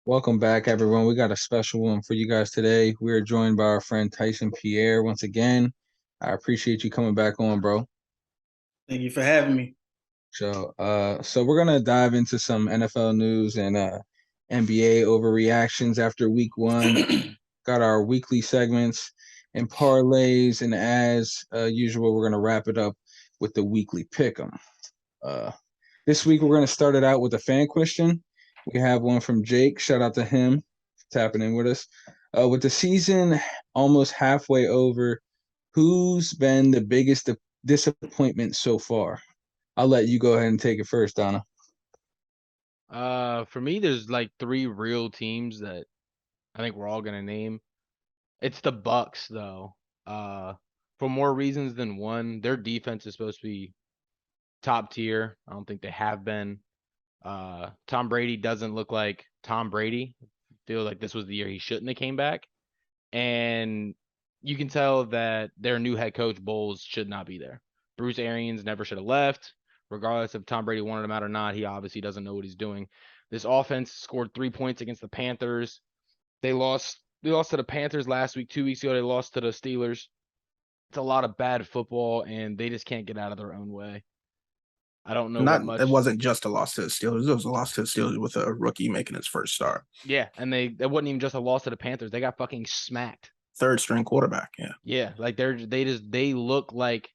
Welcome back, everyone. We got a special one for you guys today. We are joined by our friend Tyson Pierre once again. I appreciate you coming back on, bro. Thank you for having me. So we're gonna dive into some NFL news and NBA overreactions after week one. Got our weekly segments and parlays, and as usual, we're gonna wrap it up with the weekly pick'em. Uh, this week we're gonna start it out with a fan question. We have one from Jake. Shout out to him tapping in with us. With the season almost halfway over, who's been the biggest disappointment so far? I'll let you go ahead and take it first, Donna. For me, there's like three real teams that I think we're all gonna name. It's the Bucks though. For more reasons than one. Their defense is supposed to be top tier. I don't think they have been. Tom Brady doesn't look like Tom Brady. Feel like this was the year he shouldn't have came back. And you can tell that their new head coach Bowles should not be there. Bruce Arians never should have left. Regardless if Tom Brady wanted him out or not, he obviously doesn't know what he's doing. This offense scored 3 points against the Panthers. They lost to the Panthers last week. 2 weeks ago, they lost to the Steelers. It's a lot of bad football, and they just can't get out of their own way. I don't know what much. It wasn't just a loss to the Steelers. It was a loss to the Steelers with a rookie making his first start. Yeah, and it wasn't even just a loss to the Panthers. They got fucking smacked. Third string quarterback. Yeah. Yeah, like they look like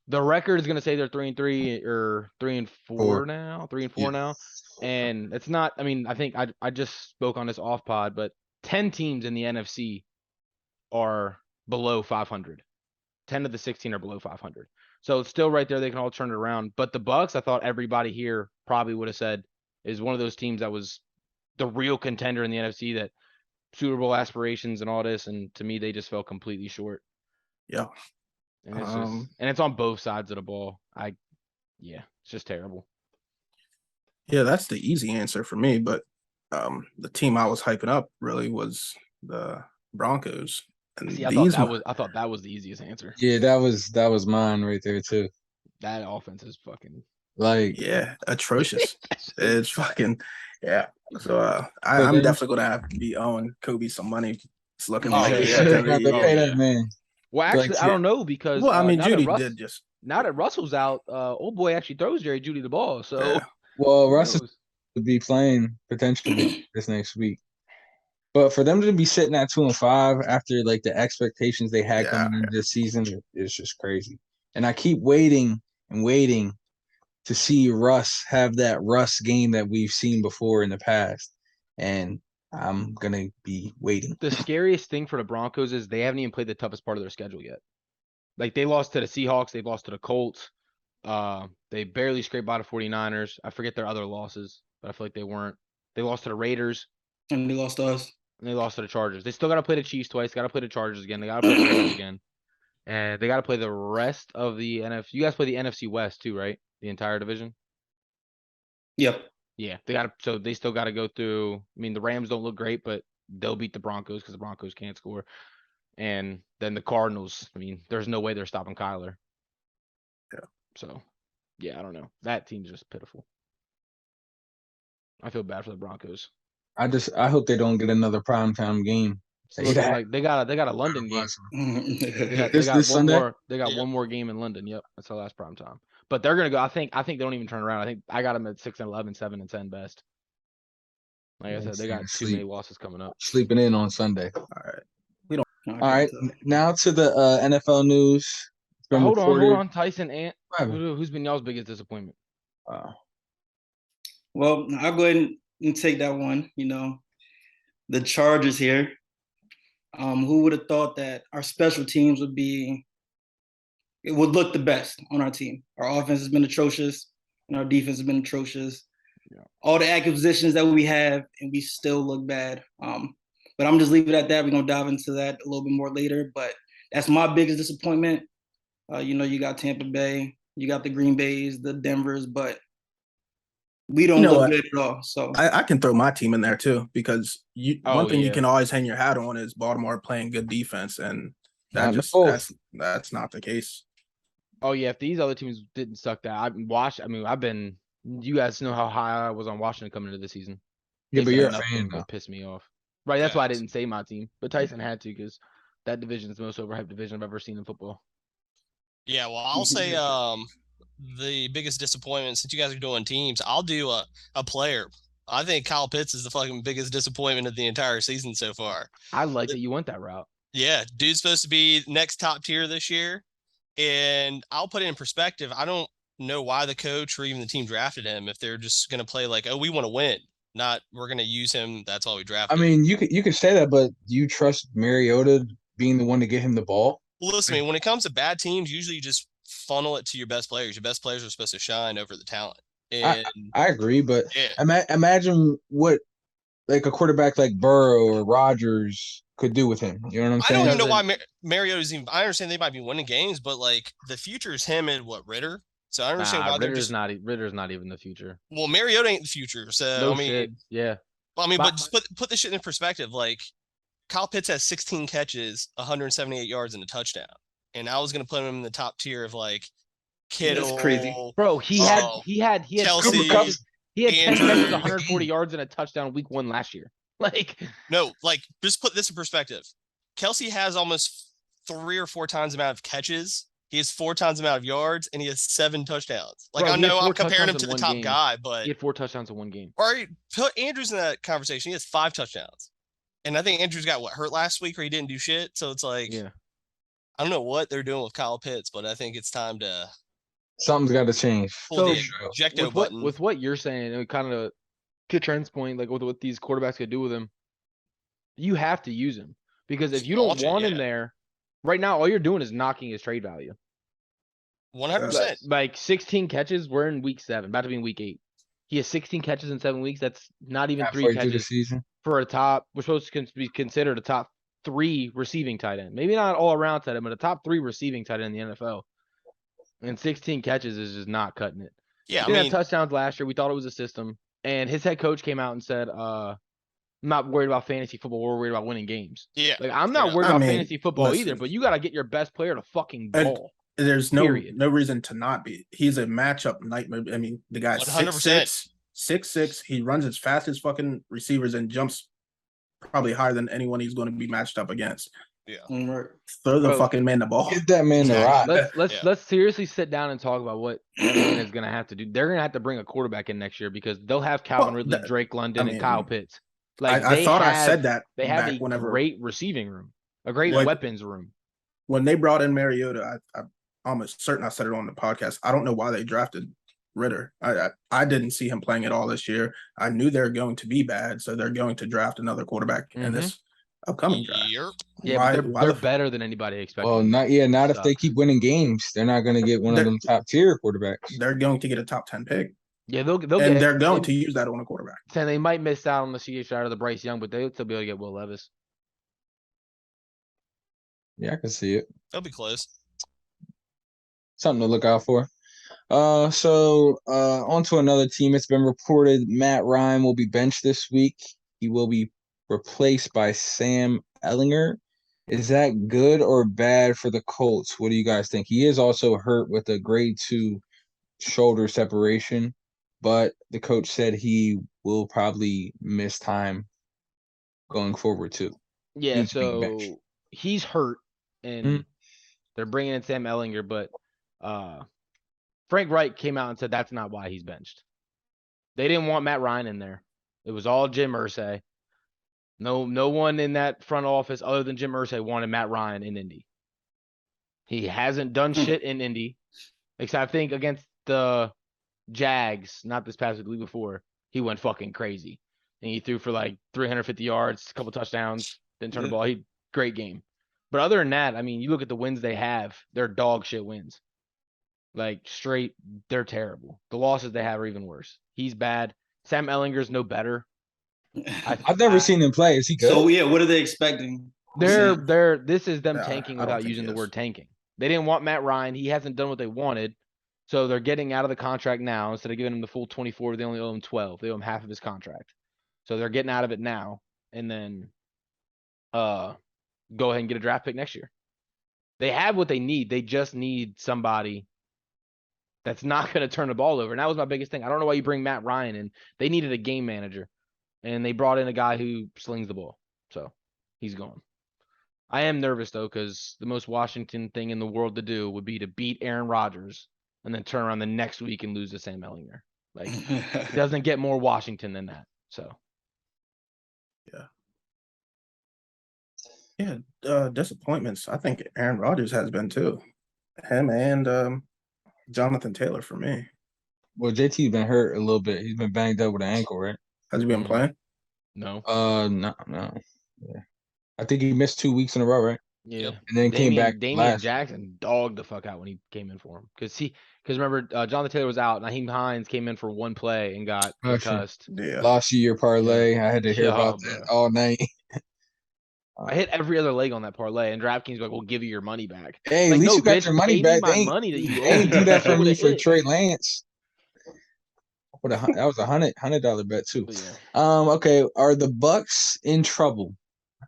the record is gonna say they're 3-3 or 3-4 now, 3-4 now, and it's not. I mean, I think I just spoke on this off pod, but 10 teams in the NFC are below 500. 10 of the 16 are below 500. So it's still right there. They can all turn it around. But the Bucks, I thought everybody here probably would have said is one of those teams that was the real contender in the NFC, that Super Bowl aspirations and all this. And to me, they just fell completely short. Yeah. And it's just, and it's on both sides of the ball. It's just terrible. Yeah, that's the easy answer for me. But the team I was hyping up really was the Broncos. And see, I thought that was the easiest answer. Yeah, that was mine right there too. That offense is fucking atrocious. It's fucking So I'm definitely gonna have to be owing Kobe some money. It's looking like pay that man. Well, actually, I don't know because Judy did just now that Russell's out, old boy actually throws Jerry Judy the ball. So Russell would be playing potentially this next week. But for them to be sitting at 2-5 after like the expectations they had coming into this season is just crazy. And I keep waiting and waiting to see Russ have that Russ game that we've seen before in the past. And I'm gonna be waiting. The scariest thing for the Broncos is they haven't even played the toughest part of their schedule yet. Like they lost to the Seahawks, they've lost to the Colts. They barely scraped by the 49ers. I forget their other losses, but I feel like they weren't. They lost to the Raiders. And they lost to us. And they lost to the Chargers. They still got to play the Chiefs twice. Got to play the Chargers again. They got to play the Raiders again. And they got to play the rest of the NFC. You guys play the NFC West too, right? The entire division? Yep. Yeah. So they still got to go through. I mean, the Rams don't look great, but they'll beat the Broncos because the Broncos can't score. And then the Cardinals, I mean, there's no way they're stopping Kyler. Yeah. So, yeah, I don't know. That team's just pitiful. I feel bad for the Broncos. I hope they don't get another primetime game. Like they got a London game. They got one more game in London. Yep, that's our last prime time. But they're gonna go. I think they don't even turn around. I think I got them at 6-11, 7-10 best. Like I said, they got too many losses coming up. Sleeping in on Sunday. All right. All right. Now to the NFL news. Hold on, Tyson. Who's been y'all's biggest disappointment? Well, I'll go ahead and take that one. The Chargers here. Who would have thought that our special teams would look the best on our team? Our offense has been atrocious, and our defense has been atrocious. Yeah. All the acquisitions that we have, and we still look bad. But I'm just leaving it at that. We're gonna dive into that a little bit more later. But that's my biggest disappointment. You got Tampa Bay, you got the Green Bays, the Denvers, but we don't look good at all. So I can throw my team in there too, because one thing you can always hang your hat on is Baltimore playing good defense, and that's not the case. Oh yeah, if these other teams didn't suck that, you guys know how high I was on Washington coming into the season. Yeah, They but said you're a nothing fan, but though. piss me off. Right, that's why I Facts. didn't say my team. But Tyson had to because that division is the most overhyped division I've ever seen in football. Yeah, well, I'll say the biggest disappointment, since you guys are doing teams, I'll do a player. I think Kyle Pitts is the fucking biggest disappointment of the entire season so far. I like that you went that route. Yeah, dude's supposed to be next top tier this year. And I'll put it in perspective. I don't know why the coach or even the team drafted him if they're just going to play like, oh, we want to win, not we're going to use him. That's why we drafted I him. mean, you could say that, but do you trust Mariota being the one to get him the ball? Well, listen to me. When it comes to bad teams, usually you just funnel it to your best players. Your best players are supposed to shine over the talent. And I agree, but yeah. imagine what like a quarterback like Burrow or Rodgers could do with him. You know what I'm I saying? don't even know why Mariota's even. I understand they might be winning games, but like the future is him and Ritter. So I understand why they're just Ritter's not even the future. Well, Mariota ain't the future. So No I mean, shit. Yeah. Well, I mean, but just put this shit in perspective. Like Kyle Pitts has 16 catches, 178 yards, and a touchdown. And I was gonna put him in the top tier of like Kittle. That's crazy. Bro, he had Kelsey, 10 catches, Andrews. 140 yards, and a touchdown week 1 last year. Like No, like just put this in perspective. Kelsey has almost 3 or 4 times the amount of catches. He has 4 times the amount of yards, and he has 7 touchdowns. Like, bro, I know I'm comparing him to the top guy, but he had 4 touchdowns in one game. All right, put Andrews in that conversation. He has 5 touchdowns. And I think Andrews got hurt last week, or he didn't do shit. So it's like, yeah. I don't know what they're doing with Kyle Pitts, but I think it's time to Something's got to change. pull the ejecto button. With what you're saying, and kind of to Trent's point, like with what these quarterbacks could do with him, you have to use him because if you don't want him there, right now all you're doing is knocking his trade value. 100%. Like 16 catches. We're in week 7, about to be in week 8. He has 16 catches in 7 weeks. That's not even 3 catches the season for a top. We're supposed to be considered a top 3 receiving tight end. Maybe not all around tight end, but a top 3 receiving tight end in the NFL. And 16 catches is just not cutting it. Yeah, he didn't have touchdowns last year. We thought it was a system. And his head coach came out and said, I'm not worried about fantasy football. We're worried about winning games. Yeah. Like, I'm not worried about fantasy football either, but you got to get your best player to fucking ball. There's no reason to not be. He's a matchup nightmare. I mean, the guy's 6'6". He runs as fast as fucking receivers and jumps probably higher than anyone he's going to be matched up against. Yeah. Throw the fucking man the ball. Get that man the rock. Let's seriously sit down and talk about what Atlanta's going to have to do. They're going to have to bring a quarterback in next year because they'll have Calvin Ridley, Drake London, and Kyle Pitts. Like I thought I said that. They have a great receiving room, a great weapons room. When they brought in Mariota, I'm almost certain I said it on the podcast. I don't know why they drafted Ritter. I didn't see him playing at all this year. I knew they're going to be bad, so they're going to draft another quarterback in this upcoming draft. Yeah, they're better than anybody expected. Well, not if they keep winning games. They're not going to get one of them top tier quarterbacks. They're going to get a top 10 pick. Yeah, they'll and they're going to use that on a quarterback. And they might miss out on the CH out of the Bryce Young, but they'll still be able to get Will Levis. Yeah, I can see it. They'll be close. Something to look out for. So on to another team. It's been reported Matt Ryan will be benched this week. He will be replaced by Sam Ehlinger. Is that good or bad for the Colts? What do you guys think? He is also hurt with a grade 2 shoulder separation, but the coach said he will probably miss time going forward too. Yeah, so he's hurt, and they're bringing in Sam Ehlinger, but Frank Reich came out and said that's not why he's benched. They didn't want Matt Ryan in there. It was all Jim Irsay. No one in that front office other than Jim Irsay wanted Matt Ryan in Indy. He hasn't done shit in Indy, except I think against the Jags, not this past week, the week before, he went fucking crazy. And he threw for like 350 yards, a couple touchdowns, didn't turn the ball. Great game. But other than that, I mean, you look at the wins they have, they're dog shit wins. Like straight, they're terrible. The losses they have are even worse. He's bad. Sam Ehlinger's no better. I've never seen him play. Is he good? So yeah, what are they expecting? This is them tanking without using the word tanking. They didn't want Matt Ryan. He hasn't done what they wanted. So they're getting out of the contract now. Instead of giving him the full 24, they only owe him 12. They owe him half of his contract. So they're getting out of it now. And then go ahead and get a draft pick next year. They have what they need. They just need somebody that's not going to turn the ball over. And that was my biggest thing. I don't know why you bring Matt Ryan in. They needed a game manager. and they brought in a guy who slings the ball. So he's gone. I am nervous though, because the most Washington thing in the world to do would be to beat Aaron Rodgers and then turn around the next week and lose to Sam Ellinger. Like, it doesn't get more Washington than that. So Yeah, disappointments. I think Aaron Rodgers has been too. Him and Jonathan Taylor for me. Well, JT's been hurt a little bit. He's been banged up with an ankle, right? Has he been playing? no. No. Yeah. I think he missed 2 weeks in a row, right? Yeah. And then came back Damian last. Jackson dogged the fuck out when he came in for him. Because remember, Jonathan Taylor was out. Naheem Hines came in for one play and got concussed. Yeah. Lost your parlay. I had to hear Yeah, about bro. that all night. I hit every other leg on that parlay, and DraftKings was like, "We'll give you your money back." Hey, Like, at least no, you got bitch, your money pay me back. my They ain't, money that you they ain't owe do that for me for hit. Trey Lance. That was $100 bet too. But yeah. Okay. Are the Bucks in trouble?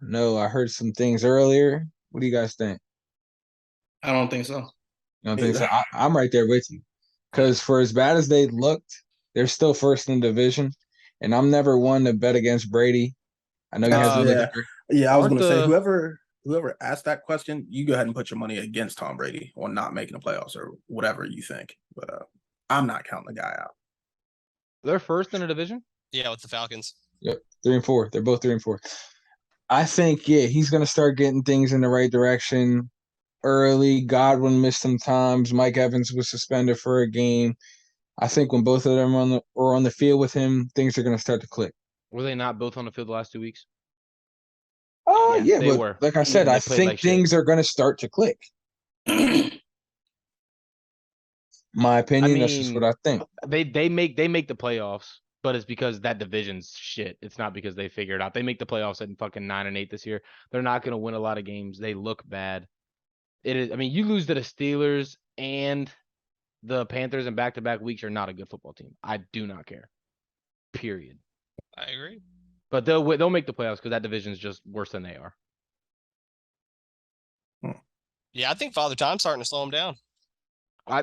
No, I heard some things earlier. What do you guys think? I don't think so. You don't think so? I'm right there with you. Because for as bad as they looked, they're still first in the division. And I'm never one to bet against Brady. I know he hasn't looked great. Yeah, I was Aren't going to say, the- whoever asked that question, you go ahead and put your money against Tom Brady on not making the playoffs or whatever you think. But I'm not counting the guy out. They're first in a division. Yeah, with the Falcons. Yep, 3-4. They're both 3-4. I think, he's going to start getting things in the right direction early. Godwin missed some times. Mike Evans was suspended for a game. I think when both of them are on the field with him, things are going to start to click. Were they not both on the field the last 2 weeks? Yeah, they but were. like I said, They I played think like shit. things are going to start to click. My opinion, that's just what I think. They make the playoffs, but it's because that division's shit. It's not because they figured it out. They make the playoffs at fucking 9-8 this year. They're not going to win a lot of games. They look bad. It is. I mean, you lose to the Steelers and the Panthers in back-to-back weeks. You're not a good football team. I do not care. Period. I agree. But they'll make the playoffs because that division's just worse than they are. Yeah, I think Father Time's starting to slow him down. I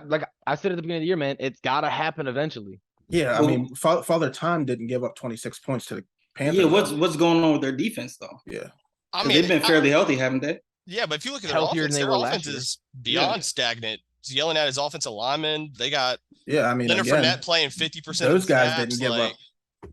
said at the beginning of the year, man, it's got to happen eventually. Yeah, I mean, Father Time didn't give up 26 points to the Panthers. Yeah, what's going on with their defense though? Yeah, I mean, they've been fairly healthy, haven't they? Yeah, but if you look at their Healthier offense, than they their were last offense year. is beyond stagnant. He's yelling at his offensive linemen. They got yeah. I mean, Leonard again, Fournette playing 50%. those guys snaps, didn't give up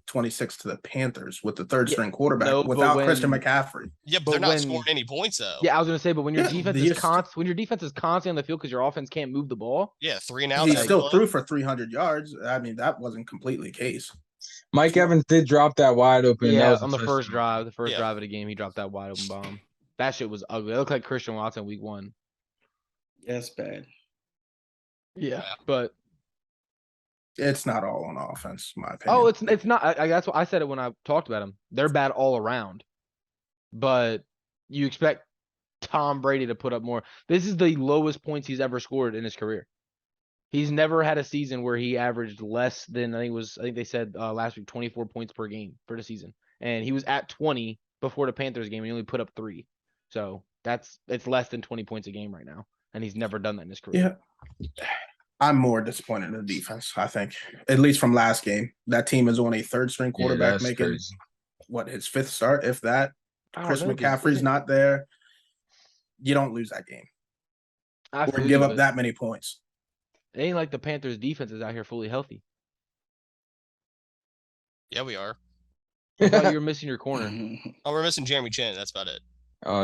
26 to the Panthers with the third Yeah, string quarterback no, without but Christian when- McCaffrey. Yeah, but But they're not when- scoring any points though. Yeah, I was gonna say, but when your Yeah, defense they is just- when your defense is constantly on the field because your offense can't move the ball. Yeah, 3 and out. He every still play. threw for 300 yards. I mean, that wasn't completely the case. Mike Evans did drop that wide open. That Yeah, was a on the first touchdown. drive, drive of the game, he dropped that wide open bomb. That shit was ugly. It looked like Christian Watson week 1. Yeah, it's bad. Yeah, but It's not all on offense, in my opinion. it's not. That's what I said it when I talked about him. They're bad all around, but you expect Tom Brady to put up more. This is the lowest points he's ever scored in his career. He's never had a season where he averaged less than I think they said last week 24 points per game for the season, and he was at 20 before the Panthers game. And he only put up 3, so it's less than 20 points a game right now, and he's never done that in his career. Yeah. I'm more disappointed in the defense, I think. At least from last game. That team is on a third string quarterback that's making crazy. his 5th start, if that. I don't Chris know, 'cause McCaffrey's not there. You don't lose that game. I Or feel give you, up but that many points. It ain't like the Panthers defense is out here fully healthy. Yeah, we are. I thought you were missing your corner. Oh, we're missing Jeremy Chin. That's about it.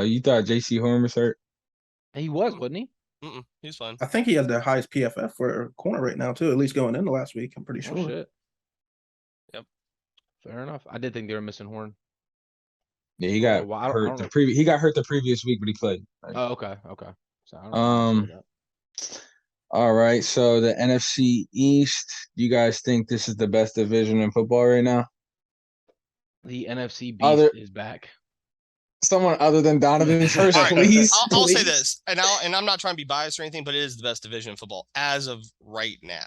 You thought JC Horn was hurt? And he was, wasn't he? He's fine. I think he has the highest PFF for a corner right now, too, at least going into last week. I'm pretty sure. Oh shit. Yep. Fair enough. I did think they were missing Horn. Yeah, he got Well, I don't hurt know. He got hurt the previous week, but he played. Oh, okay. So I don't know that. All right. So the NFC East. Do you guys think this is the best division in football right now? The NFC beast Other- is back. Someone other than Donovan first, All right, please. I'll say please. this, and I'm not trying to be biased or anything, but it is the best division in football as of right now.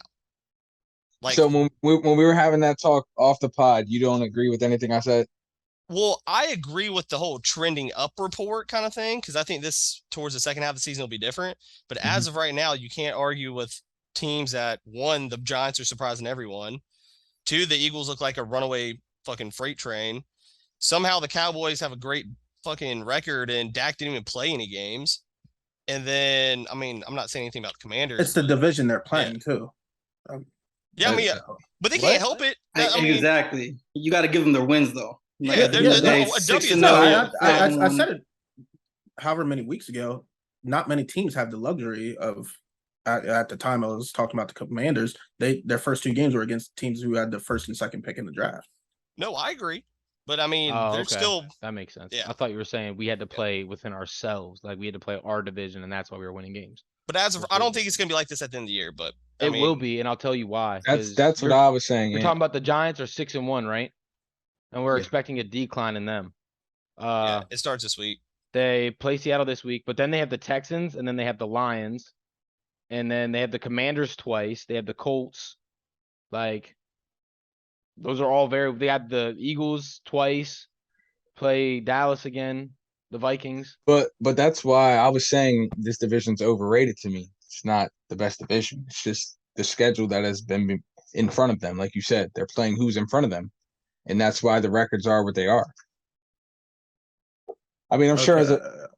Like, So when we were having that talk off the pod, you don't agree with anything I said? well, I agree with the whole trending up report kind of thing because I think this towards the second half of the season will be different. But as of right now, you can't argue with teams that 1, the Giants are surprising everyone. 2, the Eagles look like a runaway fucking freight train. Somehow the Cowboys have a great fucking record and Dak didn't even play any games. And then, I mean, I'm not saying anything about the Commanders. It's the division they're playing too. Yeah, I mean, but they can't help it. I mean, exactly. You got to give them their wins though. Yeah, they're a W. I said it however many weeks ago. Not many teams have the luxury of. At the time I was talking about the Commanders, their first 2 games were against teams who had the first and second pick in the draft. No, I agree. But I mean, they're still. That makes sense. Yeah. I thought you were saying we had to play within ourselves, like we had to play our division, and that's why we were winning games. But as of, I don't think it's going to be like this at the end of the year. But it will be, and I'll tell you why. That's what I was saying. We're talking about the Giants are 6-1, right? And we're expecting a decline in them. Yeah, it starts this week. They play Seattle this week, but then they have the Texans, and then they have the Lions, and then they have the Commanders twice. They have the Colts. Like, those are all they have the Eagles twice, play Dallas again, the Vikings. But that's why I was saying this division's overrated to me. It's not the best division. It's just the schedule that has been in front of them. Like you said, they're playing who's in front of them. And that's why the records are what they are. I mean, I'm sure as a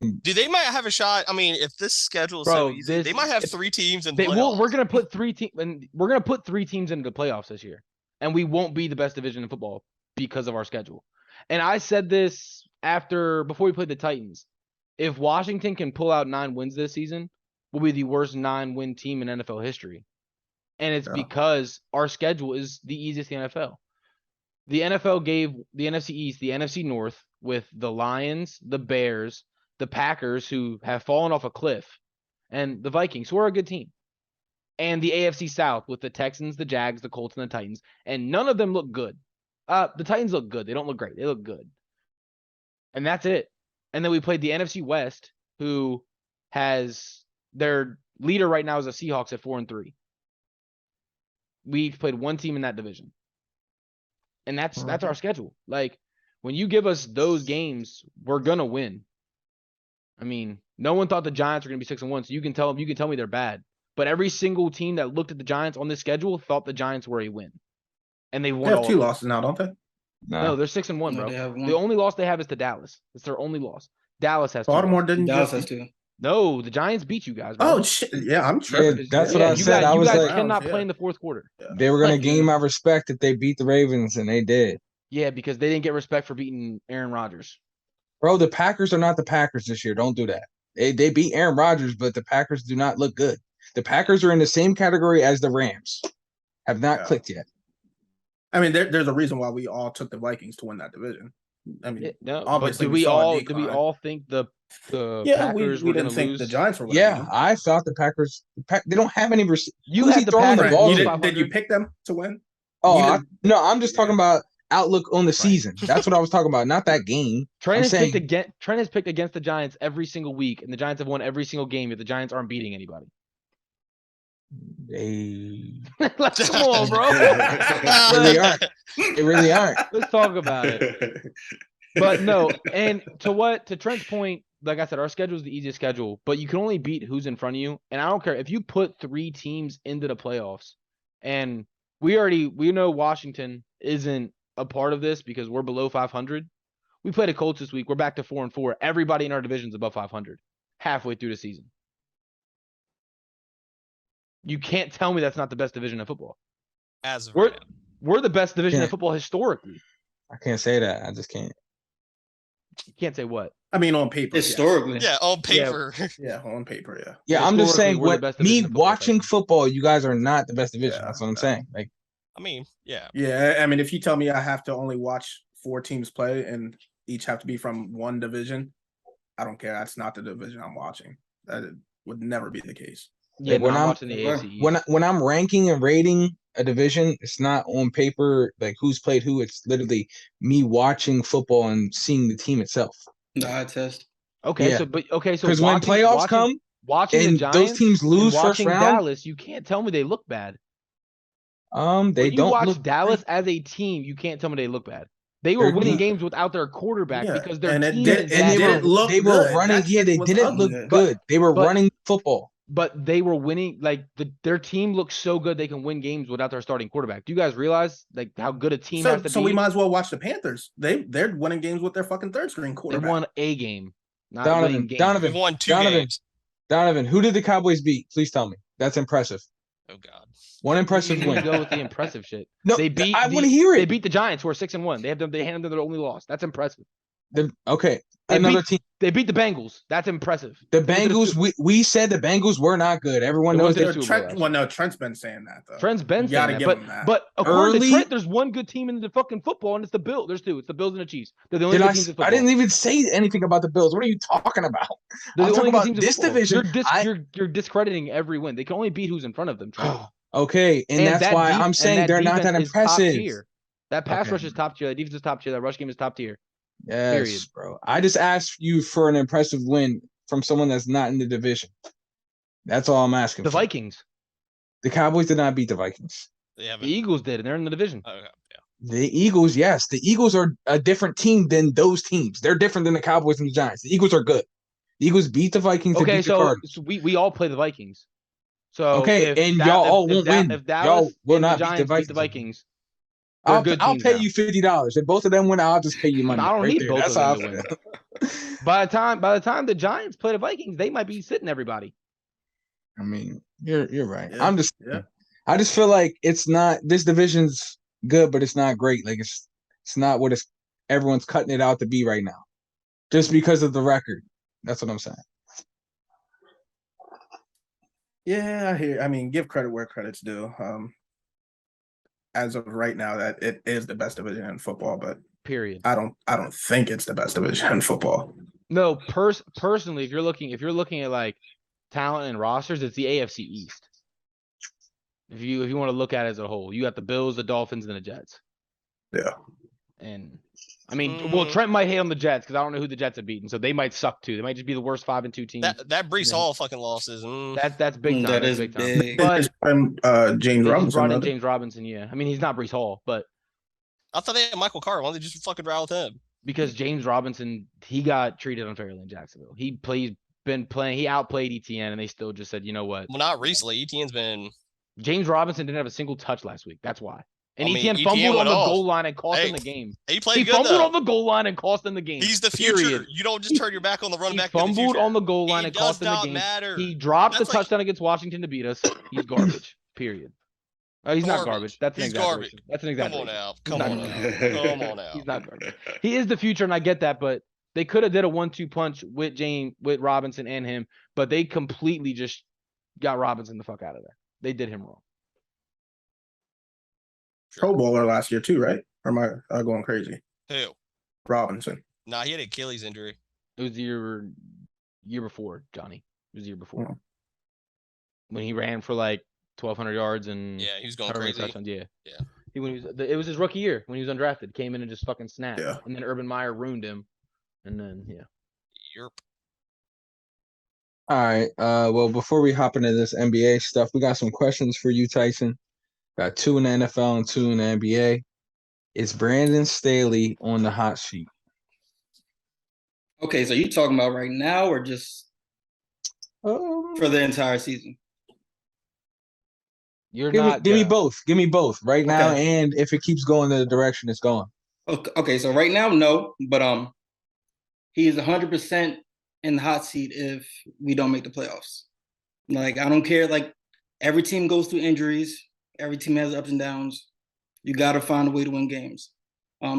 Dude, they might have a shot. I mean, if this schedule is so easy, they might have 3 teams in the playoffs. We're gonna put 3 teams, and we're gonna put 3 teams into the playoffs this year, and we won't be the best division in football because of our schedule. And I said this before we played the Titans. If Washington can pull out 9 wins this season, we'll be the worst 9-win team in NFL history, and it's because our schedule is the easiest in the NFL. The NFL gave the NFC East, the NFC North, with the Lions, the Bears, the Packers, who have fallen off a cliff, and the Vikings, who are a good team, and the AFC South with the Texans, the Jags, the Colts, and the Titans, and none of them look good. The Titans look good. They don't look great. They look good. And that's it. And then we played the NFC West, who has their leader right now is the Seahawks at 4-3. We've played 1 team in that division. And that's our schedule. Like, when you give us those games, we're gonna win. I mean, no one thought the Giants were gonna be 6-1, so you can tell me they're bad. But every single team that looked at the Giants on this schedule thought the Giants were a win, and they won. They have 2 losses now, don't they? No, they're 6-1, bro. No, the only loss they have is to Dallas. It's their only loss. Dallas has 2. Baltimore didn't. Dallas has 2. No, the Giants beat you guys, bro. Oh shit! Yeah, I'm tripping. That's what I said. You was guys like, cannot play in the fourth quarter. They were gonna gain my respect if they beat the Ravens, and they did. Yeah, because they didn't get respect for beating Aaron Rodgers. Bro, the Packers are not the Packers this year. Don't do that. They beat Aaron Rodgers, but the Packers do not look good. The Packers are in the same category as the Rams. Have not clicked yet. I mean, there's a reason why we all took the Vikings to win that division. I mean, obviously, do we all think the Packers we didn't think lose? the Giants were? I thought the Packers. They don't have any. You had the Packers. Did you pick them to win? Oh no, I'm just talking about outlook on the season. That's what I was talking about, not that game. Trent has picked against the Giants every single week, and the Giants have won every single game if the Giants aren't beating anybody. Like, come on, bro. They really aren't. Let's talk about it. But no, and to Trent's point, like I said, our schedule is the easiest schedule, but you can only beat who's in front of you. And I don't care if you put 3 teams into the playoffs, and we know Washington isn't a part of this because we're below 500. We played the Colts this week. We're back to 4-4. Everybody in our division is above 500 halfway through the season. You can't tell me that's not the best division of football. We're the best division of football historically. I can't say that. I just can't. You can't say what? I mean, on paper. Historically. Yeah, on paper. Yeah, on paper, yeah. Yeah, I'm just saying, me watching football, you guys are not the best division. That's what I'm saying. Like, I mean, yeah. Yeah, I mean, if you tell me I have to only watch 4 teams play and each have to be from one division, I don't care. That's not the division I'm watching. That would never be the case. Yeah, when I'm watching the AFC. When I'm ranking and rating a division, it's not on paper like who's played who. It's literally me watching football and seeing the team itself. The eye test. Okay, yeah. so because when playoffs come, watching and the Giants, those teams lose first round, Dallas, you can't tell me they look bad. They when don't you watch look Dallas as a team, you can't tell me they look bad. They were winning games without their quarterback because their team they were running. Yeah, they didn't look good. They were running football. but they were winning. Like their team looks so good they can win games without their starting quarterback. Do you guys realize like how good a team has to So be? we might as well watch the Panthers. They're winning games with their fucking third string They quarterback. won a game, not winning games. We've won 2 Donovan, games. Donovan, who did the Cowboys beat? Please tell me. That's impressive. Oh God. One impressive You win. go with the impressive shit. No, They beat. I want to hear They it. beat the Giants, who are 6-1. They handed them their only loss. That's impressive. Okay, They another beat- team. They beat the Bengals. That's impressive. The They went to Bengals. We said the Bengals were not good. Everyone They knows went to that. the Super Bowl last year. No, Trent's been saying that though. Trent's been You saying gotta that, give him that. but according Early- to Trent, there's one good team in the fucking football, and it's the Bills. There's two. It's the Bills and the Chiefs. They're the only good teams in football. I didn't even say anything about the Bills. What are you talking about? They're I'm the only talking good about teams in this football. division. You're discrediting every win. They can only beat who's in front of them. Trent. Okay, and that's that why deep- I'm saying and they're not that defense is top impressive. tier. That pass Okay. rush is top tier. That defense is top tier. That rush game is top tier. Yes, Period. bro. I just asked you for an impressive win from someone that's not in the division. That's all I'm asking The for. Vikings, The Cowboys did not beat the Vikings. They the haven't. Eagles did, and they're in the division. Okay. Yeah. The Eagles, yes. The Eagles are a different team than those teams. They're different than the Cowboys and the Giants. The Eagles are good. The Eagles beat the Vikings to Okay, beat the Cardinals. so we all play the Vikings. So Okay, if and Da- y'all if- all if won't Da- win. If Dallas Y'all will and the not beat the Giants beat the Vikings. Vikings, they're good I'll teams pay now. you $50. If both of them win, I'll just pay you money. I don't right need there. both That's of how them I to feel. By the time the Giants play the Vikings, they might be sitting everybody. I mean, you're right. Yeah, I just feel like it's not this division's good, but it's not great. Like it's not what everyone's cutting it out to be right now. Just because of the record. That's what I'm saying. Yeah, I hear. I mean, give credit where credit's due. As of right now, that it is the best division in football, but Period. I don't think it's the best division in football. No, personally, if you're looking at like talent and rosters, it's the AFC East. If you want to look at it as a whole, you got the Bills, the Dolphins, and the Jets. Yeah. And I mean, well, Trent might hate on the Jets because I don't know who the Jets have beaten, so they might suck too. They might just be the worst 5-2 team. That Brees Yeah. Hall fucking losses. That's big time. That That's is big time. big. But And James they just Robinson. brought in though. James Robinson. Yeah, I mean he's not Brees Hall, but I thought they had Michael Carter. Why don't they just fucking ride with him? because James Robinson, he got treated unfairly in Jacksonville. Been playing. He outplayed ETN, and they still just said, you know what? Well, not recently. ETN's been. James Robinson didn't have a single touch last week. That's why. And I mean, ETN ETN fumbled on went the off. goal line and cost Hey, him the game. He played He good fumbled though. on the goal line and cost him the game. He's the future. Period. You don't just turn your back on the running He back. in the fumbled future. on the goal line He and cost does him the not game. matter. He dropped That's the like- touchdown against Washington to beat us. He's garbage. Period. He's not garbage. That's an He's exaggeration. garbage. That's an Come exaggeration. on now. He's Come not on garbage. now. Come on now. He's not garbage. He is the future, and I get that, but they could have did a 1-2 punch with Robinson and him, but they completely just got Robinson the fuck out of there. They did him wrong. Pro Bowler last year too, right? Or am I going crazy? Who? Robinson. Nah, he had an Achilles injury. It was the year before, Johnny. It was the year before. Oh. When he ran for like 1,200 yards and Yeah, he was going however many crazy. touchdowns. Yeah. Yeah. It was his rookie year when he was undrafted. Came in and just fucking snapped. Yeah. And then Urban Meyer ruined him. And then Yerp. All right. Well, before we hop into this NBA stuff, we got some questions for you, Tyson. Got 2 in the NFL and 2 in the NBA. Is Brandon Staley on the hot sheet? Okay, so you talking about right now or just for the entire season? you're Give not. me both. Give me both right now, Okay. and if it keeps going the direction it's going. Okay, so right now, no, but he is 100% in the hot seat if we don't make the playoffs. Like, I don't care. Like, every team goes through injuries. Every team has ups and downs. You got to find a way to win games.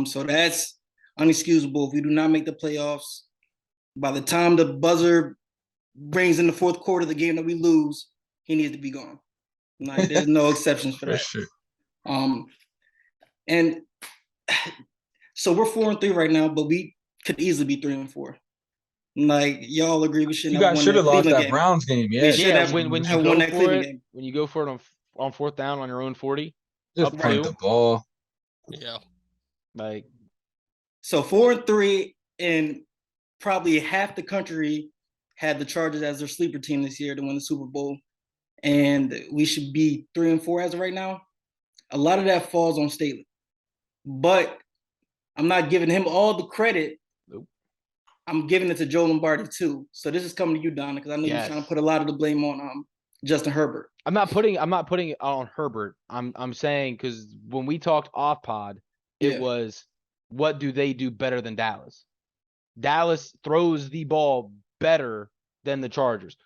So that's unexcusable. If we do not make the playoffs, by the time the buzzer rings in the fourth quarter of the game that we lose, he needs to be gone. Like, there's no exceptions for that. Sure. And so we're 4-3 right now, but we could easily be 3-4. Like, y'all agree we shouldn't You have guys won should have lost Cleveland that game. Browns game. We Yeah. should Yeah, have when you won go that for Cleveland it, game. when you go for it on fourth down on your own 40, Just up punt two. the ball. Yeah. like So 4-3, and probably half the country had the Chargers as their sleeper team this year to win the Super Bowl, and we should be 3-4 as of right now. A lot of that falls on Staley, but I'm not giving him all the credit. Nope. I'm giving it to Joe Lombardi too. So this is coming to you, Donna, because I know you're trying to put a lot of the blame on Justin Herbert. I'm not putting it on Herbert. I'm saying because when we talked off pod, it was what do they do better than Dallas? Dallas throws the ball better than the Chargers.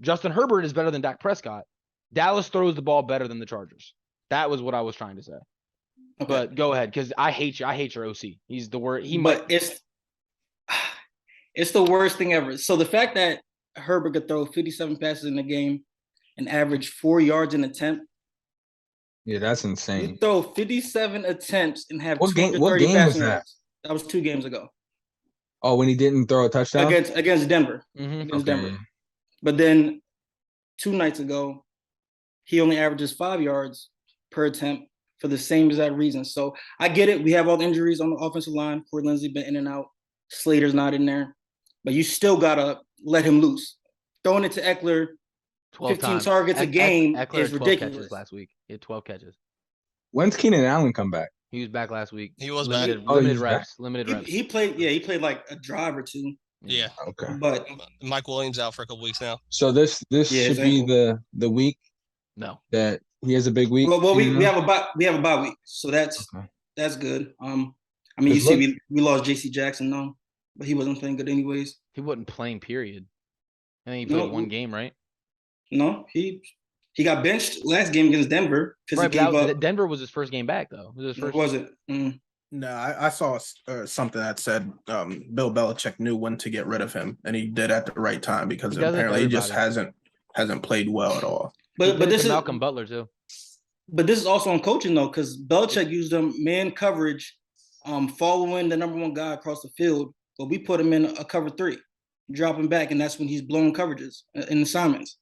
Justin Herbert is better than Dak Prescott. Dallas throws the ball better than the Chargers. That was what I was trying to say. Okay. But go ahead, because I hate your OC. He's the worst. It's the worst thing ever. So the fact that Herbert could throw 57 passes in the game and average 4 yards an attempt. Yeah, that's insane. You throw 57 attempts and have what game was that? Yards. That was 2 games ago. Oh, when he didn't throw a touchdown? Against Denver. Mm-hmm. Against Denver. But then 2 nights ago, he only averages 5 yards per attempt for the same exact reason. So I get it. We have all the injuries on the offensive line. Corey Lindsey been in and out. Slater's not in there. But you still got to let him loose. Throwing it to Eckler, 15 targets a game Eckler is ridiculous. Catches last week. He had 12 catches. When's Keenan Allen come back? He was back last week. He was limited, back. Limited reps. Limited reps. He played like a drive or 2. Yeah. Okay. But Mike Williams out for a couple weeks now. So this should be the week. No. That he has a big week. Well, we have a bye week, so that's good. I mean, you see, we lost J.C. Jackson though, but he wasn't playing good anyways. He wasn't playing. Period. I think he played 1 game, right? No, he got benched last game against Denver because he gave up. Denver was his first game back though. Was it? No, I saw something that said Bill Belichick knew when to get rid of him, and he did at the right time because apparently he just hasn't played well at all. But this is Malcolm Butler too. But this is also on coaching though, because Belichick used them man coverage, following the number 1 guy across the field. But we put him in a cover 3, drop him back, and that's when he's blowing coverages in assignments.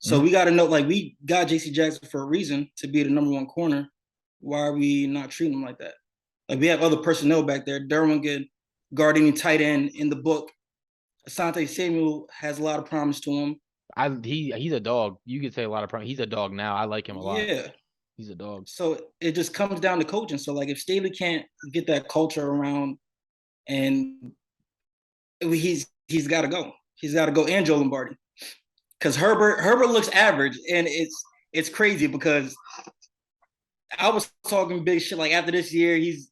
So we got to know, like, we got J.C. Jackson for a reason to be the number 1 corner. Why are we not treating him like that? Like, we have other personnel back there. Derwin good, guarding tight end in the book. Asante Samuel has a lot of promise to him. He's a dog. You could say a lot of promise. He's a dog now. I like him a lot. Yeah. He's a dog. So it just comes down to coaching. So, like, if Staley can't get that culture around, and he's got to go. He's got to go, and Joe Lombardi. Because Herbert looks average, and it's crazy because I was talking big shit like after this year he's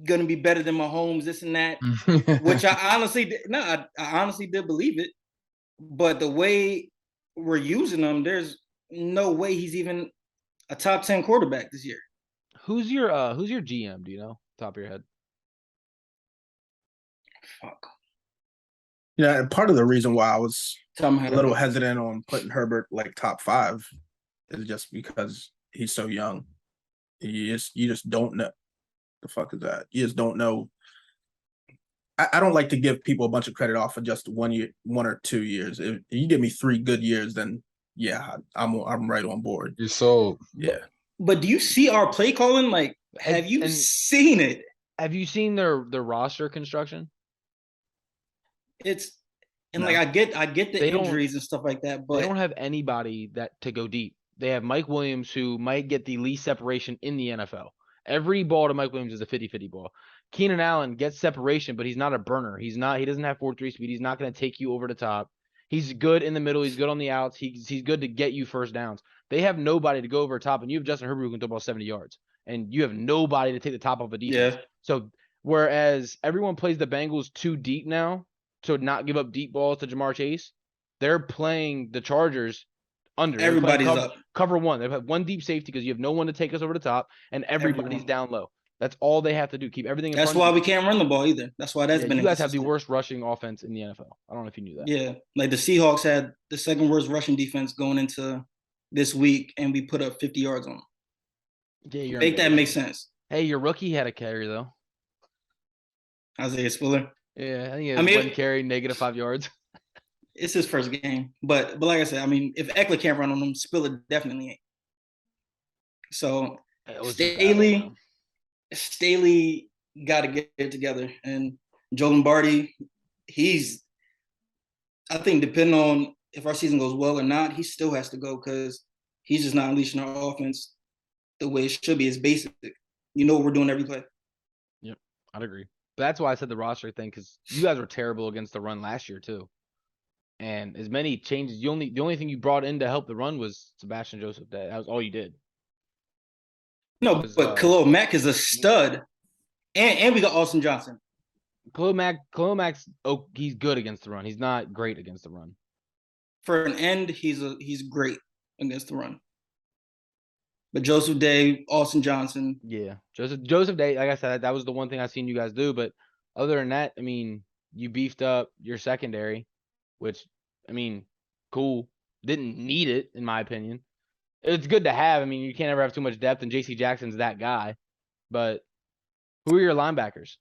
gonna be better than Mahomes, this and that, which I honestly did believe it. But the way we're using him, there's no way he's even a top 10 quarterback this year. Who's your GM? Do you know, top of your head? Fuck. Yeah, part of the reason why I was a little hesitant on putting Herbert like top 5 is just because he's so young. You just don't know. The fuck is that? You just don't know. I don't like to give people a bunch of credit off of just 1 year, 1 or 2 years. If you give me 3 good years, then yeah, I'm right on board. You're sold. Yeah. But do you see our play calling? Like, have you seen it? Have you seen their roster construction? Like I get the injuries and stuff like that, but they don't have anybody that to go deep. They have Mike Williams, who might get the least separation in the NFL. Every ball to Mike Williams is a 50-50 ball. Keenan Allen gets separation, but he's not a burner. He doesn't have 4.3 speed. He's not going to take you over the top. He's good in the middle. He's good on the outs. He's good to get you first downs. They have nobody to go over top, and you have Justin Herbert who can throw about 70 yards, and you have nobody to take the top off a defense. Yeah. So whereas everyone plays the Bengals too deep now to not give up deep balls to Jamar Chase, they're playing the Chargers under. Everybody's up. Cover 1. They have 1 deep safety because you have no one to take us over the top, and everybody's down low. That's all they have to do. Keep everything in front. That's why we can't run the ball either. That's why that's been. You guys have the worst rushing offense in the NFL. I don't know if you knew that. Yeah, like the Seahawks had the 2nd worst rushing defense going into this week, and we put up 50 yards on them. Yeah, make that make sense. Hey, your rookie had a carry though. Isaiah Spiller. Yeah, I think he had 1 carry, -5 yards. It's his first game, but like I said, I mean, if Eckler can't run on him, Spiller definitely ain't. So Staley got to get it together, and Joe Lombardi, I think depending on if our season goes well or not, he still has to go because he's just not unleashing our offense the way it should be. It's basic. You know what we're doing every play. Yep, I'd agree. But that's why I said the roster thing, because you guys were terrible against the run last year too. And as many changes, the only thing you brought in to help the run was Sebastian Joseph Day. That was all you did. No, Was, but Khalil Mack is a stud, and we got Austin Johnson. Khalil Mack's he's good against the run. He's not great against the run. For an end, he's great against the run. But Joseph Day, Austin Johnson. Yeah. Joseph Day, like I said, that was the one thing I've seen you guys do. But other than that, I mean, you beefed up your secondary, which, I mean, cool. Didn't need it, in my opinion. It's good to have. I mean, you can't ever have too much depth, and J.C. Jackson's that guy. But who are your linebackers?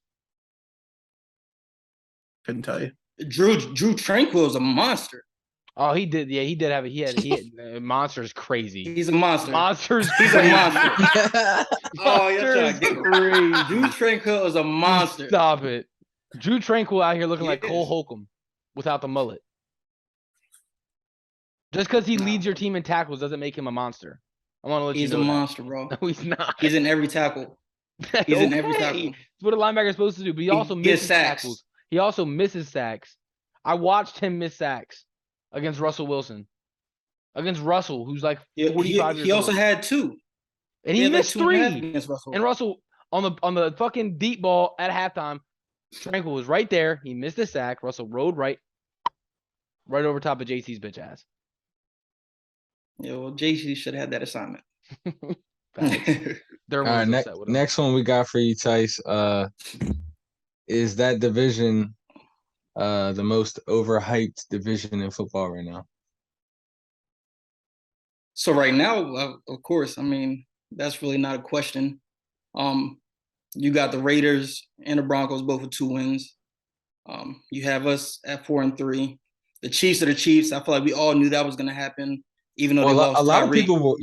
Couldn't tell you. Drew Tranquil is a monster. Oh, he did. Yeah, he did have it. He had Monster's crazy. He's a monster. Monster's He's crazy. a monster. Oh, you're trying to get him. Crazy. Drew Tranquil is a monster. Stop it. Drew Tranquil out here looking He like is. Cole Holcomb without the mullet. Just because he leads your team in tackles doesn't make him a monster. I want to let He's you a know monster, bro. that. No, he's not. He's in every tackle. He's in every tackle. That's what a linebacker is supposed to do. But he also gets misses sacks. tackles. He also misses sacks. I watched him miss sacks against Russell Wilson. Against Russell, who's like 45 years He also old. had 2. And he had missed like 2.5 3. against Russell. And Russell on the fucking deep ball at halftime, Tranquil was right there. He missed a sack. Russell rode right over top of JC's bitch ass. Yeah, well, JC should have had that assignment. All All right, next one we got for you, Tice. Is that division the most overhyped division in football right now? So right now, of course, I mean, that's really not a question. You got the Raiders and the Broncos both with 2 wins. You have us at 4-3. The Chiefs are the Chiefs. I feel like we all knew that was going to happen, even though they lost. A lot of Tyreek. people were,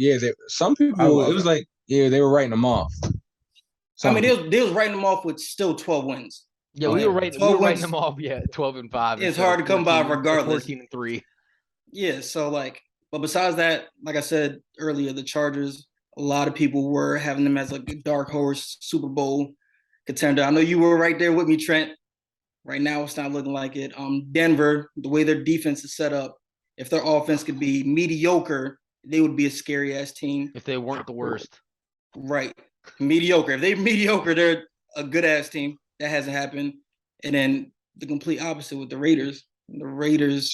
some people, it was like, they were writing them off. I mean, they was writing them off with still 12 wins. Yeah, we were writing them off. Yeah, 12-5. It's hard to come by regardless. 14-3. Yeah, so but besides that, like I said earlier, the Chargers, a lot of people were having them as like a dark horse Super Bowl contender. I know you were right there with me, Trent. Right now, it's not looking like it. Denver, the way their defense is set up, if their offense could be mediocre, they would be a scary ass team. If they weren't the worst. Right. Mediocre. If they're mediocre, they're a good ass team. That hasn't happened. And then the complete opposite with the Raiders. The Raiders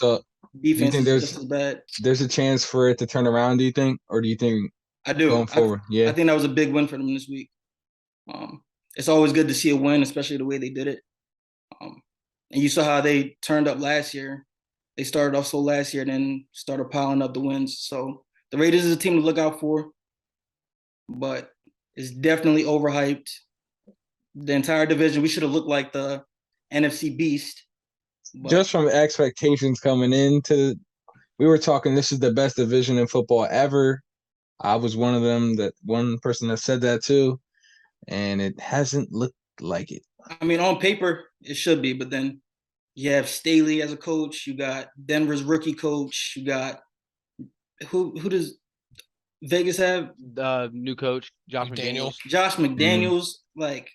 defense is just as bad. There's a chance for it to turn around, do you think? Or do you think I do. Going forward, I think that was a big win for them this week. It's always good to see a win, especially the way they did it. And you saw how they turned up last year. They started off slow last year and then started piling up the wins. So the Raiders is a team to look out for, but it's definitely overhyped. The entire division, we should have looked like the NFC Beast. Just from expectations coming into, we were talking, this is the best division in football ever. I was one of them, one person that said that too, and it hasn't looked like it. I mean, on paper, it should be, but then you have Staley as a coach. You got Denver's rookie coach. You got who does Vegas have? New coach, Josh McDaniels. Josh McDaniels. Like,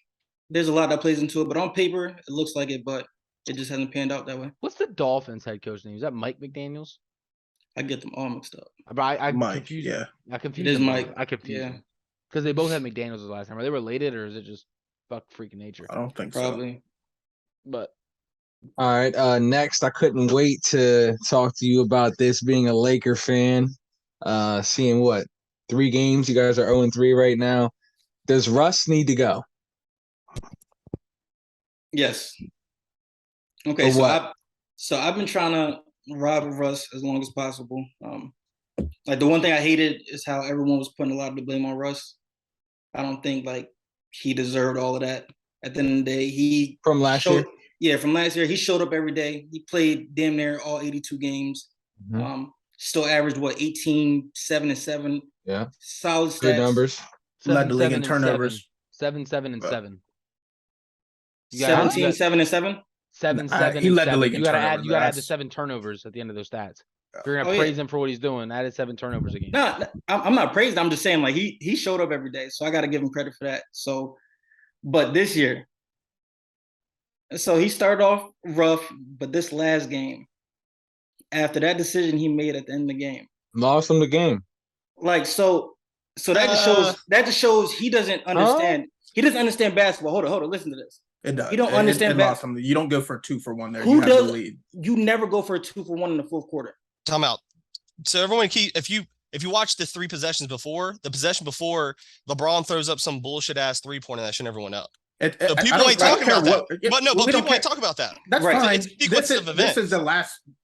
there's a lot that plays into it, but on paper, it looks like it, but it just hasn't panned out that way. What's the Dolphins head coach name? Is that Mike McDaniels? I get them all mixed up. I Mike, confused. yeah. I confused. It is them Mike. both. I confused Yeah. them because they both had McDaniels the last time. Are they related, or is it just fuck freaking nature? I don't think Probably. But all right. Next, I couldn't wait to talk to you about this. Being a Laker fan, seeing what 3 games you guys are 0-3 right now. Does Russ need to go? Yes. Okay. So I've been trying to ride with Russ as long as possible. Like the one thing I hated is how everyone was putting a lot of the blame on Russ. I don't think like he deserved all of that. At the end of the day, from last year. Yeah, from last year, he showed up every day. He played damn near all 82 games. Mm-hmm. Still averaged 18, 7 and 7. Yeah, solid stats. good numbers. Led the league in turnovers. 7, 7, and 7. 17, 7 and 7. 7, 7. He led the 7. league in You gotta add. turnovers. You gotta add the 7 turnovers at the end of those stats. If you're gonna praise him for what he's doing, added 7 turnovers again. No, I'm not praising. I'm just saying like he showed up every day, so I got to give him credit for that. So, but this year, So he started off rough, but this last game, after that decision he made at the end of the game, Lost him the game. like so that just shows he doesn't understand. He doesn't understand basketball. Hold on, listen to this. It does. You don't understand It lost him. You don't go for 2 for 1 there. Who you have does? the lead. You never go for a 2 for 1 in the fourth quarter. Time out. So everyone if you watch the 3 possessions before, the possession before, LeBron throws up some bullshit ass 3-pointer that shouldn't everyone up. So people ain't talking about that. But people ain't talking about that. That's Right. fine. It's a sequence of events. This is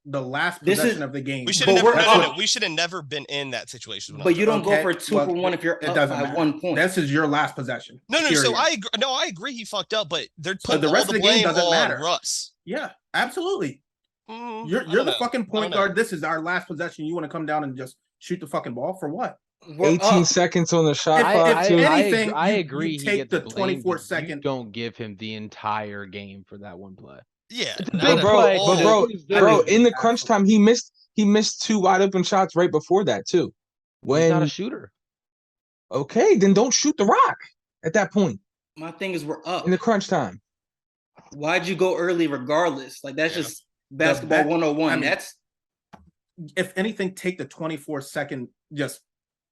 the last possession of the game. We should But have we're never up. We should have never been in that situation. But you don't go Okay, for a 2 well, for 1 if you're it up doesn't by matter. 1 point. This is your last possession. No. So period. I agree he fucked up, but they're putting the all rest the of the game blame doesn't on matter. Russ. Yeah, absolutely. I You're don't the know. fucking I point don't know. guard. This is our last possession. You want to come down and just shoot the fucking ball for what? We're 18 up. seconds on the shot If- clock if too. anything, I you agree. He take gets the blamed, 24 but you second- don't give him the entire game for that one play. Yeah. It's a not big at play, all. but bro, I mean, in the crunch time, he missed 2 wide open shots right before that too. He's not a When shooter. okay, then don't shoot the rock at that point My thing is we're up. in the crunch time. Why'd you go early regardless? Like that's Yeah. just basketball 101. I mean, That's If anything, take the 24 second just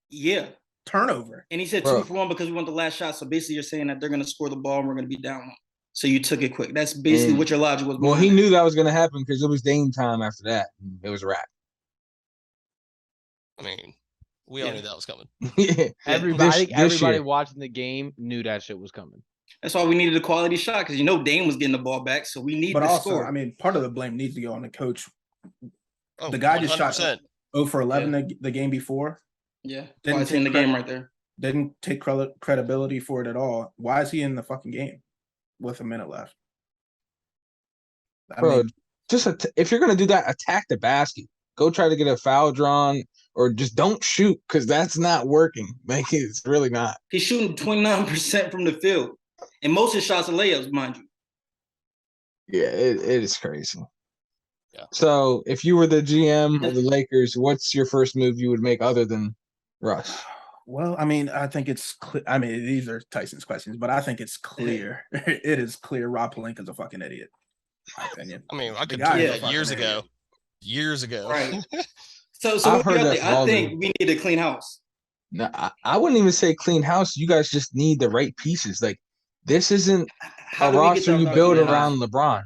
yeah. turnover. And he said Bro. 2 for 1 because we want the last shot. So basically you're saying that they're gonna score the ball and we're gonna be down 1. So you took it quick. That's basically And- what your logic was. Well, behind he it. knew that was gonna happen because it was Dame time after that. It was a wrap. I mean, we all Yeah. knew that was coming. Yeah. Everybody, this everybody year. watching the game knew that shit was coming. That's why we needed a quality shot because Dame was getting the ball back. So we need But to also, score. I mean, part of the blame needs to go on the coach. Oh, The guy just shot 100%. 0 for 11 the game before. yeah. Didn't Quality in the take game credit. right there. Didn't take credibility for it at all. Why is he in the fucking game with a minute left? I Bro, mean, just if you're gonna do that, attack the basket. Go try to get a foul drawn, or just don't shoot because that's not working. Like it's really not. He's shooting 29% from the field. And most of his shots are layups, mind you. Yeah, it is crazy. Yeah. So if you were the GM of the Lakers, what's your first move you would make other than Russ? well, I mean, I think it's clear. I mean, these are Tyson's questions, but I think it's clear. It is clear Rob Pelinka's a fucking idiot. In my opinion. I mean, I The could guy do is a that fucking years idiot. ago. Years ago. Right. So I've what heard do y'all that think? from I all think we need a clean house. No, I wouldn't even say clean house. You guys just need the right pieces. Like this isn't How a do we get roster there you without build clean house? around LeBron.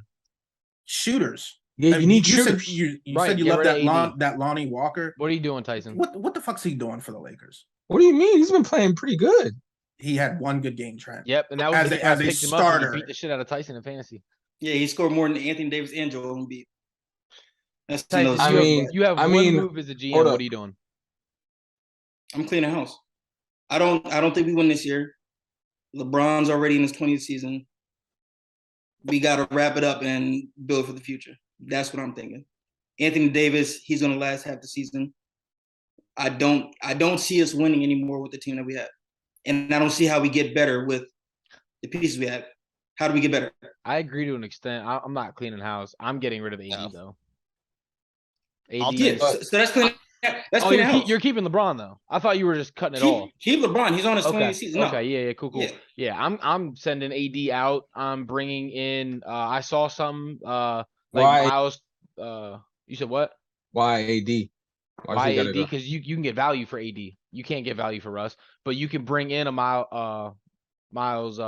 Shooters. Yeah, I you mean, need you said shooters. you Right, said you get love rid of AD. that Lonnie Walker. What are you doing, Tyson? What the fuck's he doing for the Lakers? What do you mean? He's been playing pretty good. He had one good game, Trent. Yep, and that was As the a- game I as a picked him up and starter. he beat the shit out of Tyson in fantasy. Yeah, he scored more than Anthony Davis and Joel Embiid. That's Tyson, another I story. mean- you have I one mean, move as a GM. hold What up. are you doing? I'm cleaning house. I don't think we win this year. LeBron's already in his 20th season. We got to wrap it up and build for the future. That's what I'm thinking. Anthony Davis, he's going to last half the season. I don't see us winning anymore with the team that we have. And I don't see how we get better with the pieces we have. How do we get better? I agree to an extent. I'm not cleaning house. I'm getting rid of AD No. though. I'll AD. do Yeah, it. so that's cleaning. That's Oh, cleaning house. you're keeping LeBron though. I thought you were just cutting it all. Keep LeBron. He's on his 20th season. No. Okay. Yeah. Cool. Yeah. Yeah. I'm sending AD out. I'm bringing in. I saw some. Like Why? Miles. You said what? Why AD? Why he gotta AD? go? Because you can get value for AD. You can't get value for Russ, but you can bring in a Miles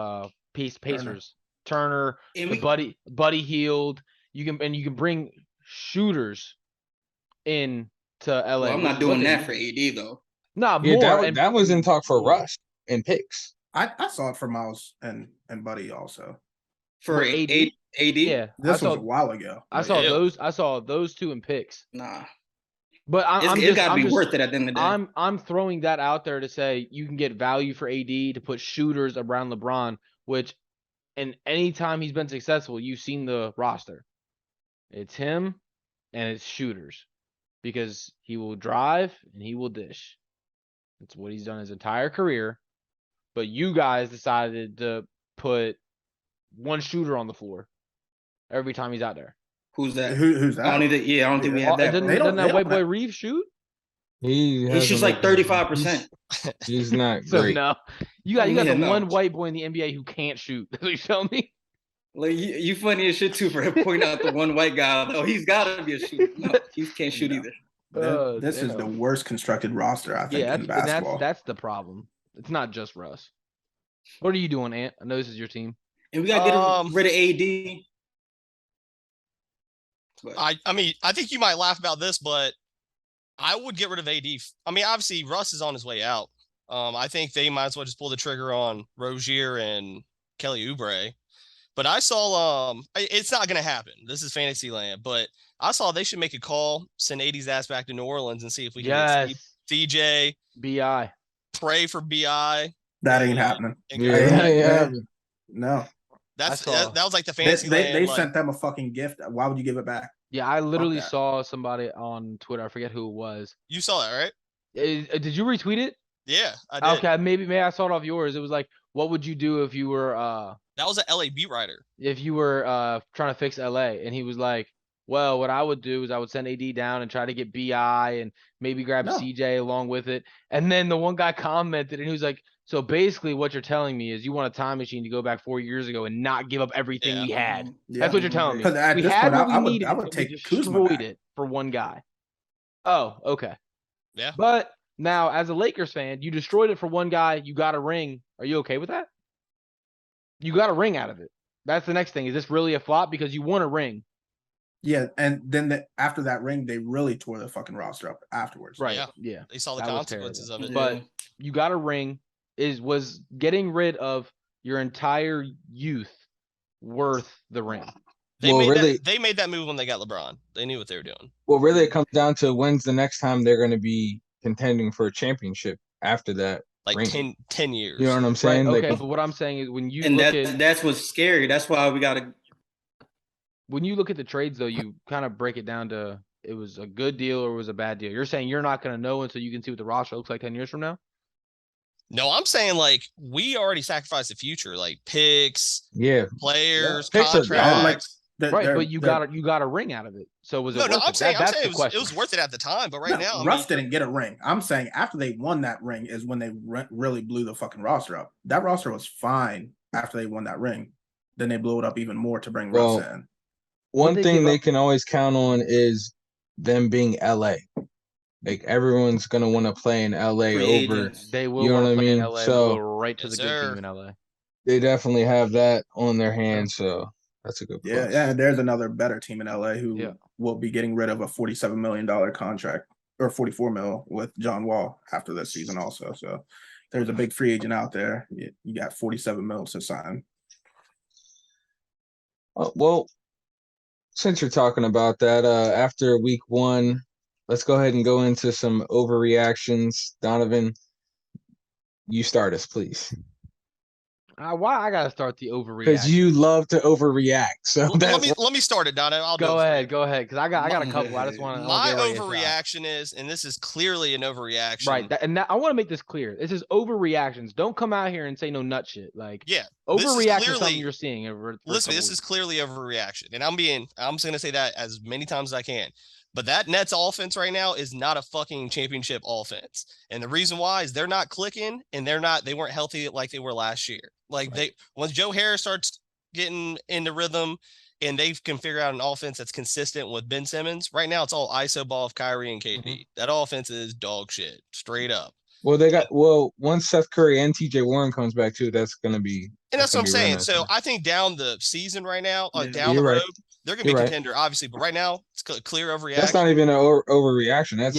Pacers, Turner, And the Buddy Healed. You can bring shooters in to LA. well, I'm which not is doing what that they for need. AD though. Nah, Yeah, more. that was in talk for Russ and picks. I saw it for Miles and Buddy also. For What, AD? AD? AD? Yeah, This was a while ago. I but saw Yeah. those. I saw those two in picks. Nah. But It's got to be worth it at the end of the day. I'm throwing that out there to say you can get value for AD to put shooters around LeBron, which, and anytime he's been successful, you've seen the roster. It's him and it's shooters because he will drive and he will dish. That's what he's done his entire career. But you guys decided to put one shooter on the floor every time he's out there. Who's that? Who's I that? don't think we Oh, have that. Doesn't They don't that white boy have- Reeves shoot? He shoots like 35%. He's not So great. no, you got Yeah, the no. one white boy in the NBA who can't shoot. That's what you tell me. Like you funny as shit too for pointing out the one white guy. Oh, he's got to be a shooter. No, he can't shoot No. either. This is the worst constructed roster, I think, Yeah, in and basketball. that's the problem. It's not just Russ. What are you doing, Ant? I know this is your team. And we got to get rid of AD. I mean, I think you might laugh about this, but I would get rid of AD. I mean, obviously Russ is on his way out. I think they might as well just pull the trigger on Rozier and Kelly Oubre. But I saw it's not gonna happen. This is fantasy land, but I saw they should make a call, send AD's ass back to New Orleans and see if we can get CJ, BI. pray for BI. That ain't happening. Yeah. No. That was like the fantasy They land. sent them a fucking gift. Why would you give it back? Yeah, I literally saw somebody on Twitter. I forget who it was. You saw that, right? Did you retweet it? Yeah, I did. Okay, maybe I saw it off yours. It was like, what would you do if you were that was an LA beat writer. If you were trying to fix LA? And he was like, well, what I would do is I would send AD down and try to get BI and maybe grab CJ along with it. And then the one guy commented and he was like, so basically what you're telling me is you want a time machine to go back 4 years ago and not give up everything we had. Yeah. That's what you're telling me. Because at We this had point, what we needed, I would take we Kuzma destroyed back. it for one guy. Oh, okay. Yeah. But now as a Lakers fan, you destroyed it for one guy. You got a ring. Are you okay with that? You got a ring out of it. That's the next thing. Is this really a flop? Because you won a ring. Yeah, and then after that ring, they really tore the fucking roster up afterwards. Right. Yeah. They saw the That was consequences of terrible. it. But you got a ring. Was getting rid of your entire youth worth the ring? They made that move when they got LeBron. They knew what they were doing. Well, really, it comes down to when's the next time they're going to be contending for a championship after that. Like ring. 10 years. You know what I'm saying? Right, okay, Like, but what I'm saying is when you And look at that's what's scary. That's why we got to. when you look at the trades, though, you kind of break it down to it was a good deal or it was a bad deal. You're saying you're not going to know until you can see what the roster looks like 10 years from now? No, I'm saying like we already sacrificed the future, like picks, players, Picks are contracts. Right, but you got a ring out of it. So was it worth I'm it? saying That's it was worth it at the time, but right now, Russ didn't get a ring. I'm saying after they won that ring is when they really blew the fucking roster up. That roster was fine after they won that ring. Then they blew it up even more to bring Russ in. One thing they can always count on is them being LA. Like everyone's gonna want to play in LA over. They will. You know what I play in mean? LA, So go right to the good team in LA. They definitely have that on their hands. So that's a good plus. Yeah. There's another better team in LA who will be getting rid of a $47 million contract or $44 million with John Wall after this season also. So there's a big free agent out there. You got $47 million to sign. Well, since you're talking about that, after week 1, let's go ahead and go into some overreactions. Donovan, you start us, please. Why I gotta start the overreaction? Because you love to overreact. So let me start it, Dono. I'll go ahead. Because I got a couple. I just want to. My overreaction is, and this is clearly an overreaction. Right, I want to make this clear. This is overreactions. Don't come out here and say no nut shit. Like overreaction is something you're seeing. Listen, this is clearly overreaction, and I'm just gonna say that as many times as I can. But that Nets offense right now is not a fucking championship offense. And the reason why is they're not clicking and they weren't healthy like they were last year. Like once Joe Harris starts getting into rhythm and they can figure out an offense that's consistent with Ben Simmons, right now it's all ISO ball of Kyrie and KD. Mm-hmm. That offense is dog shit, straight up. Well, once Seth Curry and TJ Warren comes back too, that's gonna be. And that's what I'm saying. So I think down the season right now, down the road, they're gonna be a contender, obviously. But right now, it's a clear overreaction. That's not even an overreaction. That's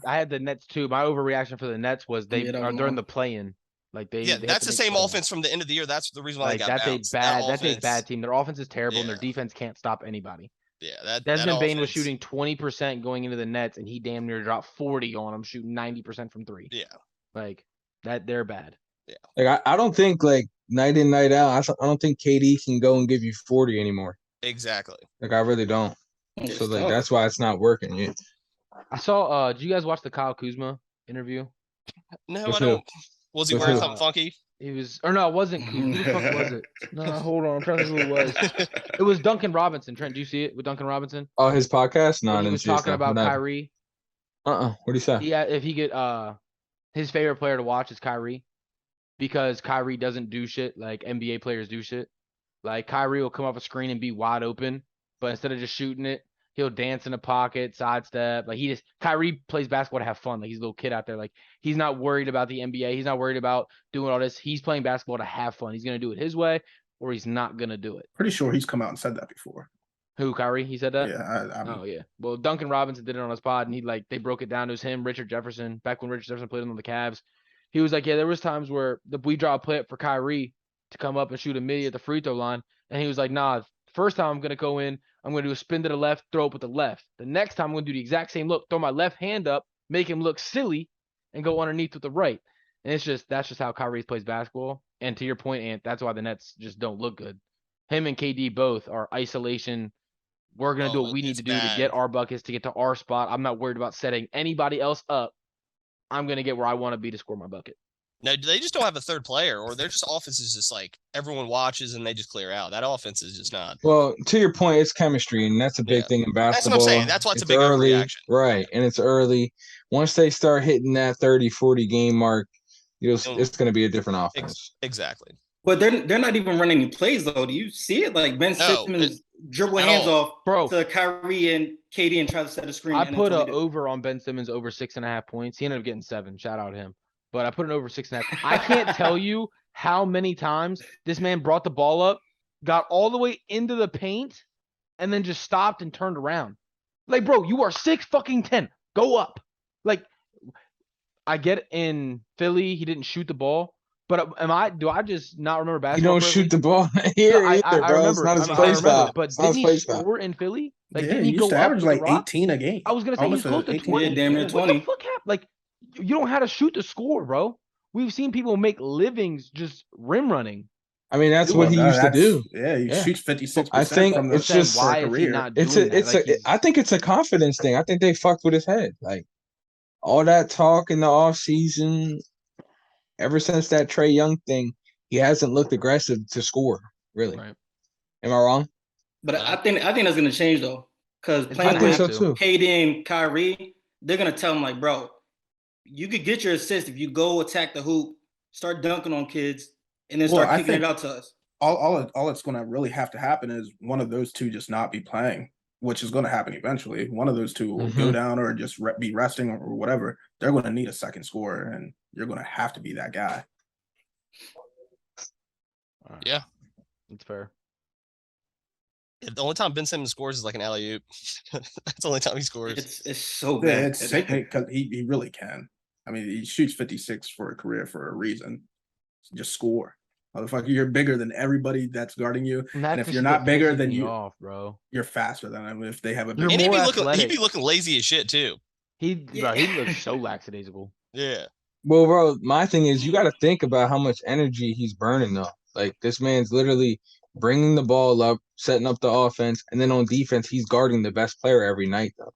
I had the Nets too. My overreaction for the Nets was they're in the play-in. Like that's the same offense from the end of the year. That's the reason why they got bounced. That's a bad team. Their offense is terrible, and their defense can't stop anybody. Yeah, Desmond Bane was shooting 20% going into the Nets, and he damn near dropped 40 on them, shooting 90% from 3. Yeah, like that, they're bad. Yeah, like I don't think like night in night out. I don't think KD can go and give you 40 anymore. Exactly. Like I really don't. So like that's why it's not working. Yeah. I saw. Did you guys watch the Kyle Kuzma interview? No, I don't. Was he wearing something funky? He was, or no, it wasn't. Who the fuck was it? No, hold on. I'm trying to think who it was. It was Duncan Robinson. Trent, do you see it with Duncan Robinson? Oh, his podcast? No, he was talking about Kyrie. What do you say? Yeah, if he get his favorite player to watch is Kyrie, because Kyrie doesn't do shit like NBA players do shit. Like Kyrie will come off a screen and be wide open, but instead of just shooting it, he'll dance in the pocket, sidestep. Like Kyrie plays basketball to have fun. Like he's a little kid out there. Like he's not worried about the NBA. He's not worried about doing all this. He's playing basketball to have fun. He's gonna do it his way, or he's not gonna do it. Pretty sure he's come out and said that before. Who, Kyrie? He said that? Yeah. Oh yeah. Well, Duncan Robinson did it on his pod, and they broke it down. It was him, Richard Jefferson, back when Richard Jefferson played on the Cavs. He was like, yeah, there was times where we draw a play up for Kyrie to come up and shoot a midi at the free throw line, and he was like, nah, first time I'm gonna go in, I'm gonna do a spin to the left, throw up with the left. The next time I'm gonna do the exact same look, throw my left hand up, make him look silly, and go underneath with the right. And that's just how Kyrie plays basketball. And to your point, Ant, that's why the Nets just don't look good. Him and KD both are isolation. We're going to do what we need to do to get our buckets, to get to our spot. I'm not worried about setting anybody else up. I'm going to get where I want to be to score my bucket. No, they just don't have a third player, or their just offense is just like everyone watches and they just clear out. That offense is just not. Well, to your point, it's chemistry, and that's a big thing in basketball. That's what I'm saying. That's why it's a big early, overreaction. Right, and it's early. Once they start hitting that 30, 40 game mark, it's going to be a different offense. Exactly. But they're not even running any plays, though. Do you see it? Like Ben Simmons dribble hands off to Kyrie and KD and try to set a screen. I put an over on Ben Simmons over 6.5 points. He ended up getting 7. Shout out to him. But I put an over 6.5. I can't tell you how many times this man brought the ball up, got all the way into the paint, and then just stopped and turned around. Like, bro, you are 6'10". Go up. Like, I get in Philly, he didn't shoot the ball. But do I just not remember basketball? You don't shoot the ball here either, bro. It's not his play style. But didn't he score in Philly? Like, yeah, didn't he go average like 18 a game? I was gonna say he's close to 20. Yeah, damn near 20. What the fuck happened? Like, you don't have to shoot to score, bro. We've seen people make livings just rim running. I mean, that's what he used to do. Yeah, he shoots 56%. I think from it's just why is he not doing that? I think it's a confidence thing. I think they fucked with his head. Like all that talk in the off season. Ever since that Trae Young thing, he hasn't looked aggressive to score, really. Right. Am I wrong? But I think that's gonna change though. Because playing with KD and Kyrie, they're gonna tell him like, bro, you could get your assist if you go attack the hoop, start dunking on kids, and then start kicking it out to us. All it's gonna really have to happen is one of those two just not be playing, which is gonna happen eventually. One of those two will go down or just be resting or whatever. They're gonna need a second scorer, and you're going to have to be that guy. Yeah. That's fair. Yeah, the only time Ben Simmons scores is like an alley-oop. That's the only time he scores. It's so bad. Because he really can. I mean, he shoots 56 for a career for a reason. Just score. Motherfucker, you're bigger than everybody that's guarding you. And if you're not bigger than you, bro, you're faster than them if they have a big. And he'd be looking lazy as shit, too. He looks so lackadaisical. Yeah. Well, bro, my thing is you got to think about how much energy he's burning, though. Like, this man's literally bringing the ball up, setting up the offense, and then on defense, he's guarding the best player every night, though.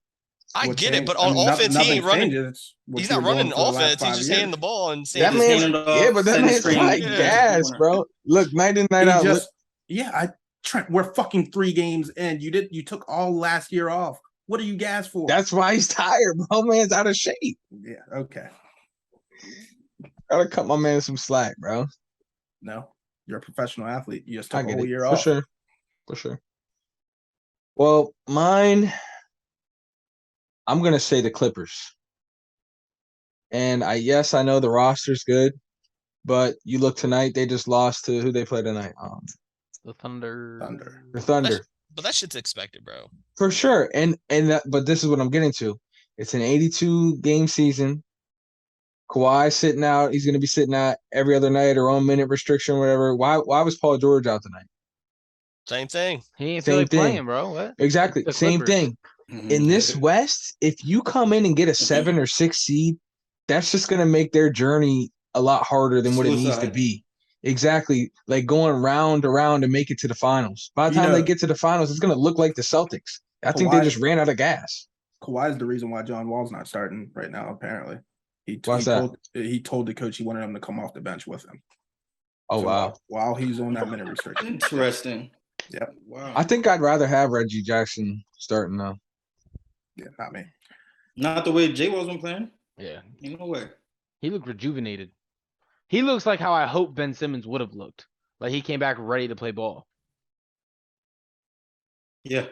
I get it, but on offense, he ain't running. He's not running offense. He's just handing the ball and saying, but that man's like gas, bro. Look, night in, night out. Trent, we're fucking 3 games in. You took all last year off. What are you gas for? That's why he's tired, bro. Man's out of shape. Yeah, okay. Gotta cut my man some slack, bro. No, you're a professional athlete. You just took a whole year off. For sure. Well, mine, I'm gonna say the Clippers. And I know the roster's good, but you look tonight, they just lost to who they play tonight. The Thunder. The Thunder. But that shit's expected, bro. For sure. But this is what I'm getting to. It's an 82 game season. Kawhi sitting out. He's going to be sitting out every other night or on minute restriction, whatever. Why was Paul George out tonight? Same thing. He ain't really playing, bro. What? Exactly. Same thing. In this West, if you come in and get a 7 or 6 seed, that's just going to make their journey a lot harder than what it needs to be. Exactly. Like going round around and make it to the finals. By the time they get to the finals, it's going to look like the Celtics. I think they just ran out of gas. Kawhi's the reason why John Wall's not starting right now, apparently. He told the coach he wanted him to come off the bench with him. Oh, so wow. While he's on that minute restriction. Interesting. Yeah. Wow. I think I'd rather have Reggie Jackson starting though. Yeah, not me. Not the way Jay was been playing. Yeah. Ain't no way. He looked rejuvenated. He looks like how I hope Ben Simmons would have looked. Like he came back ready to play ball. Yeah.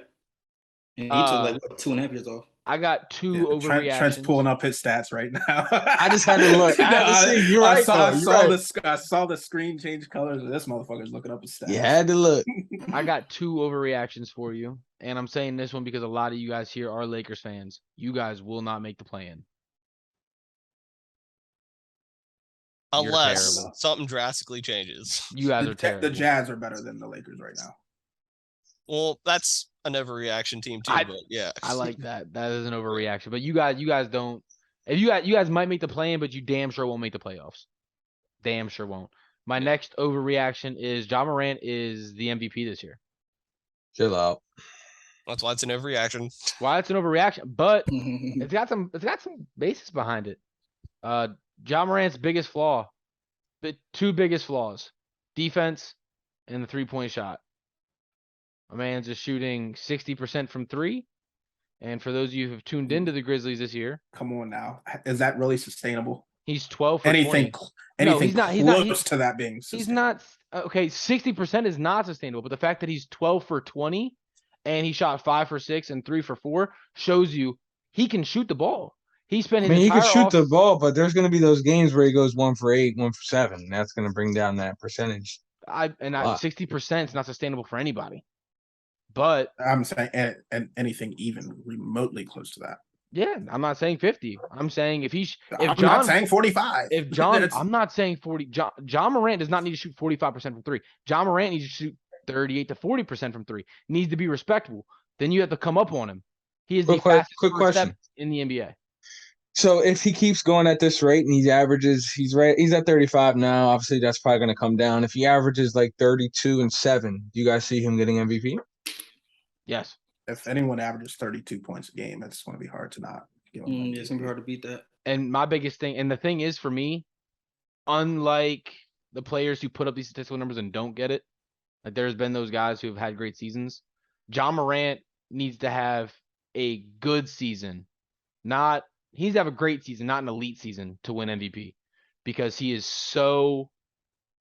And he took like 2.5 years off. I got two Yeah, overreactions. Trent's pulling up his stats right now. I just had to look. I had to see. You're right, though. I You're saw right. I saw the screen change colors. This motherfucker's looking up his stats. You had to look. I got two overreactions for you, and I'm saying this one because a lot of you guys here are Lakers fans. You guys will not make the play-in. You're Unless terrible. something drastically changes. You guys are terrible. The Jazz are better than the Lakers right now. Well, that's an overreaction team too, but yeah. I like that. That is an overreaction. But you guys don't. If you guys might make the play-in, but you damn sure won't make the playoffs. Damn sure won't. My next overreaction is Ja Morant is the MVP this year. Chill out. That's why it's an overreaction. Why it's an overreaction, but it's got some basis behind it. Ja Morant's biggest flaw, the two biggest flaws, defense and the 3-point shot. My man's just shooting 60% from three. And for those of you who have tuned into the Grizzlies this year, Come on now. Is that really sustainable? he's 12 for Anything 20. anything he's not- close to that being sustainable. He's not okay. 60% is not sustainable, but the fact that he's 12 for 20 and he shot 5 for 6 and 3 for 4 shows you he can shoot the ball. He spent I his mean, he entire can shoot the off- ball, but there's going to be those games where he goes 1 for 8, 1 for 7. That's going to bring down that percentage. 60% is not sustainable for anybody. But I'm saying and anything even remotely close to that. yeah, I'm not saying 50. I'm saying if I'm John, not saying 45. if John, That's- I'm not saying 40. John Morant does not need to shoot 45% from three. John Morant needs to shoot 38 to 40% from three. Needs to be respectable. Then you have to come up on him. He is the fastest quick first step question. in the NBA. So if he keeps going at this rate and he averages, he's at 35 now. Obviously, that's probably going to come down. If he averages like 32 and 7, do you guys see him getting MVP? Yes. If anyone averages 32 points a game, it's going to be hard to not give him It's gonna be hard to beat that. And my biggest thing, and the thing is for me, unlike the players who put up these statistical numbers and don't get it, like there's been those guys who have had great seasons. John Morant needs to have a good season. He needs to have a great season, not an elite season to win MVP. Because he is so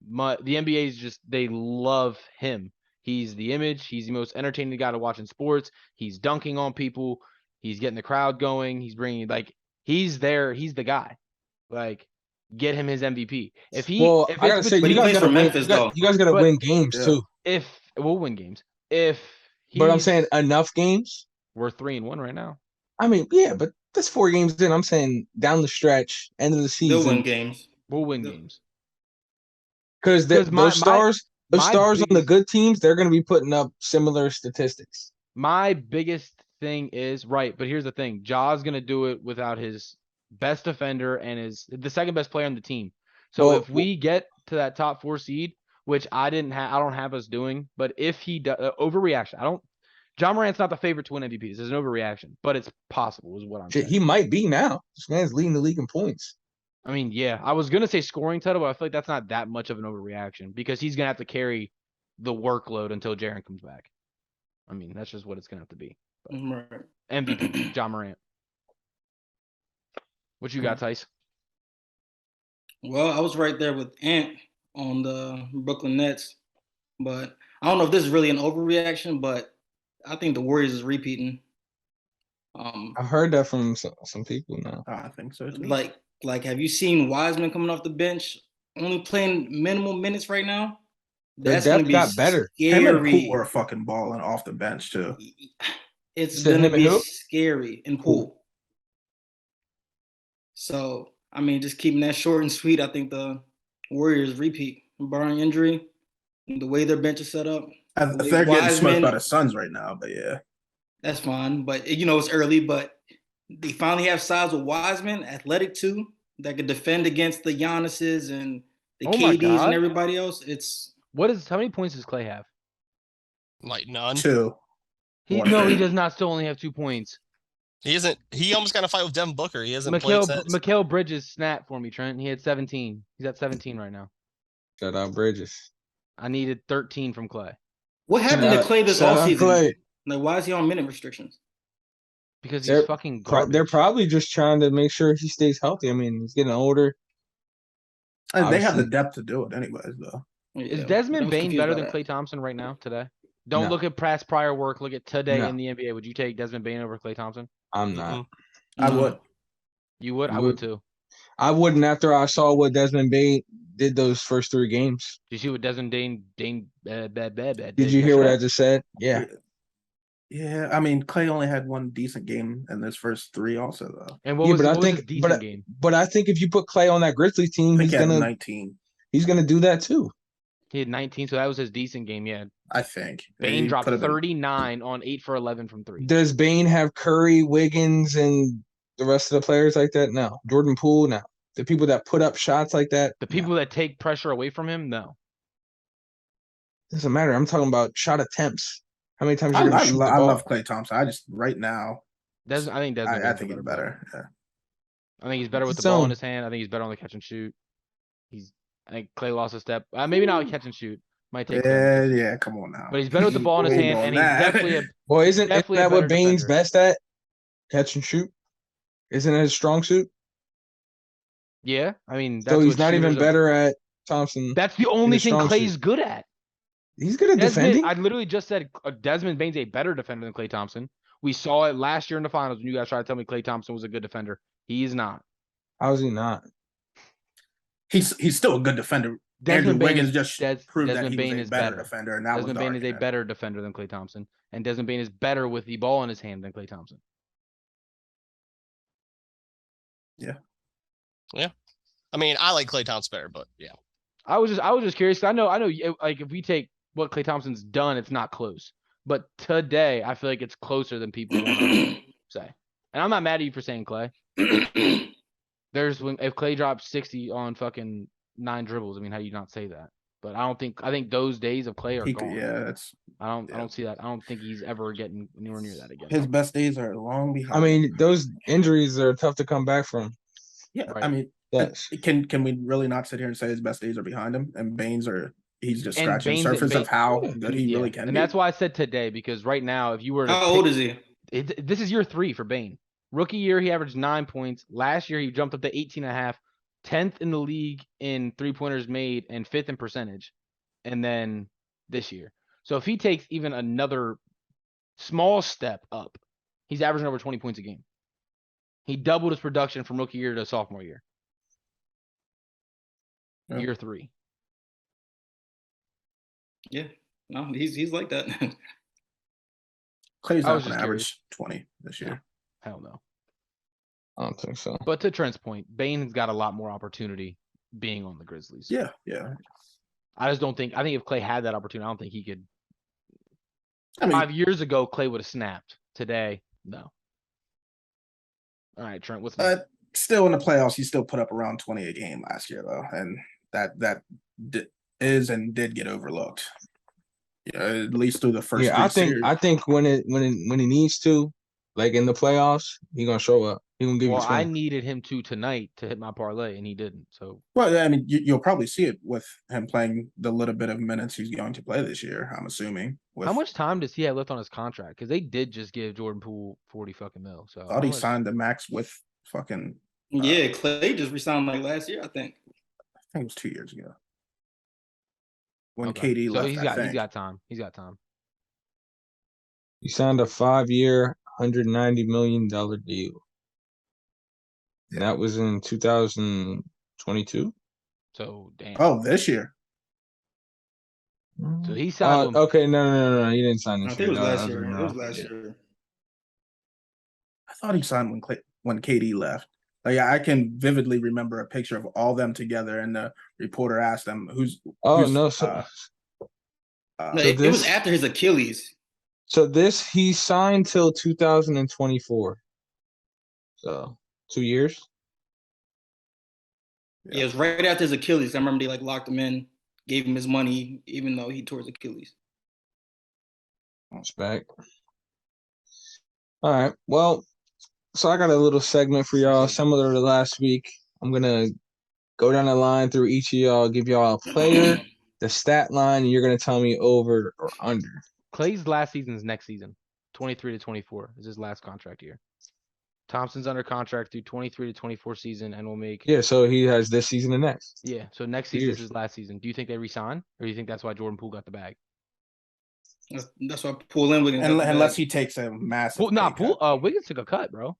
much, the NBA is just, they love him. He's the image. He's the most entertaining guy to watch in sports. He's dunking on people. He's getting the crowd going. He's bringing, like, he's there. He's the guy. Like, get him his MVP. If I gotta say, But you he guys plays gotta for win. Memphis, though. You guys gotta But- win games Yeah. too. we'll win games. But But I'm saying enough games. we're 3-1 right now. I mean, yeah, but that's 4 games in. I'm saying down the stretch, end of the They'll win season, games. We'll win Yep. games. because those stars my on the biggest- good teams, they're going to be putting up similar statistics. My biggest thing is right, but here's the thing: Ja's gonna do it without his best defender and the second best player on the team. So Well, if we get to that top 4 seed, which I don't have us doing, but if he does, overreaction. John Morant's not the favorite to win MVP. This is an overreaction, but it's possible, is what I'm Shit, saying. he might be now. This man's leading the league in points. I mean, yeah, I was gonna say scoring title, but I feel like that's not that much of an overreaction because he's gonna have to carry the workload until Jaren comes back. I mean, that's just what it's gonna have to be. Right. MVP, John Morant. What you got, Tice? Well, I was right there with Ant on the Brooklyn Nets, but I don't know if this is really an overreaction, but I think the Warriors is repeating. I've heard that from some people now. I think so too. Like, have you seen Wiseman coming off the bench, only playing minimal minutes right now? Their That's gonna depth be got better. Him and scary. Poole are fucking balling off the bench too. It's Said gonna him and be who? scary in Poole. So I mean, just keeping that short and sweet. I think the Warriors repeat, barring injury, the way their bench is set up. They're getting smoked by the Suns right now, but yeah. That's fine, but it's early. But they finally have size with Wiseman, athletic too, that could defend against the Giannis's and the Oh my KDs God. and everybody else. It's How many points does Clay have? Like none. 2. He One. does not still only have 2 points. He isn't. He almost got a fight with Devin Booker. He hasn't played since. Mikal Bridges snap for me, Trent. He had 17. He's at 17 right now. Shout out Bridges. I needed 13 from Clay what happened to Clay this Shout out offseason. Clay. Like, why is he on minute restrictions? because They're he's fucking garbage. They're probably just trying to make sure he stays healthy. I mean, he's getting older. And they have Obviously. the depth to do it anyways, though. Is Yeah, I Desmond was Bane confused better by than that. Klay Thompson right now today? Don't No. look at past prior work. Look at today No. in the NBA. Would you take Desmond Bane over Klay Thompson? I'm not. I No. would. You would? You I would? would too. I wouldn't after I saw what Desmond Bane did those first 3 games. Did you see what Desmond Bane bad. Did you hear what I just said? Yeah. Yeah, I mean, Clay only had one decent game in his first 3 also, though. And what Yeah, was, but I what was think- his decent game? But I think if you put Clay on that Grizzlies I team, think he's he had gonna 19, do that too. He had 19, so that was his decent game. Yeah. I think. Bane He dropped could have been- 39 on 8 for 11 from 3. Does Bane have Curry, Wiggins, and the rest of the players like that? No. Jordan Poole, no. The people that put up shots like that, The no. people that take pressure away from him, no. Doesn't matter. I'm talking about shot attempts. How many times I, you're gonna I, shoot lo- the I ball? love Clay Thompson. I just right now, I think Desmond I Bane's think a he's better player. better. Yeah. I think he's better with the His ball in own. his hand. I think he's better on the catch and shoot. I think Clay lost a step. Maybe not catch and shoot. Might take Clay on the catch and shoot. Yeah, come on now. But he's better with the ball in his Hold hand, on and he's that. definitely a Well, isn't definitely a that what better Bane's defender. best at? Catch and shoot. Isn't it his strong suit? yeah. I mean, that's So he's what not even shooters are- better at Thompson. That's the only his thing strong Clay's suit. good at. He's good at Desmond, defending. I literally just said Desmond Bane's a better defender than Klay Thompson. We saw it last year in the finals when you guys tried to tell me Klay Thompson was a good defender. He is not. How is he not? He's still a good defender. Desmond Andrew Bane Wiggins is- just Des- proved Desmond that he Bane was is a better better. defender, and that Desmond was the Bane is a argument. better defender than Klay Thompson, and Desmond Bane is better with the ball in his hand than Klay Thompson. I mean, I like Klay Thompson better, but yeah. I was just curious. 'Cause I know, like if we take what Klay Thompson's done, it's not close. But today, I feel like it's closer than people want to say. And I'm not mad at you for saying Klay. If Klay drops 60 on fucking 9 dribbles, I mean, how do you not say that? But I think those days of Klay are gone. Yeah, that's I don't see that. I don't think he's ever getting anywhere near that again. his best days are long behind. I mean, those injuries are tough to come back from. yeah, right. I mean, Yes. can we really not sit here and say his best days are behind him? And he's just And scratching the Bane's- surface of how yeah, good he really can And be. that's why I said today, because right now, if you were to How old is he? this is year 3 for Bane. Rookie year, he averaged 9 points. Last year, he jumped up to 18.5, 10th in the league in 3-pointers made, and 5th in percentage. And then this year. So if he takes even another small step up, he's averaging over 20 points a game. He doubled his production from rookie year to sophomore year. Yeah. Year 3. Yeah. No, he's like that. Clay's I not was going just to average 20 this year. Hell no. I don't think so. But to Trent's point, Bane's got a lot more opportunity being on the Grizzlies. Yeah. I just don't think. I think if Clay had that opportunity, I don't think he could. I mean, 5 years ago, Clay would have snapped. Today, no. All right, Trent. What's next? still in the playoffs, he still put up around 20 a game last year, though, and that did get overlooked. Yeah, at least through the first. Yeah, I think when he needs to, like in the playoffs, he gonna show up. He gonna give Well, you I 20. needed him to tonight to hit my parlay, and he didn't. So Well, I mean, you'll probably see it with him playing the little bit of minutes he's going to play this year. I'm assuming. how much time does he have left on his contract? Because they did just give Jordan Poole 40 fucking mil. So Thought he signed the max with fucking. Yeah, Clay just resigned like last year, I think. I think it was 2 years ago. When Okay. KD So left, he's got time. He's got time. He signed a 5-year, $190 million deal. And that was in 2022. So damn. Oh, this year. So he signed. Him. Okay, no. He didn't sign I this think it was year. last year. It was last year. I thought he signed when KD left. Like, I can vividly remember a picture of all them together, and the reporter asked them, "Who's?" Oh who's, no, No, So it was this- after his Achilles. so this he signed till 2024. So 2 years. Yeah, it was right after his Achilles. I remember they locked him in, gave him his money, even though he tore his Achilles. Respect. All right. Well, so I got a little segment for y'all, similar to last week. I'm gonna go down the line through each of y'all, give y'all a player, the stat line, and you're gonna tell me over or under. Clay's last season's next season, 23 to 24 is his last contract year. Thompson's under contract through 23 to 24 season, and will make. Yeah, so he has this season and next. Yeah. So next 2 season is years. his last season. Do you think they resign, or do you think that's why Jordan Poole got the bag? That's why I pull in Wiggins. Unless he takes a massive pay cut. Wiggins took a cut, bro.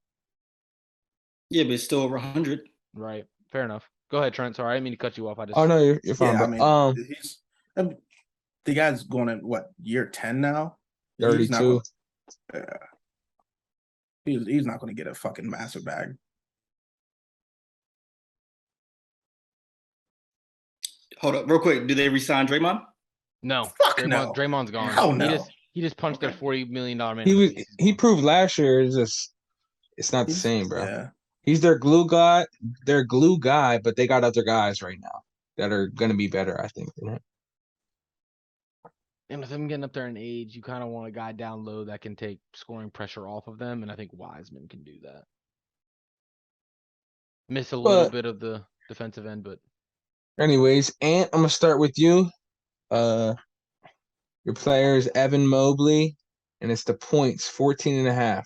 Yeah, but it's still over 100. Right. Fair enough. Go ahead, Trent. Sorry, I didn't mean to cut you off. I just Oh no, you're fine, Yeah, bro. I mean, the guy's going in what, year 10 now? He's not 32. he's not going to get a fucking massive bag. Hold up, real quick. Do they resign Draymond? no. Fuck no. Draymond's gone. Hell no. He just punched their Okay. $40 million man. He proved last year it's not the same, bro. Yeah. He's their glue guy, but they got other guys right now that are gonna be better, I think, than him. And with them getting up there in age, you kind of want a guy down low that can take scoring pressure off of them, and I think Wiseman can do that. Miss a little bit of the defensive end, but Anyways, Ant, I'm gonna start with you. Your player is Evan Mobley, and it's the points 14.5.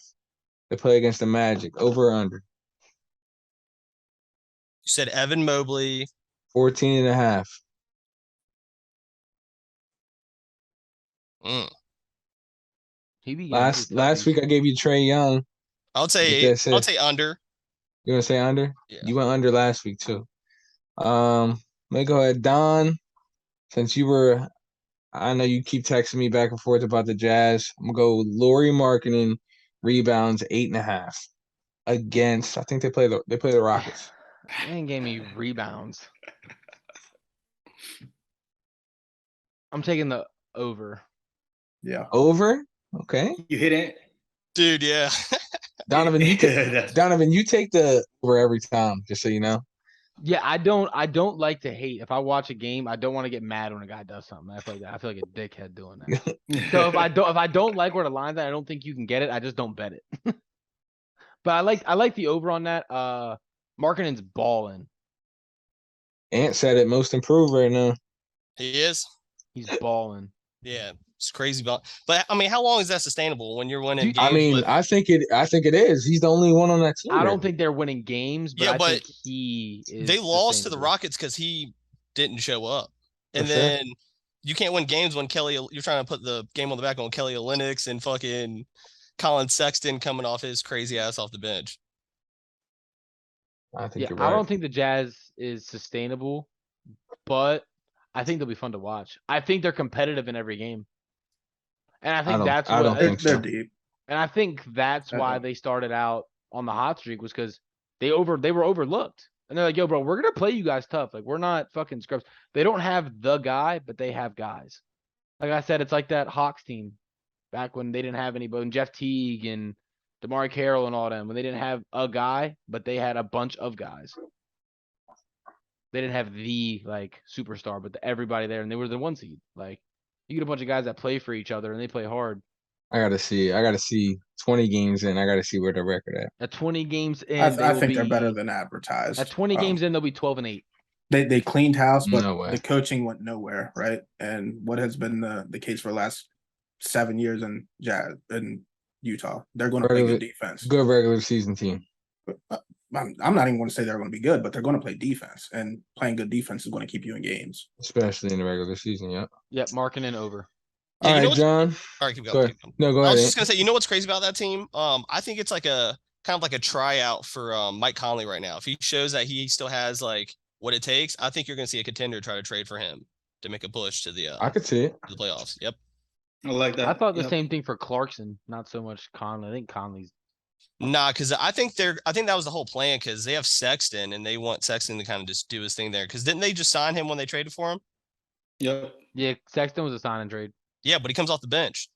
They play against the Magic. Over or under? You said Evan Mobley. 14.5. he be Last week I gave you Trey Young. I'll say under. You gonna say under? Yeah. You went under last week too. Let me go ahead, Don. Since I know you keep texting me back and forth about the Jazz. I'm gonna go Lauri Markkanen, rebounds 8.5 against. I think they play the Rockets. They ain't gave me rebounds. I'm taking the over. Yeah. Over. Okay. You hit it, Dude, yeah. Donovan, you take the over every time, just so you know. Yeah, I don't like to hate. If I watch a game, I don't want to get mad when a guy does something. I feel like a dickhead doing that. So if I don't like where the line's at, I don't think you can get it. I just don't bet it. But I like the over on that. Markkanen's balling. Ant said it, most improved right now. He is. He's balling. Yeah. It's crazy. But I mean, how long is that sustainable when you're winning games? I mean, I think it is. He's the only one on that team. I don't think they're winning games, but I think he is. They lost to the Rockets because he didn't show up. And then you can't win games when you're trying to put the game on the back on Kelly Olynyk and fucking Colin Sexton coming off his crazy ass off the bench. I think you're right. I don't think the Jazz is sustainable, but I think they'll be fun to watch. I think they're competitive in every game. And I think they're deep. And I think that's why they started out on the hot streak, was because they were overlooked. And they're like, yo, bro, we're gonna play you guys tough. Like, we're not fucking scrubs. They don't have the guy, but they have guys. Like I said, it's like that Hawks team back when they didn't have anybody, and Jeff Teague and DeMar Carroll and all them, when they didn't have a guy, but they had a bunch of guys. They didn't have the superstar, but everybody there, and they were the 1 seed. Like, you get a bunch of guys that play for each other and they play hard. I gotta see 20 games in. I gotta see where their record at. At 20 games in, I think they're better than advertised. At 20 games in, they'll be 12-8. They cleaned house, but No way. the coaching went nowhere, right? And what has been the case for the last 7 years in Utah? They're going to play good defense. Good regular season team. I'm not even going to say they're going to be good, but they're going to play defense, and playing good defense is going to keep you in games, especially in the regular season. Yep. Markkanen over. Yeah, all right, John. All right, keep going. No, go ahead. I was just gonna say, you know what's crazy about that team? I think it's like a kind of like a tryout for Mike Conley right now. If he shows that he still has what it takes, I think you're gonna see a contender try to trade for him to make a push to the. I could see it. The playoffs. Yep. I like that. I thought the same thing for Clarkson, not so much Conley. I think Conley's. Nah, because I think that was the whole plan, because they have Sexton and they want Sexton to kind of just do his thing there. Because didn't they just sign him when they traded for him? Yep. Yeah, Sexton was a sign and trade. Yeah, but he comes off the bench.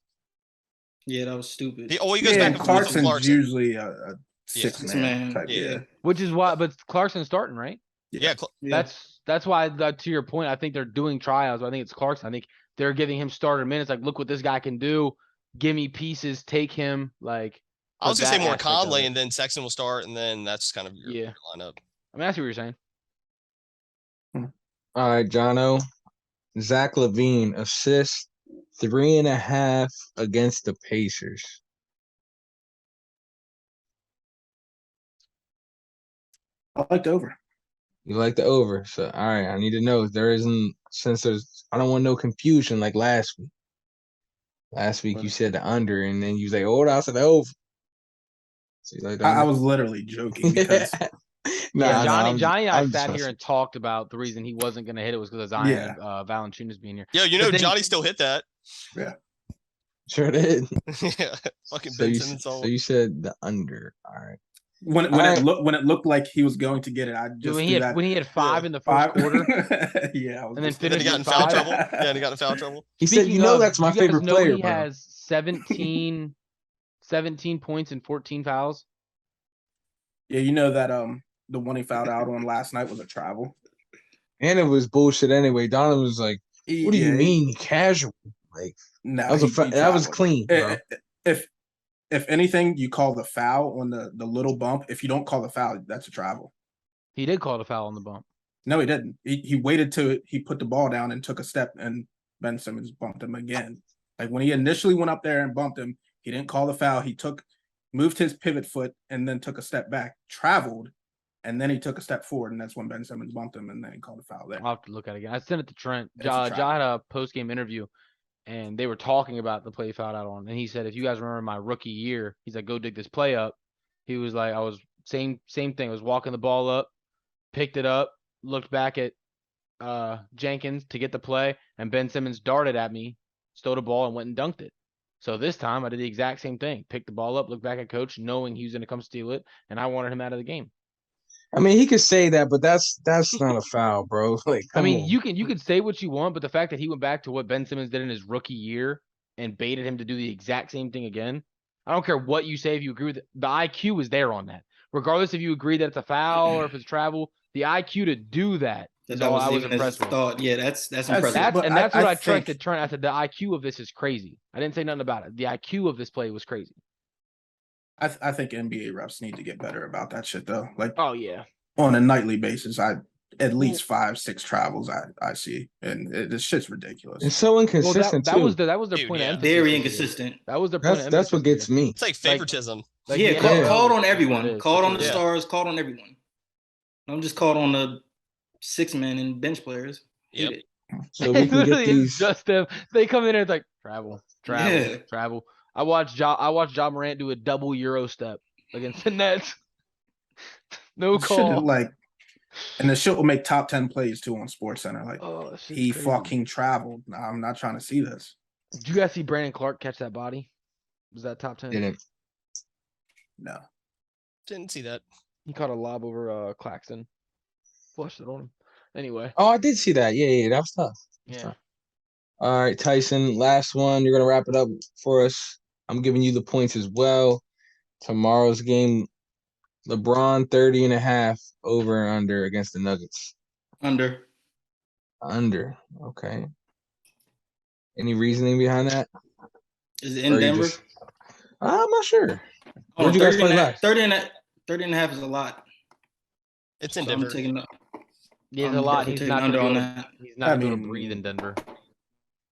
Yeah, that was stupid. He goes back and forth. Clarkson's usually a six-man type. Yeah. Which is why, but Clarkson's starting, right? Yeah. That's why, to your point, I think they're doing tryouts. I think it's Clarkson. I think they're giving him starter minutes. Like, look what this guy can do. Give me pieces. Take him. Like, I was gonna say more Conley, and then Sexton will start, and then that's kind of your lineup. I mean, I see what you're saying. All right, Jono. Zach LaVine, assist 3.5 against the Pacers. I like the over. You like the over. So, all right, I need to know if there isn't, I don't want no confusion like last week. Last week you said the under, and then you was like, "Oh, I said the over." So you like the I under? was literally joking because Yeah, Nah, Johnny and I I'm just sat here messing. and talked about the reason he wasn't going to hit it was because of Zion and Valanciunas being here. Yo, you But know then- Johnny still hit that. Sure did. Yeah, fucking So Ben you, Simmons. so you said the under. All right. when All right. it looked like he was going to get it, I just when threw he that had, when he had 5 Yeah. in the first quarter, yeah, I was and then just- And then finished he got with in foul 5. trouble. Yeah, and he got in foul trouble. He said, Speaking "You know of, that's my you guys favorite know player, he bro." has 17 points and 14 fouls. Yeah, you know that the one he fouled out on last night was a travel. And it was bullshit anyway. Donovan was like, "What do you mean casual?" Like No, that was that was clean, bro. If anything, you call the foul on the little bump. If you don't call the foul, that's a travel. He did call it a foul on the bump. No, he didn't. He waited till he put the ball down and took a step, and Ben Simmons bumped him again. Like when he initially went up there and bumped him, he didn't call the foul. He moved his pivot foot and then took a step back, traveled, and then he took a step forward, and that's when Ben Simmons bumped him, and then he called a foul there. I'll have to look at it again. I sent it to Trent. It's a Ja travel. had a post-game interview, and they were talking about the play he fouled out on. And he said, if you guys remember my rookie year, he's like, go dig this play up. He was like, I was same thing. I was walking the ball up, picked it up, looked back at Jenkins to get the play, and Ben Simmons darted at me, stole the ball, and went and dunked it. So this time I did the exact same thing. Picked the ball up, looked back at coach, knowing he was going to come steal it, and I wanted him out of the game. I mean, he could say that, but that's not a foul, bro. Like, I mean, on. you can say what you want, but the fact that he went back to what Ben Simmons did in his rookie year and baited him to do the exact same thing again. I don't care what you say if you agree with it. The IQ is there on that. Regardless if you agree that it's a foul or if it's travel, the IQ to do that is all I was impressed with. Thought. Yeah, that's impressive. That's But what I think- trusted Trent. I said the IQ of this is crazy. I didn't say nothing about it. The IQ of this play was crazy. I think NBA refs need to get better about that shit though. Like Oh yeah. on a nightly basis, at least 5-6 travels I see, and this shit's ridiculous. It's so Well, inconsistent that too. was their Dude, point yeah. of emphasis. Very this year. inconsistent. That was their point of emphasis. That's what this gets year. me. It's like favoritism. Like, Yeah, the call NFL it on is what it everyone. is. Call it on the Yeah. stars. Call it on everyone. Don't just call it on the 6-man and bench players. Yep. Hate it. So we It can literally get is these. just them. They come in and it's like travel. Yeah. Travel. I watched Ja Morant do a double Euro step against the Nets. No This shit is call. like, and the shit will make top 10 plays too on Sports Center. Like Oh, that shit's he crazy. fucking traveled. Nah, I'm not trying to see this. Did you guys see Brandon Clark catch that body? Was that top 10? Didn't. No. Didn't see that. He caught a lob over Claxton. Flushed it on him. Anyway. Oh, I did see that. Yeah, that was tough. Yeah. All right, Tyson, last one. You're gonna wrap it up for us. I'm giving you the points as well. Tomorrow's game, LeBron 30.5 over and under against the Nuggets. Under. Under. Okay. Any reasoning behind that? Is it Or in you Denver? just- I'm not sure. Oh, Where'd you guys 30 play and a- last? 30 and a half is a lot. It's in So I'm Denver. taking the, He has I'm a lot. definitely He's taking not under gonna on be able, that. he's not I gonna be able to mean- breathe in Denver.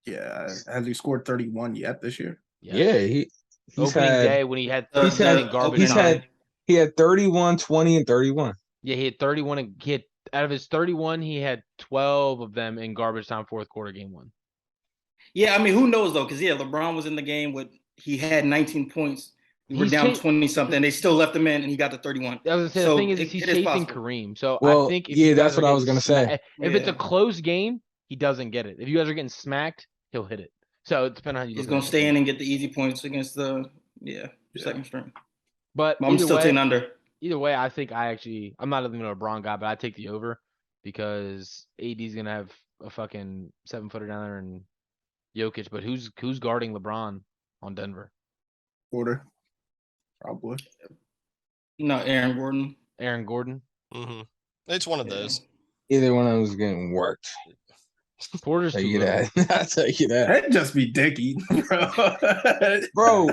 Yeah. Has he scored 31 yet this year? Yeah, he's Opening had day when he had He's 13 had- in garbage he's time. had he had 31, 20, and 31. Yeah, he had 31 and he had out of his 31, he had 12 of them in garbage time fourth quarter game 1. Yeah, I mean, who knows though? Because LeBron was in the game with he had 19 points. We were He's down cha- 20 something. They still left him in, and he got to 31. I was gonna say So the thing is it- he's it is chasing possible. Kareem. So Well, I think if yeah, you guys that's are what I was getting gonna say. If it's a Yeah. close game, he doesn't get it. If you guys are getting smacked, he'll hit it. So it depends on how you. He's look at gonna it. stay in and get the easy points against the second string. But But I'm still taking under. Either way, I think I'm not even a LeBron guy, but I take the over because AD's gonna have a fucking 7-footer down there and Jokic. But who's guarding LeBron on Denver? Quarter. Probably. No, Aaron Gordon. Aaron Gordon. Mm-hmm. It's one of Yeah. those. Either one of them was getting worked. Porter's I'll tell too you little. that. I'll tell you that. That'd just be dick eating, bro. Bro,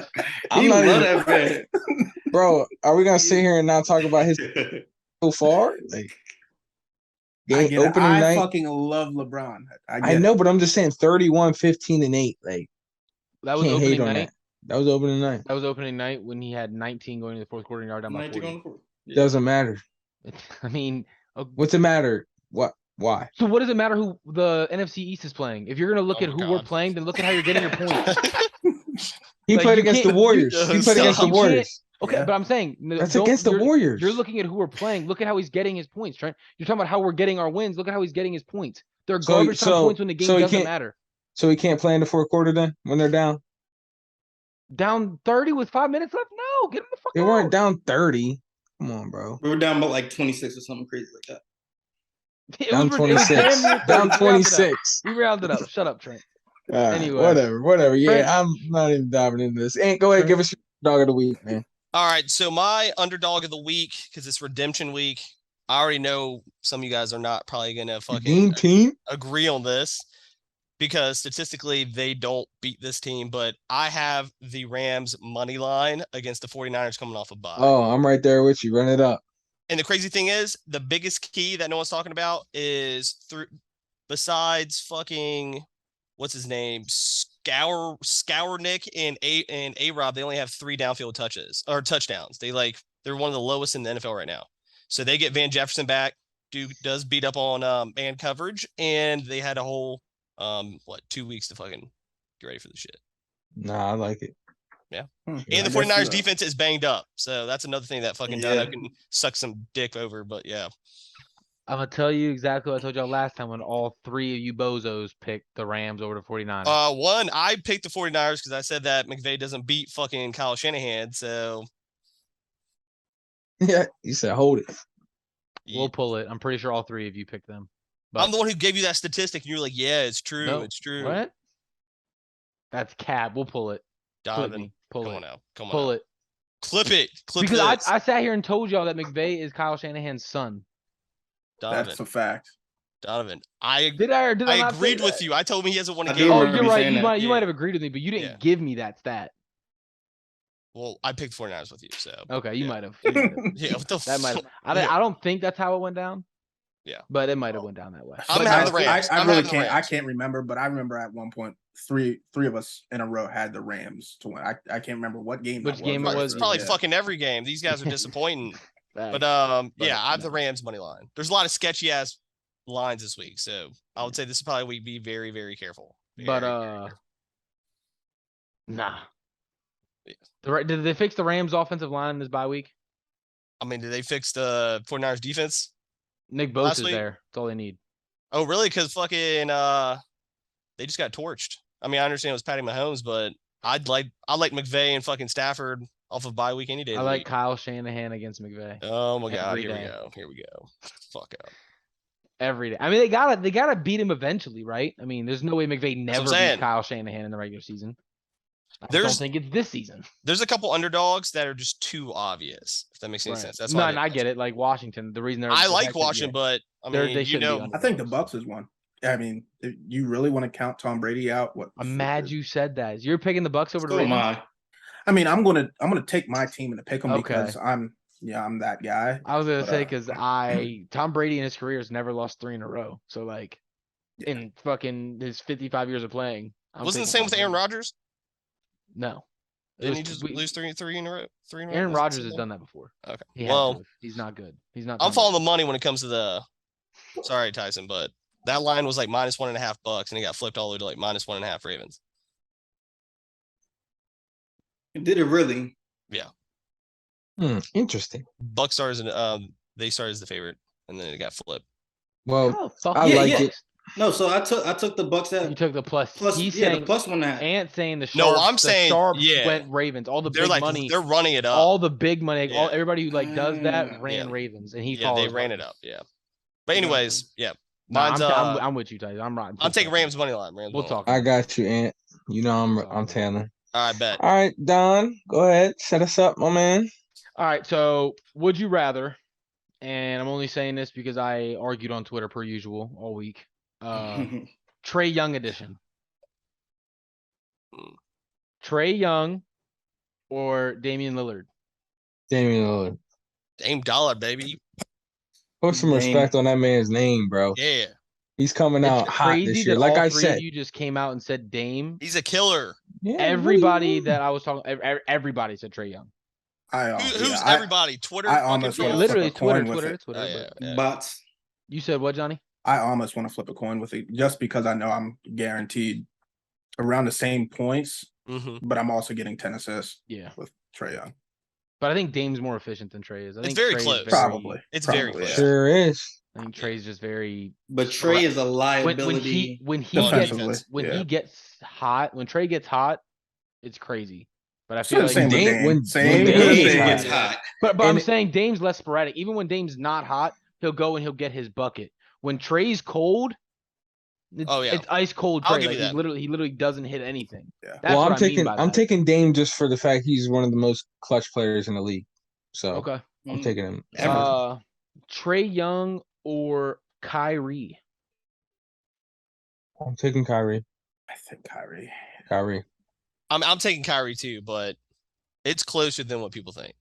I'm He not love even, that man. bro, are we gonna sit here and not talk about his so far? Like I game get it. opening I night. fucking love LeBron. I know, but I'm just saying 31, 15, and 8. Like That was can't hate opening on night. that. That was opening night. That was opening night when he had 19 going into the fourth quarter and yard down by 19 on 40. the court. Yeah. Doesn't matter. I mean, What's it matter? What? Why? so what does it matter who the NFC East is playing? If you're gonna look Oh at my who we're God. playing, then look at how you're getting your points. He Like, played you against the can't- Warriors. you- He played against the you can't- Warriors. Okay, Yeah. but I'm saying That's against the Warriors. You're looking at who we're playing. Look at how he's getting his points, Trent. You're talking about how we're getting our wins. Look at how he's getting his points. They're So- garbage time so- points when the game so he doesn't can't- matter. So he can't play in the fourth quarter then when they're down. Down 30 with 5 minutes left? No, get him the fuck They out. weren't down 30. Come on, bro. We were down about like 26 or something crazy like that. It Down was ridiculous. It was 26. damn near 30. Down We rounded up. 26. We rounded up. Shut up, Trent. All right, Anyway. whatever. Yeah, Trent- I'm not even diving into this. And go ahead, give us your dog of the week, man. All right, so my underdog of the week, because it's redemption week. I already know some of you guys are not probably gonna fucking Dean team. agree on this because statistically they don't beat this team, but I have the Rams money line against the 49ers coming off a bye. Oh, I'm right there with you. Run it up. And the crazy thing is, the biggest key that no one's talking about is besides fucking what's his name, Nick and A-Rob, they only have 3 downfield touchdowns. They're one of the lowest in the NFL right now. So they get Van Jefferson back. Dude does beat up on man coverage, and they had a whole 2 weeks to fucking get ready for the shit. Nah, I like it. And the 49ers defense is banged up. So that's another thing that fucking Dono can suck some dick over. But yeah. I'm going to tell you exactly what I told y'all last time when all 3 of you bozos picked the Rams over the 49ers. One, I picked the 49ers because I said that McVay doesn't beat fucking Kyle Shanahan. So Yeah, you said hold it. We'll pull it. I'm pretty sure all 3 of you picked them. I'm the one who gave you that statistic, and you were like, "Yeah, it's true. No, it's true." What? That's cap. We'll pull it. Donovan, Pull come it. on now. Come on. Pull now. it. Clip it. Clip Because this. I sat here and told y'all that McVay is Kyle Shanahan's son. Donovan. That's a fact. Donovan. I Did I or did I not say agreed with that? you. I told him he hasn't won a I game. do Oh, remember you're you right. saying You that. might have agreed with me, but you didn't Yeah. give me that stat. Well, I picked 49ers with you, so Okay, you Yeah. might have. You might have. yeah. What the That might. fuck? I don't think that's how it went down. Yeah. But it might have went down that way. I'm But having no, the Rams. I I'm really having the can't. I Rams. can't remember, but I remember at one point three of us in a row had the Rams to win. I can't remember what game. Which that game it but was? It's probably yeah. fucking every game. These guys are disappointing. Facts. But But, yeah, I have the no. Rams money line. There's a lot of sketchy ass lines this week, so I would say this is probably we be very, very careful. But Very, very careful. nah. Yeah. Did they fix the Rams offensive line this bye week? I mean, did they fix the 49ers defense? Nick Last Bosa's week? there. That's all they need. Oh, really? Because fucking they just got torched. I mean, I understand it was Patty Mahomes, but I like McVay and fucking Stafford off of bye week any day. I of the like week. Kyle Shanahan against McVay. Oh my god! every Here we day. go. Here we go. Fuck up. Every day. I mean, they gotta beat him eventually, right? I mean, there's no way McVay what never I'm beats saying. Kyle Shanahan in the regular season. I There's- don't think it's this season. There's a couple underdogs that are just too obvious. If that makes any Right. sense. That's no, why and I get it. Like Washington, the reason they're I the like fact that- Washington, but I They're- mean, they you shouldn't be know, under- I think the Bucks is one. I mean, if you really want to count Tom Brady out? What? I'm mad you said that. You're picking the Bucks over the So am Ravens. I. I mean, I'm gonna take my team and pick them Okay. because I'm that guy. I was gonna But, say because Tom Brady in his career has never lost 3 in a row. So like, Yeah. in fucking his 55 years of playing, I'm wasn't the picking same Tom with Aaron Brady. Rodgers? No, It Didn't was- he just we- lose three in a row? Aaron Was it Rodgers has same? done that before. Okay. He had Well, to have. He's not good. He's not. I'm Tom following the Brady. money when it comes to the. Sorry, Tyson, but that line was like -1.5 Bucks, and it got flipped all the way to like -1.5 Ravens. Did it really? Interesting. Bucks started as they started as the favorite, and then it got flipped. Well, How the fuck I you like picked- it. No, so I took the Bucks You at took the plus. plus. He's Yeah, saying the plus 1.5. Ant saying the No, sharps. I'm the saying, sharps yeah. went Ravens. All the They're big like money. they're running it up. All the big money. Yeah. Everybody who like does that ran Yeah. Ravens, and he Yeah, they follows ran it Ravens. up. Yeah. But anyways, yeah. Nah, Mine's I'm with you, Tyson. I'm taking Rams money line. Rams We'll money line. talk. I got you, Ant. You know I'm Tanner. I bet. All right, Don, go ahead. Set us up, my man. All right, so would you rather? And I'm only saying this because I argued on Twitter per usual all week. Trey Young edition. Trey Young or Damian Lillard? Damian Lillard. Dame Dollar, baby. Put some Dame. respect on that man's name, bro. Yeah. He's coming out It's hot crazy this year. that Like all I three said, of you just came out and said Dame. He's a killer. yeah, Everybody what do you that I was talking, everybody said Trey Young. Who's everybody? Twitter? I fucking almost trolls? wanna Literally flip a coin Twitter, with Twitter. it. Oh, but- yeah. Bots. You said what, Johnny? I almost want to flip a coin with it just because I know I'm guaranteed around the same points but I'm also getting 10 assists Yeah. with Trae Young. But I think Dame's more efficient than Trey is. I It's think very Trey is close. Probably. It's Probably, very close. yeah. Sure is. I think Trey's just very. But Trey is a liability. When he Defensively, gets when yeah. he gets hot, when Trey gets hot, it's crazy. But I So feel like same with Dame- Dame. when Same Dame with gets Dame. gets hot. But And I'm saying Dame's less sporadic. Even when Dame's not hot, he'll go and he'll get his bucket. When Trey's cold, it's ice cold I'll Trey. give Like you that. he literally doesn't hit anything. Yeah. That's what I mean by I'm that. taking Dame just for the fact he's one of the most clutch players in the league. So Okay. I'm taking him. Ever. Trey Young or Kyrie? I'm taking Kyrie. I think Kyrie. I'm taking Kyrie too, but it's closer than what people think.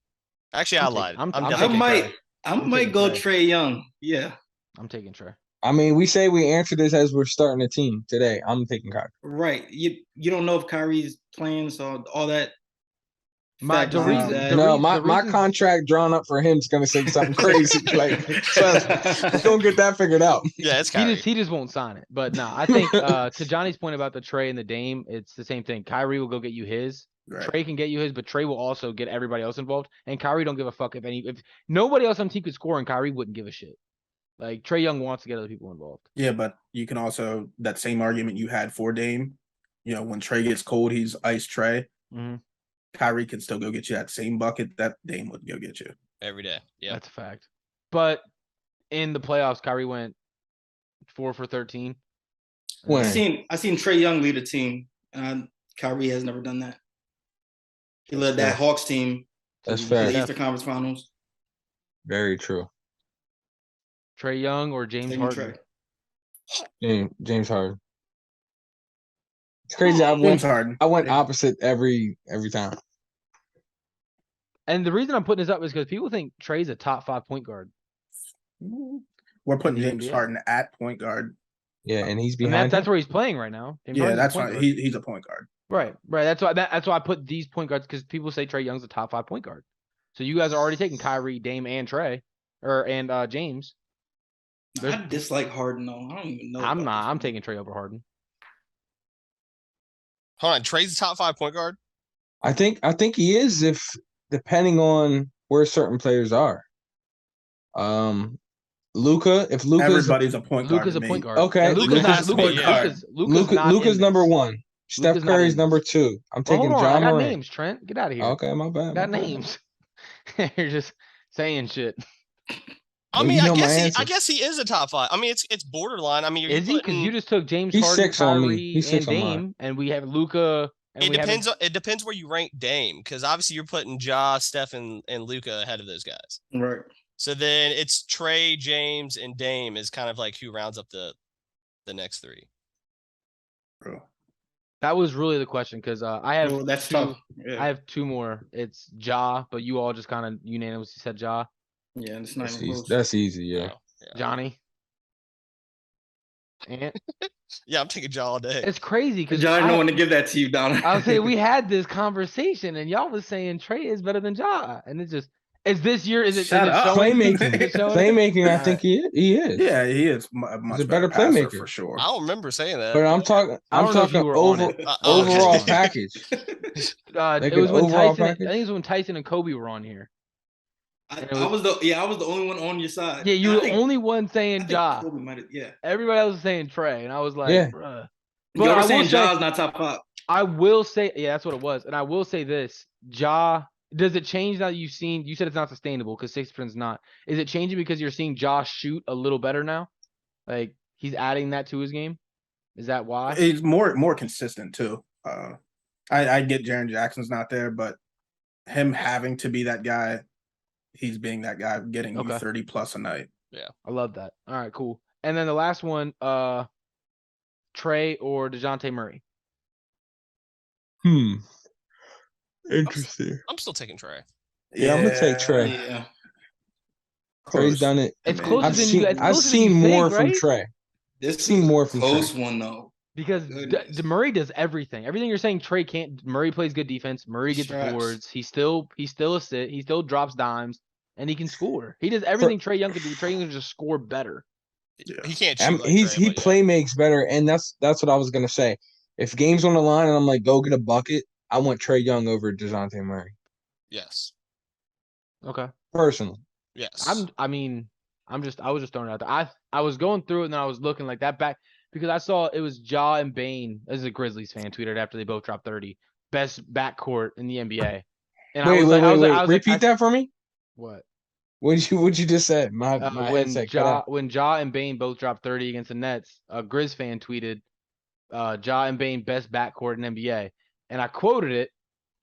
Actually, I lied. I'm I definitely might taking go Trey. Trey Young. Yeah. I'm taking Trey. I mean, we say we answer this as we're starting a team today. I'm taking Kyrie. Right. You don't know if Kyrie's playing, so all that. My contract drawn up for him is gonna say something crazy. Like, trust me, we're gonna get that figured out. Yeah, it's Kyrie. He just won't sign it. But no, I think to Johnny's point about the Trey and the Dame, it's the same thing. Kyrie will go get you his. Right. Trey can get you his, but Trey will also get everybody else involved. And Kyrie don't give a fuck if nobody else on the team could score, and Kyrie wouldn't give a shit. Like Trey Young wants to get other people involved. Yeah, but you can also that same argument you had for Dame. You know, when Trey gets cold, he's ice Trey. Mm-hmm. Kyrie can still go get you that same bucket that Dame would go get you every day. Yeah, that's a fact. But in the playoffs, Kyrie went 4 for 13. When? I seen Trey Young lead a team, and Kyrie has never done that. He led that Hawks team to the fair. Eastern Conference Finals. Very true. Trey Young or James Harden? James Harden. It's crazy. I went opposite every time. And the reason I'm putting this up is because people think Trey's a top 5 point guard. We're putting James Harden at point guard. Yeah, and he's behind. That's where he's playing right now. That's fine. He's a point guard. Right. That's why I put these point guards, because people say Trey Young's a top 5 point guard. So you guys are already taking Kyrie, Dame, and Trey, and James. I dislike Harden though. I don't even know. I'm not. I'm taking Trey over Harden. Hold on, Trey's the top 5 point guard. I think he is, if depending on where certain players are. Luka, if Luka's everybody's a point guard. Luka's a point guard. Okay, Luka's number 1. Steph Curry's number 2. I'm taking John Morant. I got Morant. names, Trent. Get out of here. Okay, my bad. I got names. You're just saying shit. I mean, I guess he is a top 5. I mean, it's borderline. I mean, is he? Because you just took James He's Harden, 6 on me. Kyrie, He's 6 and on Dame, mine. and we have Luka. It depends where you rank Dame, because obviously you're putting Ja, Steph, and Luka ahead of those guys. Right. So then it's Trey, James, and Dame is kind of like who rounds up the next 3. Bro. That was really the question, because I have that's two, tough. Yeah. I have 2 more. It's Ja, but you all just kind of unanimously said Ja. Yeah, it's not even close. That's easy, yeah. Yeah. Johnny. And yeah, I'm taking Ja all day. it's crazy because John, I don't want to give that to you, Donna. I would say we had this conversation and y'all was saying Trey is better than Ja, and it's just this year? Is it Shut up. Playmaking? I think he is. Yeah, he is much He's a better passer playmaker for sure. I don't remember saying that. But I'm talking overall package. It was when Tyson. I think it was when Tyson and Kobe were on here. I was the only one on your side. Yeah, you were the only one saying Ja. Yeah. Everybody else was saying Trey, and I was like, bruh. But I was saying Ja's not top 5. I will say, yeah, that's what it was. And I will say this, Ja, does it change now that you said it's not sustainable because 6%'s not. Is it changing because you're seeing Josh shoot a little better now? Like, he's adding that to his game? Is that why? He's more consistent, too. I get Jaren Jackson's not there, but him having to be that guy, he's being that guy, getting you 30 plus a night. Yeah. I love that. All right, cool. And then the last one, Trey or DeJounte Murray? Interesting. I'm still taking Trey. Yeah, I'm gonna take Trey. Yeah. Trey's done it. It's closer I've than seen, you. It's I've closer seen than you more think, from right? Trey. This seen more from close Trey. one though. Because Murray does everything. Everything you're saying, Trey can't. Murray plays good defense. Murray gets boards. He still assists. He still drops dimes, and he can score. He does everything Trey Young can do. Trey Young can just score better. Yeah. He can't shoot like he Trey, play makes better, and that's what I was gonna say. If game's on the line and I'm like, go get a bucket, I want Trey Young over DeJounte Murray. Yes. Okay. Personally. Yes. I was just throwing it out there. I was going through it and then I was looking like that back because I saw it was Ja and Bane, as a Grizzlies fan, tweeted after they both dropped 30. Best backcourt in the NBA. And Wait. Repeat that for me. What? What'd you just say? My headset cut out. When Ja and Bane both dropped 30 against the Nets, a Grizz fan tweeted, Ja and Bane best backcourt in NBA. And I quoted it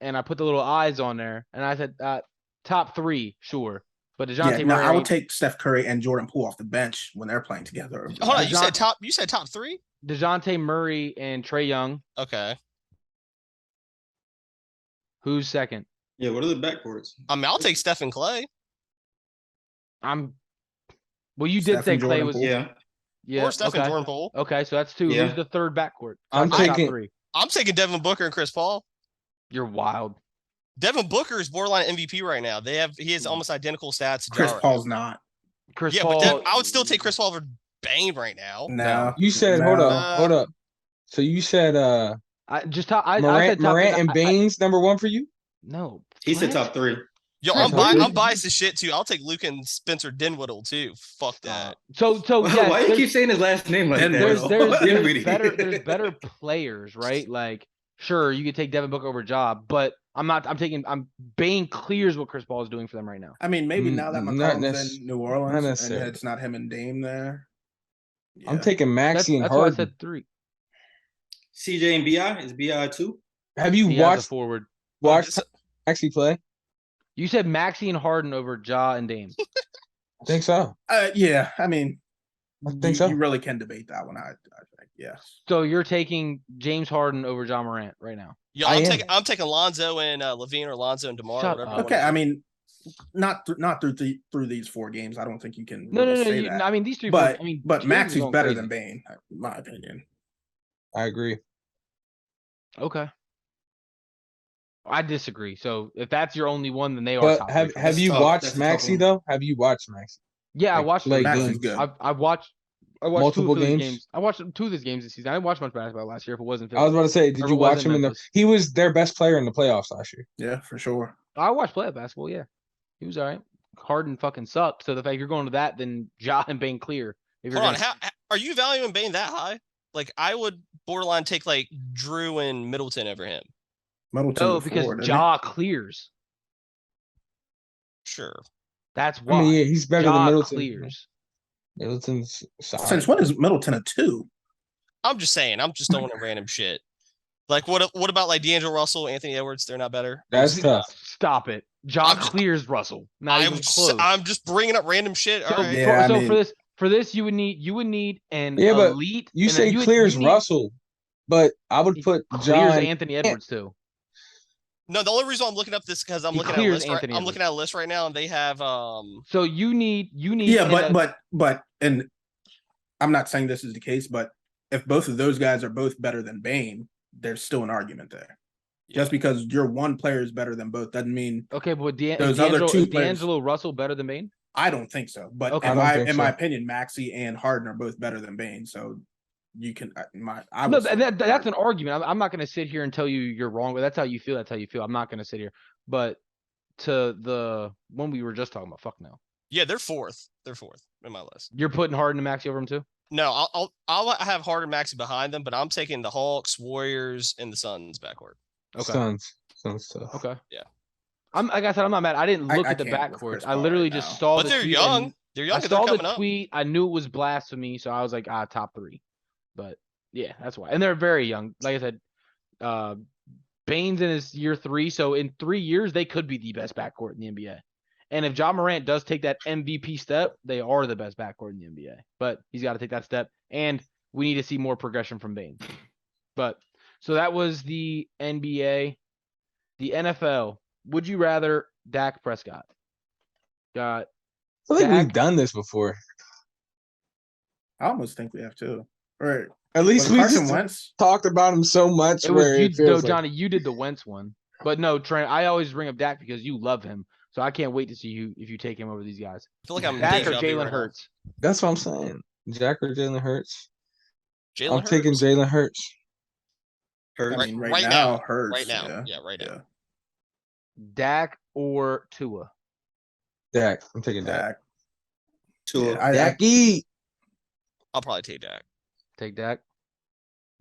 and I put the little eyes on there and I said, top 3, sure. But DeJounte Murray. I would take Steph Curry and Jordan Poole off the bench when they're playing together. Hold on, you said top 3? DeJounte Murray and Trey Young. Okay. Who's second? Yeah, what are the backcourts? I mean, I'll take Steph and Clay. Well, you did Steph say and Clay Jordan was. Poole. Yeah. Or Steph and Jordan Poole. Okay, so that's 2. Yeah. Who's the third backcourt? I'm Top taking- 3. I'm taking Devin Booker and Chris Paul. You're wild. Devin Booker is borderline MVP right now. He has almost identical stats. to Chris Ja right Paul's now. not. Chris Yeah, Paul. but I would still take Chris Paul over Bane right now. No. You said, hold up. So you said Morant and Bane's number 1 for you? No. He said what? top 3. Yo, I'm biased as shit too. I'll take Luke and Spencer Dinwiddie too. Fuck that. So yes, Why do you keep saying his last name like that? there's better players, right? Like, sure, you could take Devin Booker over Ja, but Bane clears what Chris Paul is doing for them right now. I mean, maybe now that Not McCollum's in New Orleans and necessarily. it's not him and Dame there. I'm Yeah. taking Maxey and That's why I Harden. said 3. CJ and BI is BI 2. Have you He has a watched forward. Maxey play? You said Maxey and Harden over Ja and Dame. I think so. Yeah, I mean, I think so. You really can debate that one. I think, yes. So you're taking James Harden over Ja Morant right now. Yeah, I'm taking Lonzo and Levine or Lonzo and DeMar. Shut Whatever. up. Okay, I mean, not through these 4 games. I don't think you can. No. really say that. I mean, these 3. But James Maxey's is going better crazy. than Bane, in my opinion. I agree. Okay. I disagree. So if that's your only one, then they are. But have That's you tough. watched That's a Maxey tough though? Have you watched Maxey? Yeah, I Like, watched like Maxey's games? good. I watched Multiple 2 of his games? I watched 2 of his games this season. I didn't watch much basketball last year if it wasn't. I was about to say, did Or you it watch wasn't him in the? Memphis. He was their best player in the playoffs last year. Yeah, for sure. I watched playoff basketball. Yeah, he was all right. Harden fucking sucked. So the fact you're going to that, then Ja and Bane clear. If you're Hold on, gonna- are you valuing Bane that high? Like, I would borderline take like Drew and Middleton over him. Middleton No, was because forward, isn't Ja clears. Sure. That's why. I mean, yeah, he's better than Ja Middleton. clears. Middleton's he? solid. Since when is Middleton a 2? I'm just saying. I'm just throwing a random shit. Like, what about like D'Angelo Russell, Anthony Edwards? They're not better. That's tough. Stop it. Ja I'm just- clears Russell. Not even close. I'm just bringing up random shit. All So, right. Yeah, I so mean- for this, you would need an Yeah, but elite. You and say you clears need- Russell, but I would he put clears John. Anthony Edwards too. No, the only reason I'm looking up this because I'm He looking at a clears list. Right, Anthony I'm looking at a list right now, and they have So you need. Yeah, an- but and I'm not saying this is the case, but if both of those guys are both better than Bane, there's still an argument there. Just because your one player is better than both doesn't mean Okay, but those other two is players- D'Angelo Russell better than Bane? I don't think so. But Okay. I don't think in my so. opinion, Maxey and Harden are both better than Bane. So you can I No, would say that's an argument. I'm not going to sit here and tell you you're wrong, but that's how you feel. That's how you feel. I'm not going to sit here. But to the one we were just talking about, fuck no. yeah, they're fourth. They're fourth in my list. You're putting Harden and Maxey over him too? No, I'll have Harden Maxey behind them, but I'm taking the Hawks, Warriors, and the Suns backward. Okay. Suns tough. Okay. Yeah. Like I said, I'm not mad. I didn't look I at the can't with backcourt. Chris I Paul literally right just now. saw But the they're tweet young. and They're I young. They're saw coming the up. tweet. I knew it was blasphemy, so I was like, top 3. But yeah, that's why. And they're very young. Like I said, Bane's in his year 3, so in 3 years they could be the best backcourt in the NBA. And if Ja Morant does take that MVP step, they are the best backcourt in the NBA. But he's got to take that step, and we need to see more progression from Bane. But so that was the NBA. The NFL. Would you rather Dak Prescott? Got I feel like Dak- we've done this before. I almost think we have to. Or At least was we Carson just Wentz? talked about him so much. it was where you, it feels no, like, Johnny. You did the Wentz one, but no, Trent. I always bring up Dak because you love him, so I can't wait to see you if you take him over these guys. I feel like I'm Dak or deja vu Jalen right now. Hurts. that's what I'm saying. Jack or Jalen Hurts. Jalen I'm taking Hurts. Jalen Hurts. Hurts. I mean, Right right now. now, Hurts. Right now. Yeah. Yeah, right now. Yeah. Dak or Tua? Dak. I'm taking Dak. Dak. Tua. Yeah, Dacky. I'll probably take Dak. Take Dak.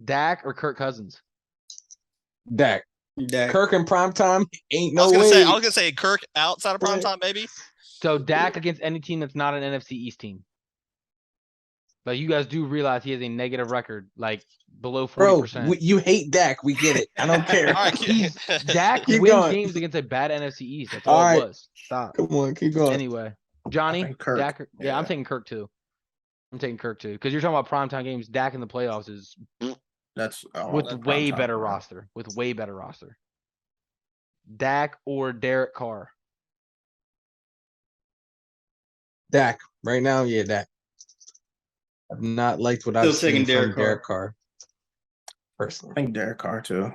Dak or Kirk Cousins? Dak. Dak. Kirk in prime time ain't no I way. was gonna say Kirk outside of prime Right. time, maybe. So Dak against any team that's not an NFC East team. But you guys do realize he has a negative record, like below 40%. Bro, you hate Dak. We get it. I don't care. All right, Dak Keep wins going. games against a bad NFC East. That's all All it right. was. Stop. Come on, keep going. Anyway, Johnny, think Kirk. Dak. Yeah, I'm Yeah. taking Kirk too. Because you're talking about primetime games. Dak in the playoffs is that's with that's way primetime, better bro. roster. With way better roster. Dak or Derek Carr? Dak. Right now, yeah, Dak. I've not liked what Still I've seen taking from Derek Carr. Derek Carr. I Personally. think Derek Carr too.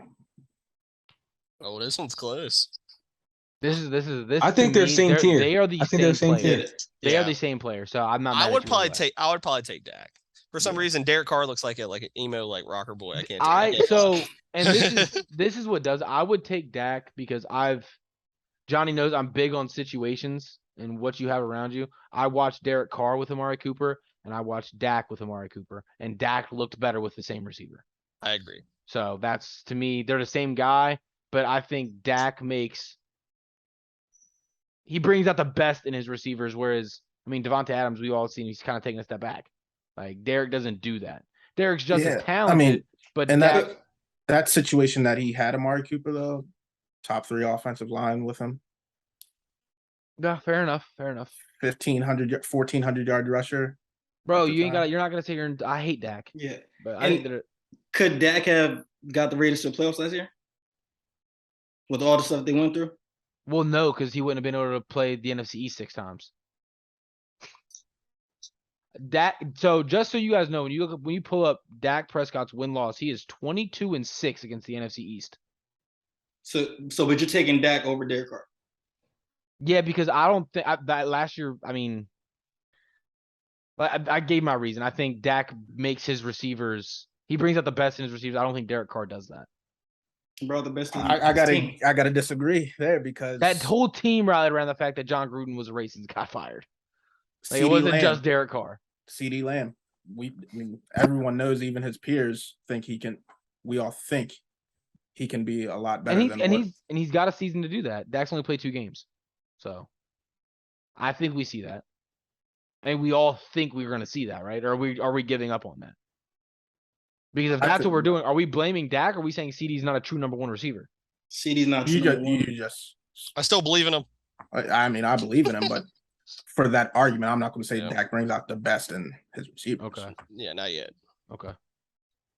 Oh, this one's close. This is. I think to they're me, same tier. They are the I think they're same same player. tier. They are Yeah. the same player. So I'm not. I mad would at you probably either way. take Dak. For some reason, Derek Carr looks like an emo like rocker boy. I can't. And this is what does. I would take Dak because Johnny knows I'm big on situations and what you have around you. I watched Derek Carr with Amari Cooper and I watched Dak with Amari Cooper, and Dak looked better with the same receiver. I agree. So that's, to me, they're the same guy, but I think Dak he brings out the best in his receivers, whereas, I mean, Devontae Adams, we've all seen he's kind of taking a step back. Like, Derek doesn't do that. Derek's just as Yeah, talented, I mean, but and Dak, that situation that he had Amari Cooper though, top 3 offensive line with him, yeah, fair enough. 1,400 yard rusher. Bro, at the you're not time. gonna say I hate Dak, Yeah. but I think that Could Dak have got the Raiders to the playoffs last year? With all the stuff they went through? well, no, because he wouldn't have been able to play the NFC East 6 times. So just so you guys know, when you pull up Dak Prescott's win-loss, he is 22-6 against the NFC East. So but you're taking Dak over Derek Carr. Yeah, because I don't think that last year. I mean, I gave my reason. I think Dak makes his receivers. He brings out the best in his receivers. I don't think Derek Carr does that. Bro, the best team. I gotta disagree there because That whole team rallied around the fact that John Gruden was a racist and got fired. Like, it CeeDee wasn't Lamb, just Derek Carr. CeeDee Lamb. I mean, everyone knows, even his peers think he can. We all think he can be a lot better And he's got a season to do that. Dak's only played 2 games, so I think we see that. And we all think we're going to see that, right? Or are we giving up on that? Because if that's what we're doing, are we blaming Dak? Or are we saying CD's not a true number 1 receiver? CD's not true number 1. You just. I still believe in him. I mean, I believe in him, but for that argument, I'm not going to say Yeah. Dak brings out the best in his receivers. Okay. Yeah, not yet. Okay.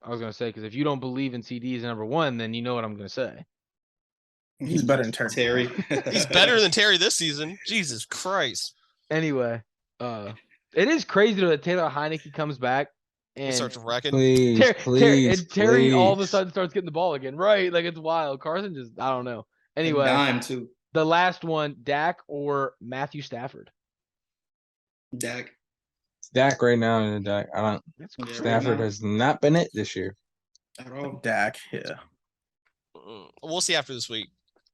I was going to say, because if you don't believe in CD as number 1, then you know what I'm going to say. He's better than Terry. He's better than Terry this season. Jesus Christ. Anyway, it is crazy though that Taylor Heineke comes back He and starts wrecking. Please, Terry all of a please. sudden starts getting the ball again. Right? Like, it's wild. Carson just, I don't know. Anyway, Dime too. the last one, Dak or Matthew Stafford? Dak. Dak right now in the Dak. That's Yeah, right Stafford now. has not been it this year. At all. Dak, yeah. We'll see after this week.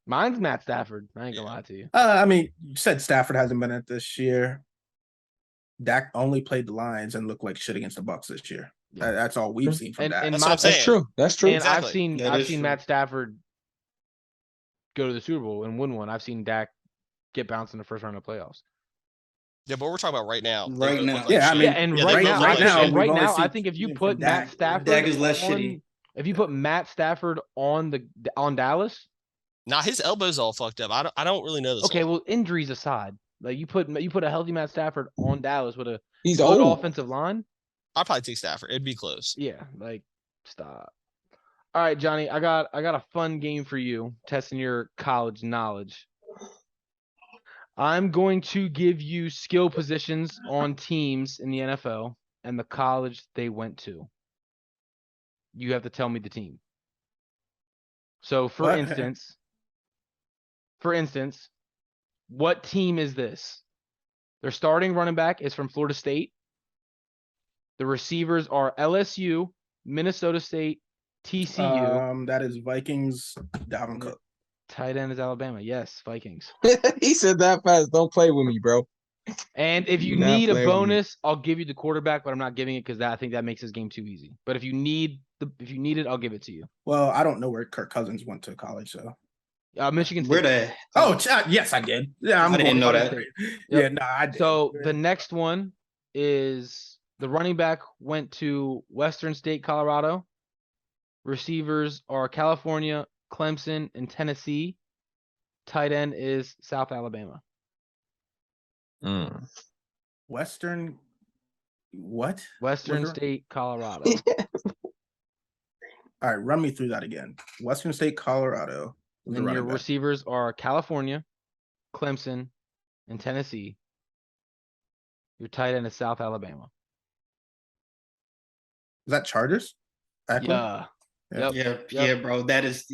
Mine's Matt Stafford. I ain't gonna lie to you. I mean, you said Stafford hasn't been it this year. Dak only played the Lions and looked like shit against the Bucks this year. Yeah. That's all we've seen from Dak. And That's what I'm That's saying. true. That's true. And Exactly. That I've is seen true. Matt Stafford go to the Super Bowl and win one. I've seen Dak get bounced in the first round of playoffs. Yeah, but we're talking about right now. Right They now. look like Yeah, I shit. mean, Yeah, and Yeah, right they now, look like shit. and right we've only now, I seen think if you from put Matt Dak. Stafford, Dak is less shitty. If you put Matt Stafford on Dallas, Nah, his elbow's all fucked up. I don't really know this. okay, one. well, injuries aside, like you put a healthy Matt Stafford on Dallas with a He's good old. offensive line, I'd probably take Stafford. It'd be close. yeah, like stop. All right, Johnny, I got a fun game for you, testing your college knowledge. I'm going to give you skill positions on teams in the NFL and the college they went to. You have to tell me the team. So, for What? instance, what team is this? Their starting running back is from Florida State. The receivers are LSU, Minnesota State, TCU. That is Vikings. Dalvin Cook. Tight end is Alabama. Yes, Vikings. He said that fast. Don't play with me, bro. And if you Do not need a play with me. bonus, I'll give you the quarterback, but I'm not giving it because I think that makes this game too easy. But if you need it, I'll give it to you. Well, I don't know where Kirk Cousins went to college, so. Michigan State. Where the? Oh, yes, I did. Yeah, I didn't know that. Yeah, no, I did. So the next one is the running back went to Western State, Colorado. Receivers are California, Clemson, and Tennessee. Tight end is South Alabama. Western. What? Western Wonder- State, Colorado. All right, run me through that again. Western State, Colorado. And then your receivers are California, Clemson, and Tennessee. Your tight end is South Alabama. Is that Chargers? Eckler? Yeah. Yep. Yeah, Yep. yeah, bro. That is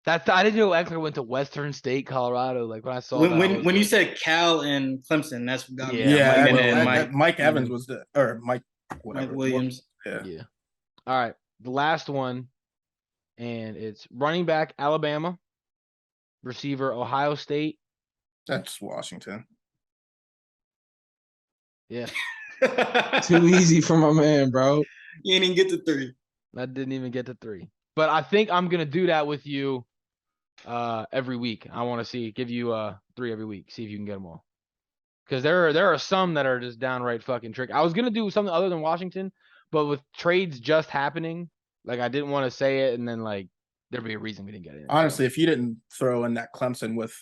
I didn't know Eckler went to Western State, Colorado. Like when I saw that, I was when you like, said Cal and Clemson, that's what got me. Yeah, Mike, Will, and Mike Mike Evans was Mike whatever. Mike Williams. Yeah. yeah. All right. The last one, and it's running back Alabama, receiver Ohio State. That's Washington. Yeah. Too easy for my man, bro. You didn't even get to 3. I didn't even get to 3. But I think I'm gonna do that with you every week. I want to give you 3 every week. See if you can get them all. Because there are some that are just downright fucking trick. I was gonna do something other than Washington, but with trades just happening, like I didn't want to say it, and then like there'd be a reason we didn't get it. Honestly, if you didn't throw in that Clemson with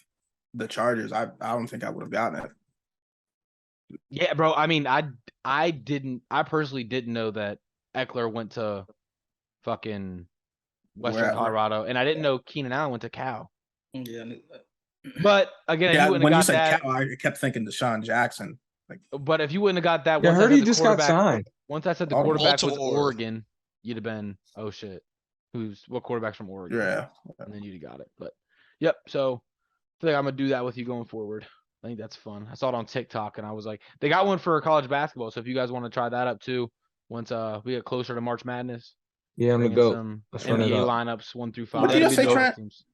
the Chargers, I don't think I would have gotten it. Yeah, bro. I mean, I personally didn't know that Eckler went to fucking Western Wherever. Colorado, and I didn't know Keenan Allen went to Cal. Yeah, I knew that. But again, if Yeah, you wouldn't when have you got said that, Cal, I kept thinking Deshaun Jackson. Like, but if you wouldn't have got that, Yeah, I once heard said he the just got quarterback- signed. Once I said the Oh, quarterback was Baltimore. Oregon, you'd have been, oh shit, what quarterback's from Oregon? yeah. And then you'd have got it. But yep. So I feel like I'm gonna do that with you going forward. I think that's fun. I saw it on TikTok and I was like, they got one for college basketball. So if you guys want to try that up too, once we get closer to March Madness, Yeah, I'm the bring in goat. some Let's run it NBA up. lineups 1 through 5. What did you That'd say, be dope. Trent? Teams.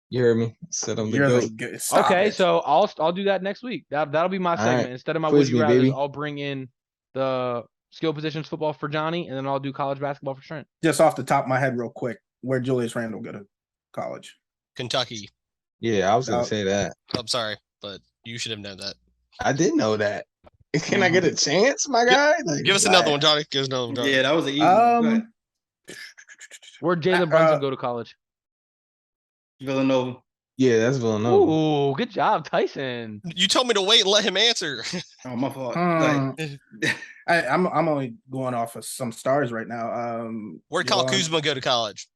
You heard me. Said I'm the You're goat. the good. Stop Okay, it. so I'll do that next week. That'll be my All segment. right. Instead of my Quiz would you me, rather, baby. I'll bring in the skill positions football for Johnny, and then I'll do college basketball for Trent. Just off the top of my head, real quick, where'd Julius Randle go to college? Kentucky. Yeah, I was gonna Oh. say that. I'm sorry, but you should have known that. I did know that. Can I get a chance, my guy? Like, Give us another one, Johnny. Give us another one, Johnny. Yeah, that was an easy one. Go ahead. Where'd Jalen Brunson go to college? Villanova. Yeah, that's Villanova. Ooh, good job, Tyson. You told me to wait and let him answer. Oh, my fault. Go ahead. I'm only going off of some stars right now. Where'd Kyle Yohan- Kuzma go to college?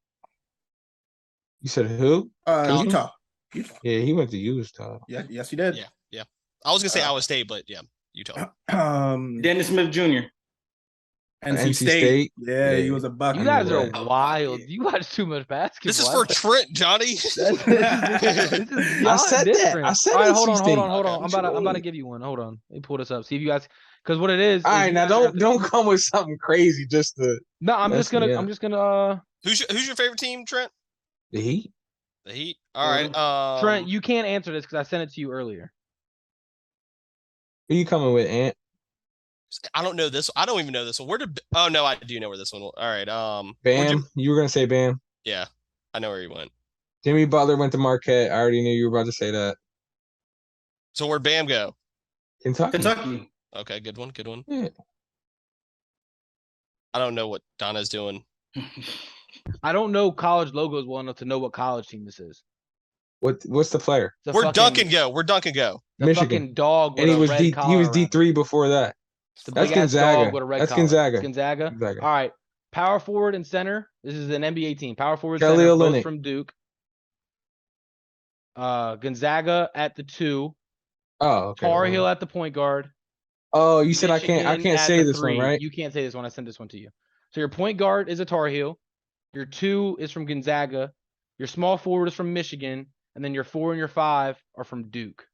You said who? Kyle- Utah. Yeah, he went to Utah. Yeah, yes, he did. Yeah. I was gonna say Iowa State, but yeah, Utah. Dennis Smith Jr. NC State. Yeah, he was a Buck. You guys are Yeah. wild. You watch too much basketball. This is for Trent, Johnny. This is I said that. different. I said All right, NC hold on. State. I'm Okay, about to give you one. Hold on. Let me pull this up. See if you guys, because what it is. All is right, you now guys have to- don't come with something crazy just to No, I'm mess just gonna. me up. I'm just gonna. Who's your favorite team, Trent? the Heat. The Heat. All right. Trent, you can't answer this because I sent it to you earlier. Who you coming with, Ant? I don't know this. I don't even know this one. Where did? Oh no, I do know where this one. All right. Bam. You were gonna say Bam. Yeah, I know where he went. Jimmy Butler went to Marquette. I already knew you were about to say that. So where'd Bam go? Kentucky. Kentucky. Okay, good one. Good one. Yeah. I don't know what Donna's doing. I don't know college logos well enough to know what college team this is. What's the player? It's a Where'd fucking- Duncan go? Where'd Duncan go? the Michigan. fucking dog with And he a was red D. collar He was around. D3 before that. It's the That's big-ass Gonzaga. dog with a red That's collar. Gonzaga. It's Gonzaga. Gonzaga. All right. Power forward and center. This is an NBA team. Power forward, Kelly center, both Olynyk. from Duke. Gonzaga at the 2. Oh, okay. Tar Heel at the point guard. Oh, you said I Michigan can't at say the this 3. one, right? You can't say this one. I sent this one to you. So your point guard is a Tar Heel. Your 2 is from Gonzaga. Your small forward is from Michigan. And then your 4 and your 5 are from Duke.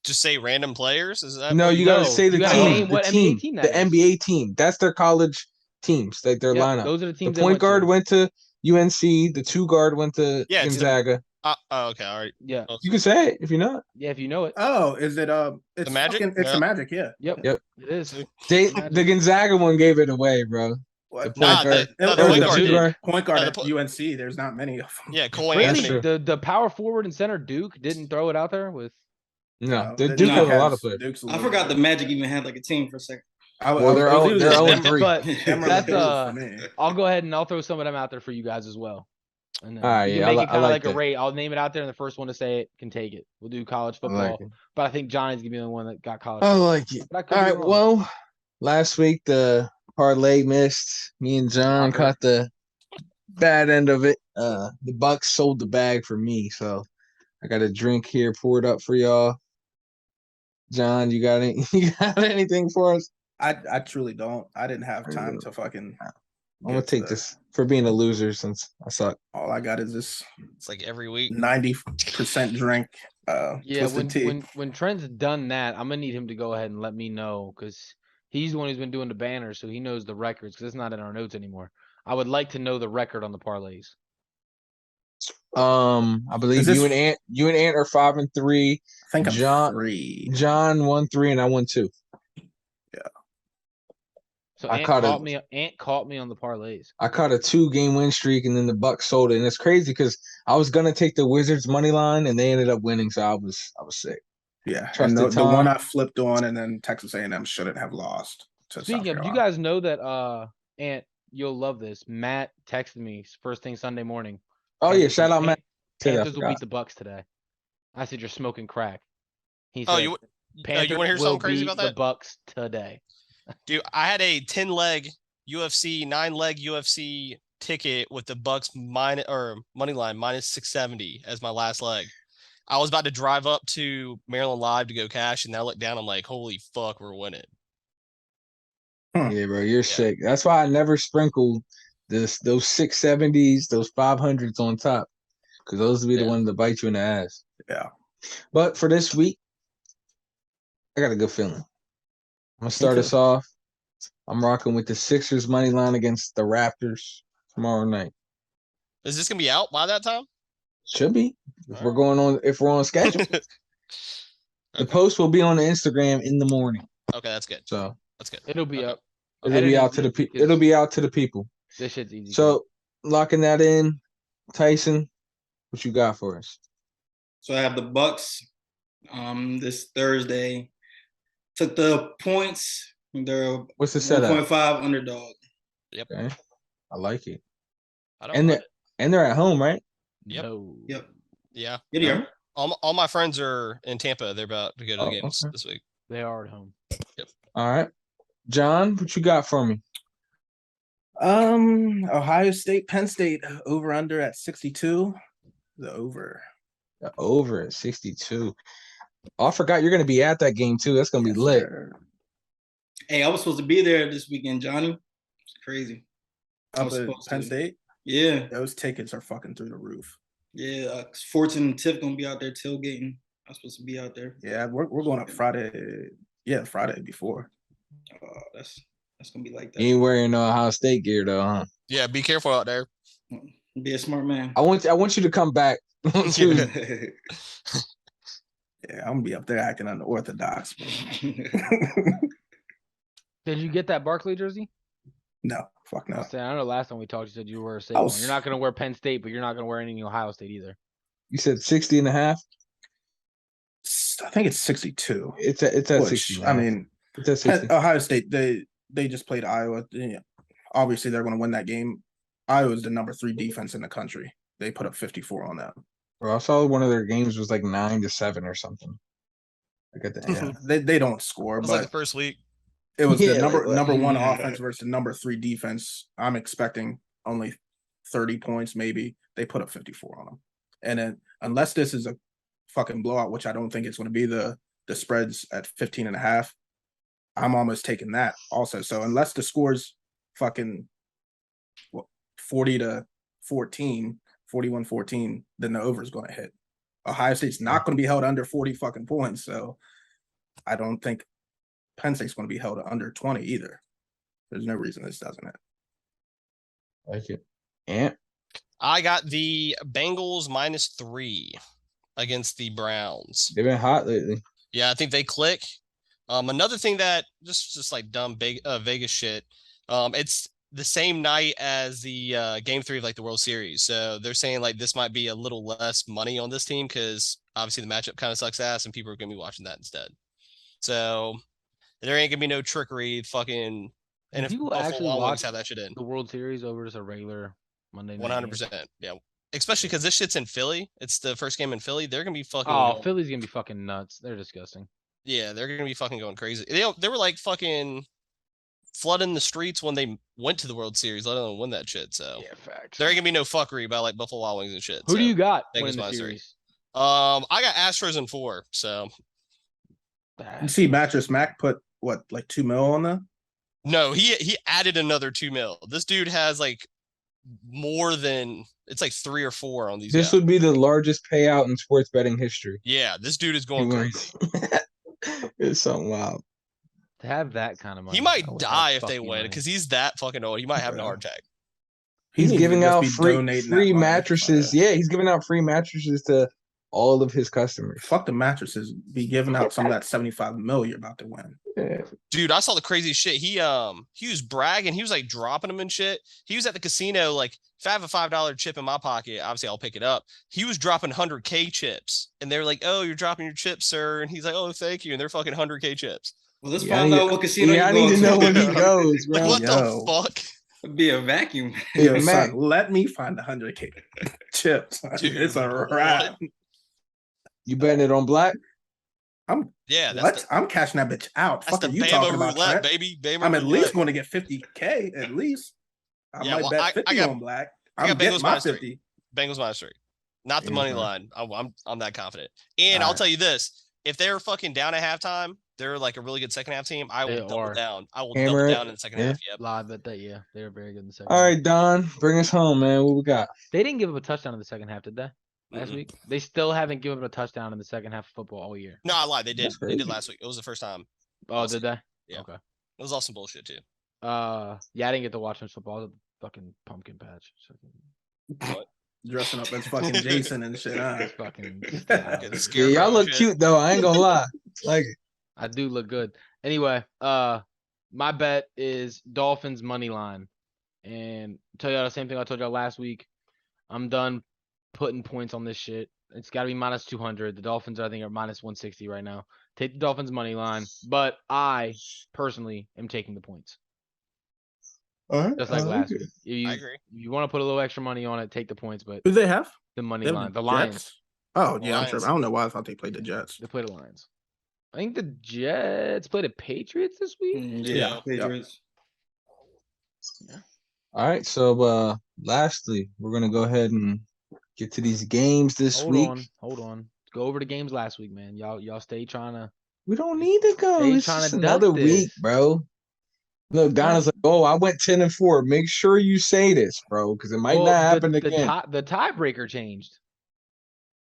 Just say random players. Is that? No, what you gotta No, say the you gotta team. name The what team. NBA team The that is. NBA team. That's their college teams, like their Yep, lineup. those are the The teams. point guard went to UNC. The 2 guard went to Yeah, it's Gonzaga. Oh, okay, all right. Yeah, Well, You can say it if you know it. yeah. If you know it, Oh, is it it's Magic? it's Yeah. the Magic, yeah. yep, Yep. it is. See? The Gonzaga one gave it away, bro. What? The Nah, point guard. the That was point the guard 2 did. guard. Point guard Yeah, at the UNC. There's not many of them. Yeah, Cole Really, Anthony. the power forward and center Duke didn't throw it out there with. No, No, Duke has a lot of has- players. Duke's a I little forgot the bit- Magic even had like a team for a second. Well, they're I was 0 either they're them- 0-3. But them or the that's Bulls for me. I'll go ahead and I'll throw some of them out there for you guys as well. And then All right, we can yeah, make I it kind of like like a that. rate. I'll name it out there, and the first one to say it can take it. We'll do college I football, like it. but I think Johnny's gonna be the one that got college. I football. like it. But I could All be right, wrong. well, last week the parlay missed. Me and John Shocker. caught the bad end of it. The Bucks sold the bag for me, so I got a drink here poured up for y'all. John, you got you got anything for us? I truly don't. I didn't have time to fucking. I'm gonna get to take that. this for being a loser since I suck. All I got is this It's like every week. 90% drink. Yeah, Twisted tea. when Trent's done that, I'm gonna need him to go ahead and let me know because he's the one who's been doing the banners, so he knows the records because it's not in our notes anymore. I would like to know the record on the parlays. I believe Is this- you and Ant are 5-3. I think I'm John- 3. John won 3 and I won 2. So I Ant caught caught it. me. Ant caught me on the parlays. I caught a 2-game win streak and then the Bucks sold it. And it's crazy because I was gonna take the Wizards money line and they ended up winning, so I was sick. Yeah, Trusted and the one Tom. I flipped on, and then Texas A&M shouldn't have lost. To Speaking South of, you Carolina. guys know that Ant, you'll love this. Matt texted me first thing Sunday morning. Oh yeah, shout out Matt. Said I Panthers will forgot. beat the Bucks today. I said you're smoking crack. He said, Oh, you want to hear Panthers something will crazy beat about that? the Bucks today. Dude, I had a 10-leg UFC, 9-leg UFC ticket with the Bucks money line minus 670 as my last leg. I was about to drive up to Maryland Live to go cash, and now I look down, I'm like, holy fuck, we're winning. Yeah, bro, you're sick. That's why I never sprinkled those 670s, those 500s on top, because those will be the Yeah. ones that bite you in the ass. Yeah. But for this week, I got a good feeling. I'm gonna start too. us off. I'm rocking with the Sixers money line against the Raptors tomorrow night. Is this gonna be out by that time? Should be if we're on schedule. The Okay. post will be on the Instagram in the morning, Okay, that's good. so That's good. It'll be Okay. up. it'll be out to the people. It'll be out to the people. This shit's easy. So locking that in, Tyson, what you got for us? So I have the Bucks this Thursday. Took the points. They're What's the setup? 1.5 underdog. Okay, I like it. I don't And mind they're at home, right? Yep. No. Yep. it. Yeah. Good year. All my friends are in Tampa. They're about to go to the Oh, games okay. this week. They are at home. All right, John, what you got for me? Ohio State, Penn State over under at 62. The over. The over at 62. Oh, I forgot you're gonna be at that game too. That's gonna be Yes, lit. sir. Hey, I was supposed to be there this weekend, Johnny. It's crazy. I Up was at supposed Penn to. State. Yeah. Those tickets are fucking through the roof. Yeah. Fortune and Tiff gonna be out there tailgating. I was supposed to be out there. Yeah, we're going up Friday. Yeah, Friday before. That's gonna be like that. You ain't wearing no Ohio State gear though, huh? Yeah, be careful out there. Be a smart man. I want you to come back on Tuesday. Yeah, I'm gonna be up there acting unorthodox. Did you get that Barkley jersey? No, fuck I no. was saying, I know last time we talked, you said you were a safe I one. was- You're not gonna wear Penn State, but you're not gonna wear any Ohio State either. You said 60 and a half. I think it's 62. It's at Which, 60. I mean, it's at 60. Ohio State, they just played Iowa. Yeah, obviously, they're going to win that game. Iowa's the number 3 defense in the country. They put up 54 on them. Bro, I saw one of their games was like 9-7 or something. Like at the end. Yeah, they don't score, It was like but the first week. it was Yeah, the like what? number 1 offense versus the number 3 defense. I'm expecting only 30 points, maybe. They put up 54 on them. And then unless this is a fucking blowout, which I don't think it's going to be, the spreads at 15 and a half, I'm almost taking that also. So unless the score's fucking 40-14, 41-14, then the over is going to hit. Ohio State's not going to be held under 40 fucking points. So I don't think Penn State's going to be held under 20 either. There's no reason this doesn't hit. Like it. And I got the Bengals -3 against the Browns. they've been hot lately. Yeah, I think they click. Another thing that just like dumb Vegas shit. It's the same night as the game 3 of like the World Series. So they're saying like this might be a little less money on this team because obviously the matchup kind of sucks ass and people are gonna be watching that instead. So there ain't gonna be no trickery. Fucking and if People Buffalo actually Wild Wings watch have that shit in the World Series over just a regular Monday night. 100%. Yeah, especially because this shit's in Philly. It's the first game in Philly. They're gonna be fucking. Oh, Philly's gonna be fucking nuts. They're disgusting. Yeah, they're gonna be fucking going crazy. They were like fucking flooding the streets when they went to the World Series, let alone win that shit. So Yeah, facts. there ain't gonna be no fuckery about like Buffalo Wild Wings and shit. Who do you got Bengals winning the -3. series? I got Astros in 4. So You see, Mattress Mac put what, like 2 mil on that? no, he added another 2 mil. This dude has like more than it's like 3 or 4 on these. This guys. would be the largest payout in sports betting history. Yeah, this dude is He going wins. crazy. It's something wild. To have that kind of money. He might I wish I die had if they fucking win money. because he's that fucking old. He might have a Yeah. heart attack. He He's needs to giving just out be free donating that money. mattresses. Yeah. Yeah, he's giving out free mattresses to all of his customers. Fuck the mattresses. Be giving out some of that 75 mil you're about to win. Yeah. Dude, I saw the craziest shit. He was bragging. He was like dropping them and shit. He was at the casino like, if I have a $5 chip in my pocket, obviously I'll pick it up. He was dropping 100K chips, and they're like, "Oh, you're dropping your chips, sir." And he's like, "Oh, thank you." And they're fucking 100K chips. Well, let's Yeah, find out what casino I you need go to know to. when he goes, Like, bro. what Yo. the fuck? It'd be a vacuum. Yeah, Yo, Mac. son, let me find 100K chips. Dude, It's a wrap. what? You betting it on black? Yeah, I'm cashing that bitch out. that's Fuck the are you Bama talking about, roulette, Trent? baby. Bama I'm at roulette. least going to get 50K at least. I Yeah, might well, bet I 50 got- on black. I got I'm getting Bengals my -3. 50. Bengals -3. Not the Yeah, money okay. line. I'm that confident. And All I'll right. tell you this: if they're fucking down at halftime, they're like a really good second half team. I will They double are. down. I will Hammer double it. down in the second Yeah. half. Yep. Live bet that, yeah. They were very good in the second All half. right, Don, bring us home, man. What we got? They didn't give up a touchdown in the second half, did they? Last Mm-mm. week? They still haven't given up a touchdown in the second half of football all year. No, I lied. They did. That's They did crazy. last week. It was the first time. Oh, Awesome. did they? Yeah. Okay. It was all some bullshit too. Yeah, I didn't get to watch much football. I was at the fucking pumpkin patch. So Dressing up as fucking Jason and shit. Huh? it's fucking. Get the Yeah, scarecrow y'all look shit. cute though. I ain't gonna lie. Like, I do look good. Anyway, my bet is Dolphins money line, and tell y'all the same thing I told y'all last week. I'm done putting points on this shit. It's got to be -200. The Dolphins, I think, are -160 right now. Take the Dolphins money line, but I personally am taking the points, all right, just like last week. I agree. If you want to put a little extra money on it, take the points, but Who they have? the money They have line, the Jets? Lions, Oh, yeah, I'm Lions. sure. I don't know why I thought they played the Jets. they play the Lions. I think the Jets played the Patriots this week. Yeah, Yeah. Patriots. all right. So, lastly, we're gonna go ahead and get to these games this week. Hold on. Go over the games last week, man. Y'all stay trying to. We don't need to go. They It's tryna just duck another week, this. bro. Look, Donna's like, "Oh, I went 10-4. Make sure you say this, bro, because it might not happen again." The tiebreaker changed.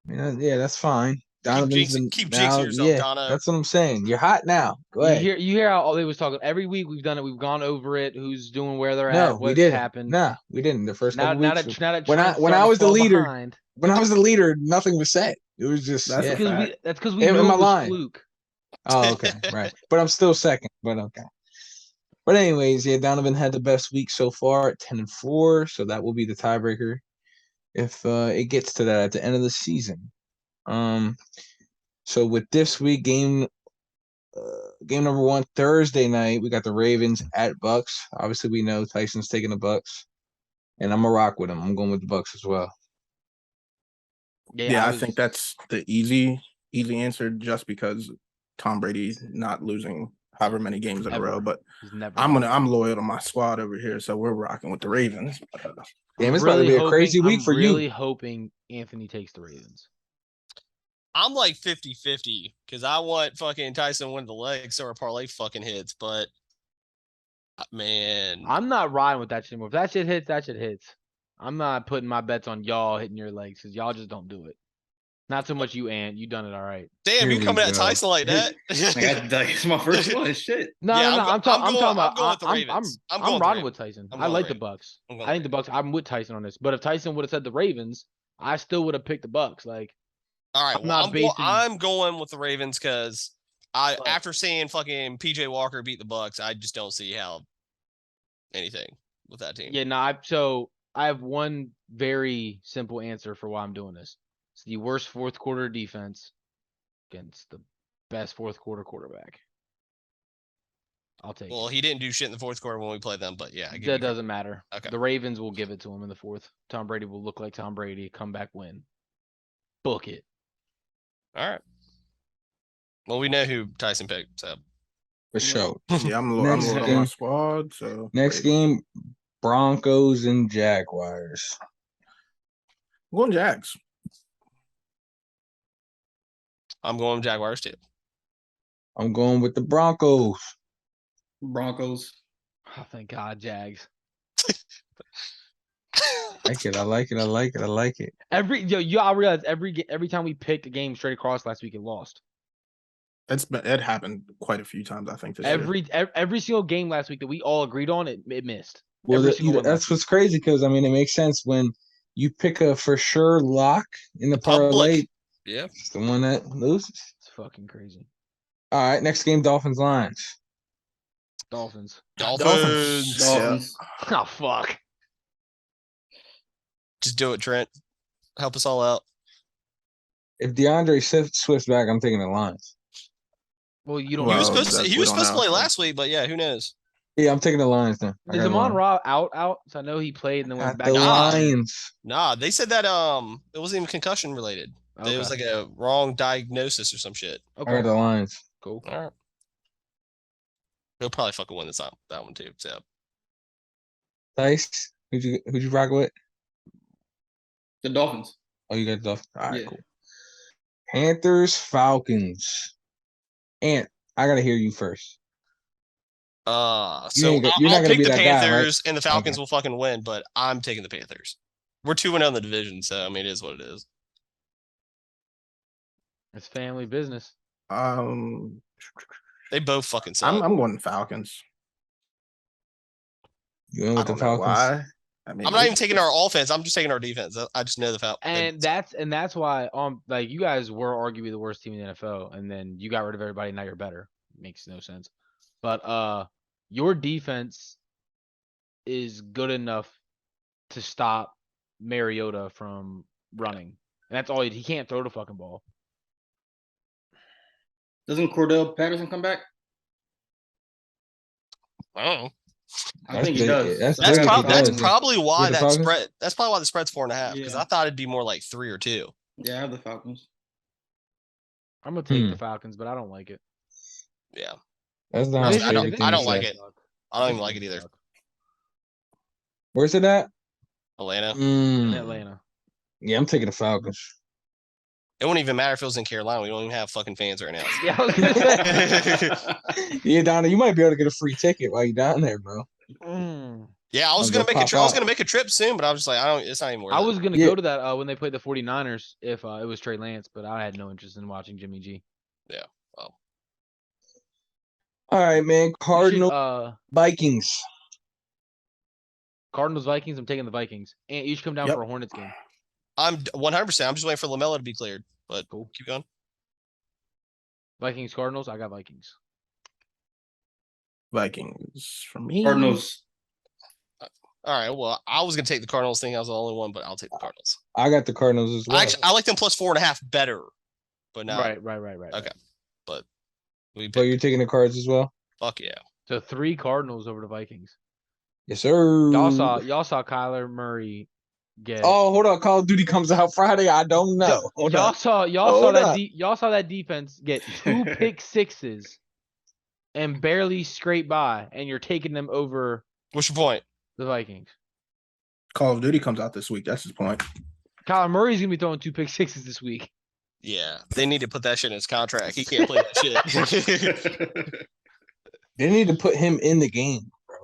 Yeah, that's fine. Donovan's keep now, jinxing yourself, yeah, Donna. that's what I'm saying. You're hot now. Go ahead. You hear how all they was talking every week. We've done it. We've gone over it. Who's doing where they're No, at. we What's didn't. happened. Nah, we didn't. The first Now couple weeks. that when Trent's I starting was to the fall leader, behind, when I was the leader, nothing was said. It was just That's yeah. a fact. that's because we Am know I it was lying? fluke. Oh, okay, right. But I'm still second. But okay. But anyways, yeah, Donovan had the best week so far at 10-4, so that will be the tiebreaker if it gets to that at the end of the season. So with this week game number 1 Thursday night, we got the Ravens at Bucks. Obviously, we know Tyson's taking the Bucks, and I'm gonna rock with him. I'm going with the Bucks as well. Yeah, I think that's the easy answer just because Tom Brady not losing however many games in a row. But he's never. I'm loyal to my squad over here, so we're rocking with the Ravens. Damn, it's about to be a crazy week for you. I'm really hoping Anthony takes the Ravens. I'm like 50-50 because I want fucking Tyson to win the leg so our parlay fucking hits. But man, I'm not riding with that shit anymore. If that shit hits, that shit hits. I'm not putting my bets on y'all hitting your legs because y'all just don't do it. Not so much you, Ant. You done it all right. Damn, Here you we coming at go. Tyson like that? It's my first one. Shit. No, Yeah, no, no. I'm talking about. going with the Ravens. I'm going with the riding with Ravens. Tyson. I'm I going like with the the Bucks. I'm going I with think the Bucks. I'm with Tyson on this. But if Tyson would have said the Ravens, I still would have picked the Bucks. Like, All right, I'm well, not basing. I'm going with the Ravens because But- after seeing fucking PJ Walker beat the Bucks, I just don't see how anything with that team. Yeah, no. So I have one very simple answer for why I'm doing this. It's the worst fourth quarter defense against the best fourth quarter quarterback. I'll take Well, it. he didn't do shit in the fourth quarter when we played them, but yeah, I give That you credit. doesn't matter. Okay. The Ravens will give it to him in the fourth. Tom Brady will look like Tom Brady, come back win. Book it. All right. Well, we know who Tyson picked, so For sure. Yeah, I'm Next loading game. my squad. So Next game, Broncos and Jaguars. I'm going Jags. I'm going Jaguars too. I'm going with the Broncos. Broncos. Oh, thank God, Jags. I like it. I realize every time we picked a game straight across last week, it lost. It happened quite a few times, I think. This year. Every single game last week that we all agreed on, it missed. Well, Every single one last that's what's crazy because I mean it makes sense when you pick a for sure lock in the parlay. Public. Yeah. It's the one that loses. It's fucking crazy. All right, next game, Dolphins Lions. Dolphins. Dolphins. Dolphins. Oh fuck. Just do it, Trent. Help us all out. If DeAndre Swift's back, I'm taking the Lions. Well, you don't. He Well, was supposed to. that's- He we was don't supposed to know, play so. last week, but yeah, who knows? Yeah, I'm taking the Lions then. I Is got the Amon Lions. Ra out? So I know he played and then went Got back. the Nah. Lions. Nah, they said that it wasn't even concussion related. Okay. It was like a wrong diagnosis or some shit. I got Okay. the Lions. Cool. All right. He'll probably fucking win that one too. So Dice. Who'd you rock with? The Dolphins. Oh, you got the Dolphins. All right, Yeah. cool. Panthers, Falcons. Ant, I gotta hear you first. so you're not I'll gonna pick be the that guy, right? Panthers and the Falcons Okay. will fucking win, but I'm taking the Panthers. We're 2-0 in the division, so I mean it is what it is. It's family business. They both fucking suck. I'm going Falcons. You in I with the don't know Falcons? why. I mean, I'm not even taking our offense. I'm just taking our defense. I just know the Falcons. And that's why like you guys were arguably the worst team in the NFL, and then you got rid of everybody. Now you're better. Makes no sense. But your defense is good enough to stop Mariota from running. And that's all he can't throw the fucking ball. Doesn't Cordell Patterson come back? I don't know. I think he big. does. That's I big got if the he That's does. Falcons. probably why the that Falcons? spread. That's probably why the spread's 4.5. Because Yeah. I thought it'd be more like 3 or 2. Yeah, I have the Falcons. I'm gonna take Hmm. the Falcons, but I don't like it. Yeah, That's not I my don't- favorite thing I to don't like say. it. I don't even like it either. Where's it at? Atlanta. In Mm. Atlanta. Yeah, I'm taking the Falcons. It wouldn't even matter if it was in Carolina. We don't even have fucking fans right now. Yeah, I was gonna say. Yeah, Donna, you might be able to get a free ticket while you're down there, bro. Yeah, I was I'll gonna go make a pop trip. I was out. gonna make a trip soon, but I was just like, it's not even worth I it. was gonna Yeah. go to that when they played the 49ers if it was Trey Lance, but I had no interest in watching Jimmy G. All right, man. You should, Cardinal Vikings. Cardinals Vikings. I'm taking the Vikings, and you should come down Yep. for a Hornets game. I'm 100%. I'm just waiting for LaMelo to be cleared. But Cool. keep going. Vikings Cardinals. I got Vikings. Vikings for me. Cardinals. All right. Well, I was gonna take the Cardinals. Thing I was the only one, but I'll take the Cardinals. I got the Cardinals as well. I like them plus 4.5 better, but now Right. Okay. we So pick, you're taking the Cards as well? fuck yeah. So 3 Cardinals over the Vikings. Yes, sir. Y'all saw Kyler Murray get. Oh, hold on. Call of Duty comes out Friday. I don't know. Hold y'all on. saw Hold that up. y'all saw that defense get 2 pick sixes and barely scrape by, and you're taking them over What's your point? the Vikings. Call of Duty comes out this week. That's his point. Kyler Murray's gonna be throwing 2 pick sixes this week. Yeah, they need to put that shit in his contract. He can't play that shit. They need to put him in the game, bro.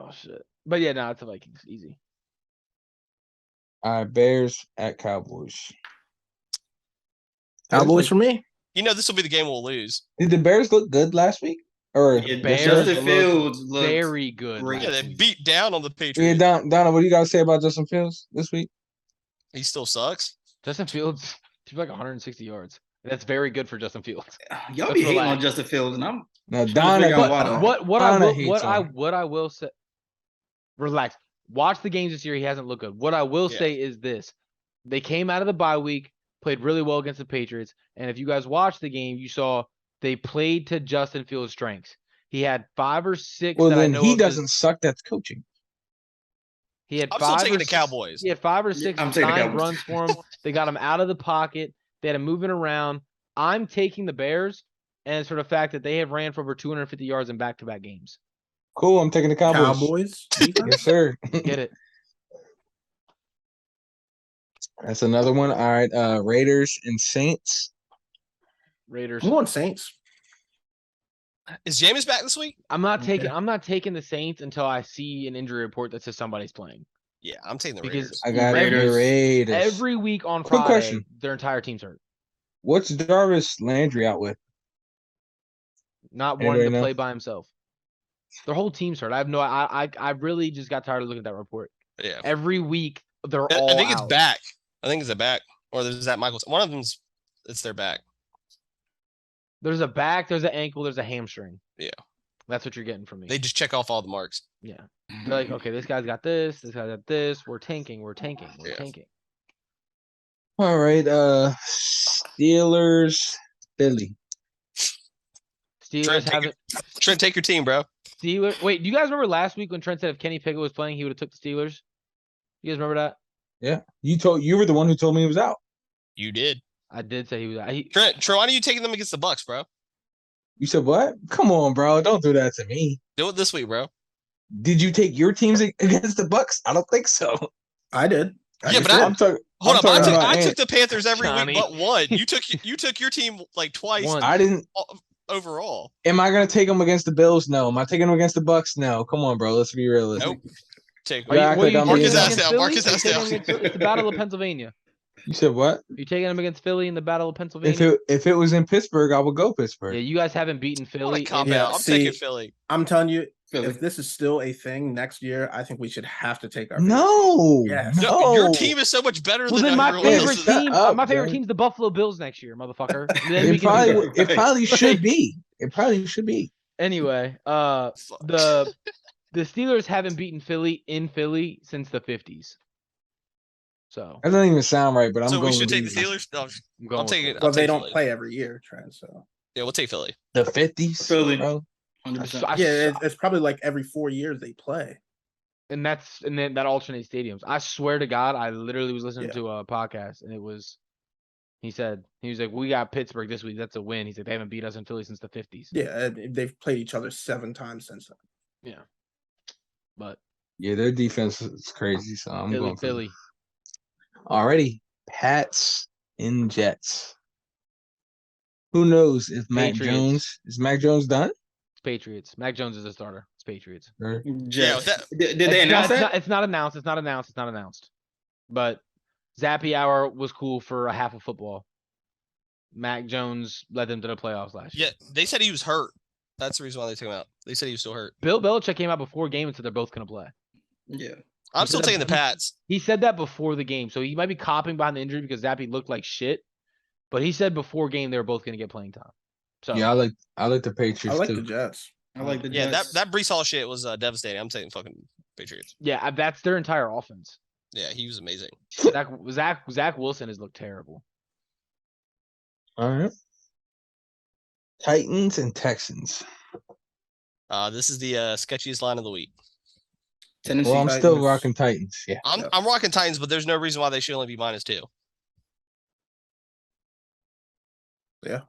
Oh shit! But yeah, no, it's the Vikings. Easy. All right, Bears at Cowboys. Cowboys for me. You know this will be the game we'll lose. Did the Bears look good last week? Or Yeah, Bears Justin looked Fields looked very good. great. Yeah, they beat down on the yeah, Patriots. Donna, what do you got to say about Justin Fields this week? He still sucks. Justin Fields, he's like 160 yards. That's very good for Justin Fields. Y'all Let's be hating on relax. Justin Fields, and I'm Now trying to Donna, figure out why. though. What I will say. Relax. Watch the games this year. He hasn't looked good. What I will Yeah. say is this: they came out of the bye week, played really well against the Patriots, and if you guys watched the game, you saw they played to Justin Fields' strengths. He had 5 or 6. well, that I then know he of doesn't suck. That's coaching. He had I'm still 5 taking or the 6 Cowboys. He had 5 or Yeah, 6 I'm taking the designed Cowboys. runs for him. They got him out of the pocket. They had him moving around. I'm taking the Bears, and it's for the fact that they have ran for over 250 yards in back-to-back games. Cool. I'm taking the Cowboys. Cowboys. Yes, defense? sir. Get it? That's another one. All right. Raiders and Saints. Raiders. I'm going Saints. Is Jameis back this week? I'm not Okay. taking the Saints until I see an injury report that says somebody's playing. Yeah, I'm taking the Because Raiders. I got the Raiders. Raiders. Every week on Quick Friday, question. their entire team's hurt. What's Jarvis Landry out with? Not Anybody wanting to know? play by himself. Their whole team's hurt. I really just got tired of looking at that report. Yeah. Every week they're I all think it's out. back. I think it's a back. Or there's that Michael's. One of them's it's their back. There's a back, there's an ankle, there's a hamstring. Yeah. That's what you're getting from me. They just check off all the marks. Yeah. They're like, okay, this guy's got this guy's got this. We're tanking. Yeah. All right. Steelers, Philly. Steelers Trent, haven't. Trent, take your team, bro. Steelers. Wait, do you guys remember last week when Trent said if Kenny Pickett was playing, he would have took the Steelers? You guys remember that? Yeah. You were the one who told me he was out. You did. I did say he was. Trent, why are you taking them against the Bucks, bro? You said what? Come on, bro. Don't do that to me. Do it this week, bro. Did you take your teams against the Bucks? I don't think so. I did. Yeah, but just I'm talking. Hold I'm up, talking about I took Ant. the Panthers every Johnny. week but one. You took your team like twice One. I didn't. overall. Am I gonna take them against the Bills? No. Am I taking them against the Bucks? No. Come on, bro. Let's be realistic. Nope. Take Yeah, I What are click you on taking Marcus them ass against down, Philly? Marcus Are you ass taking down. them against Philly? It's the Battle of Pennsylvania. You said what? You taking them against Philly in the Battle of Pennsylvania? If it was in Pittsburgh, I would go Pittsburgh. Yeah, you guys haven't beaten What a Philly. cop Yeah, out. I'm see, taking Philly. I'm telling you, Philly. if this is still a thing next year, I think we should have to take our No. Yes. No. No, your team is so much better Well, than then my everyone favorite favorite else's. shut team. up, My favorite Jay. team's the Buffalo Bills next year, motherfucker. Then we It can probably do that. it probably should be. It probably should be. Anyway, Fuck. the Steelers haven't beaten Philly in Philly since the 50s. So That doesn't even sound right, but I'm So going we should with take the Eagles. Steelers. No, I'm going I'll with take Philly. it. Well, I'll they take don't Philly. play every year, Trent. So Yeah, we'll take Philly. The 50s, Philly. bro. 100%. it's probably like every 4 years they play. And then that alternates stadiums. I swear to God, I literally was listening Yeah. to a podcast and he was like, we got Pittsburgh this week. That's a win. He's like, they haven't beat us in Philly since the 50s. Yeah, they've played each other 7 times since then. Yeah. But Yeah, their defense is crazy, so I'm going for Philly. Alrighty, Pats and Jets. Who knows if Patriots. Mac Jones done? It's Patriots. Mac Jones is a starter. It's Patriots. Or- Jets. that- Did they announce that? It's not announced. It's not announced. But Zappy Hour was cool for a half of football. Mac Jones led them to the playoffs last year. Yeah, they said he was hurt. That's the reason why they took him out. They said he was still hurt. Bill Belichick came out before game and said they're both going to play. Yeah. I'm still said taking the that- Pats. He said that before the game, so he might be copping behind the injury because Zappy looked like shit. But he said before game they were both going to get playing time. So Yeah, I like the Patriots I like too. the Jets. I like the Yeah, Jets. that Brees Hall shit was devastating. I'm taking fucking Patriots. yeah, that's their entire offense. Yeah, he was amazing. Zach Wilson has looked terrible. All right. Titans and Texans. This is the sketchiest line of the week. Tennessee. Well, I'm still Titans. rocking Titans. Yeah. I'm rocking Titans, but there's no reason why they should only be -2. Yeah.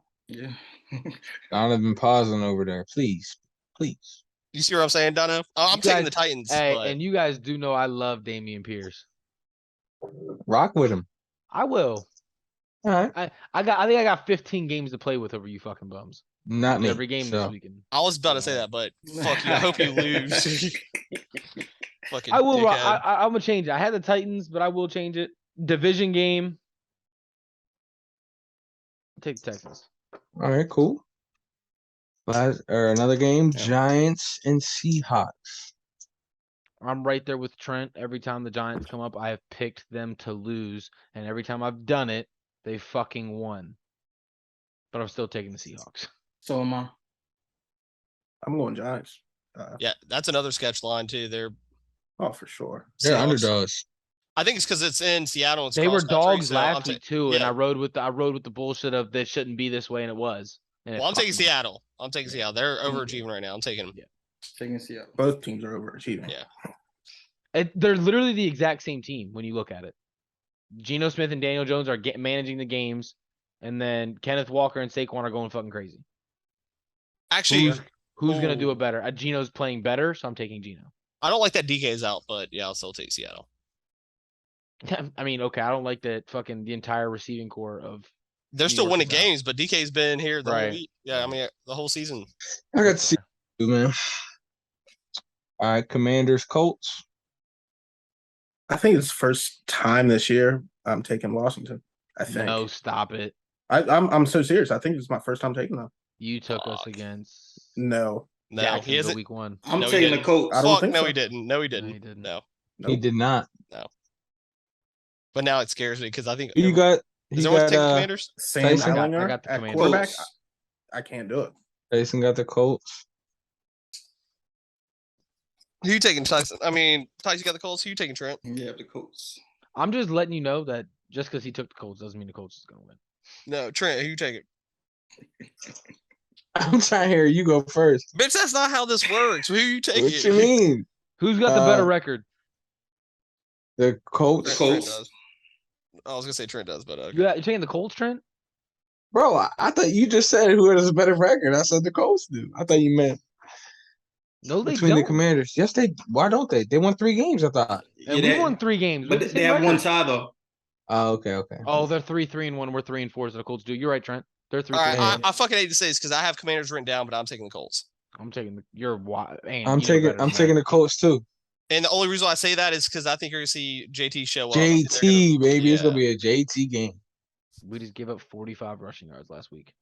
Donovan pausing over there. Please. You see what I'm saying, Dono? I'm You taking guys- the Titans. Hey, but and you guys do know I love Damian Pierce. Rock with him. I will. All right. I think I got 15 games to play with over you fucking bums. Not me. Every game so. this weekend. I was about to say that, but fuck you. I hope you lose. Fucking I will. dickhead. I'm gonna change it. I had the Titans, but I will change it. Division game. Take the Texans. All right, cool. Another game, Yeah. Giants and Seahawks. I'm right there with Trent. Every time the Giants come up, I have picked them to lose, and every time I've done it, they fucking won. But I'm still taking the Seahawks. So am I. I'm going Giants. Yeah, that's another sketch line too. They're Oh, for sure. They're Seahawks. Underdogs. I think it's because it's in Seattle. It's They were cross country, dogs so I'm last week too, and yeah. I rode with the bullshit of this shouldn't be this way, and it was. And it Well, I'm taking fucking was. Seattle. I'm taking Seattle. They're overachieving right now. I'm taking them. Taking Seattle. Both teams are overachieving. Yeah. They're literally the exact same team when you look at it. Geno Smith and Daniel Jones are managing the games, and then Kenneth Walker and Saquon are going fucking crazy. Actually, Who's gonna do ooh. it better? Geno's playing better, so I'm taking Geno. I don't like that DK is out, but yeah, I'll still take Seattle. I mean, okay, I don't like that fucking the entire receiving core of. They're New still York winning is out. games, but DK's been here the whole Right. week. Yeah, I mean the whole season. I got to see you, man. All right, Commanders, Colts. I think it's first time this year I'm taking Washington. I think. No, stop it. I'm so serious. I think it's my first time taking them. You took us Fuck. against No. No, Jacksonville he hasn't. week 1. I'm No, he taking the didn't. Colts. I don't Fuck, think no, so. he didn't. No, he didn't. he didn't. No. He Nope. did not. But now it scares me because I think Who you got? Is He everyone got taking Commanders? Sam Tyson? Ellinger I got the at Commanders. quarterback. Colts. I can't do it. Tyson got the Colts. Who you taking, Tyson? I mean, Tyson got the Colts. Who you taking, Trent? Yeah, the Colts. I'm just letting you know that just because he took the Colts doesn't mean the Colts is gonna win. No, Trent. Who you taking? I'm trying to hear you go first. Bitch, that's not how this works. Who you taking? What you mean? Who's got the better Uh, record? The Colts? Trent Colts. does. I was gonna say Trent does, but You're taking the Colts, Trent? Bro, I thought you just said who has a better record. I said the Colts do. I thought you meant No, they between the don't. Commanders. Yes, why don't they? They won 3 games, I thought. And we won 3 games. But with the they same have one record. tie though. Oh, okay. Oh, they're 3-3-1. We're 3-4. So the Colts do. You're right, Trent. They're 3-3. all right. Yeah. I fucking hate to say this because I have Commanders written down, but I'm taking the Colts. I'm taking the. You're wild. I'm taking the Colts too. And the only reason I say that is because I think you're gonna see JT show up. and they're JT, baby. It's yeah. gonna be a JT game. We just gave up 45 rushing yards last week.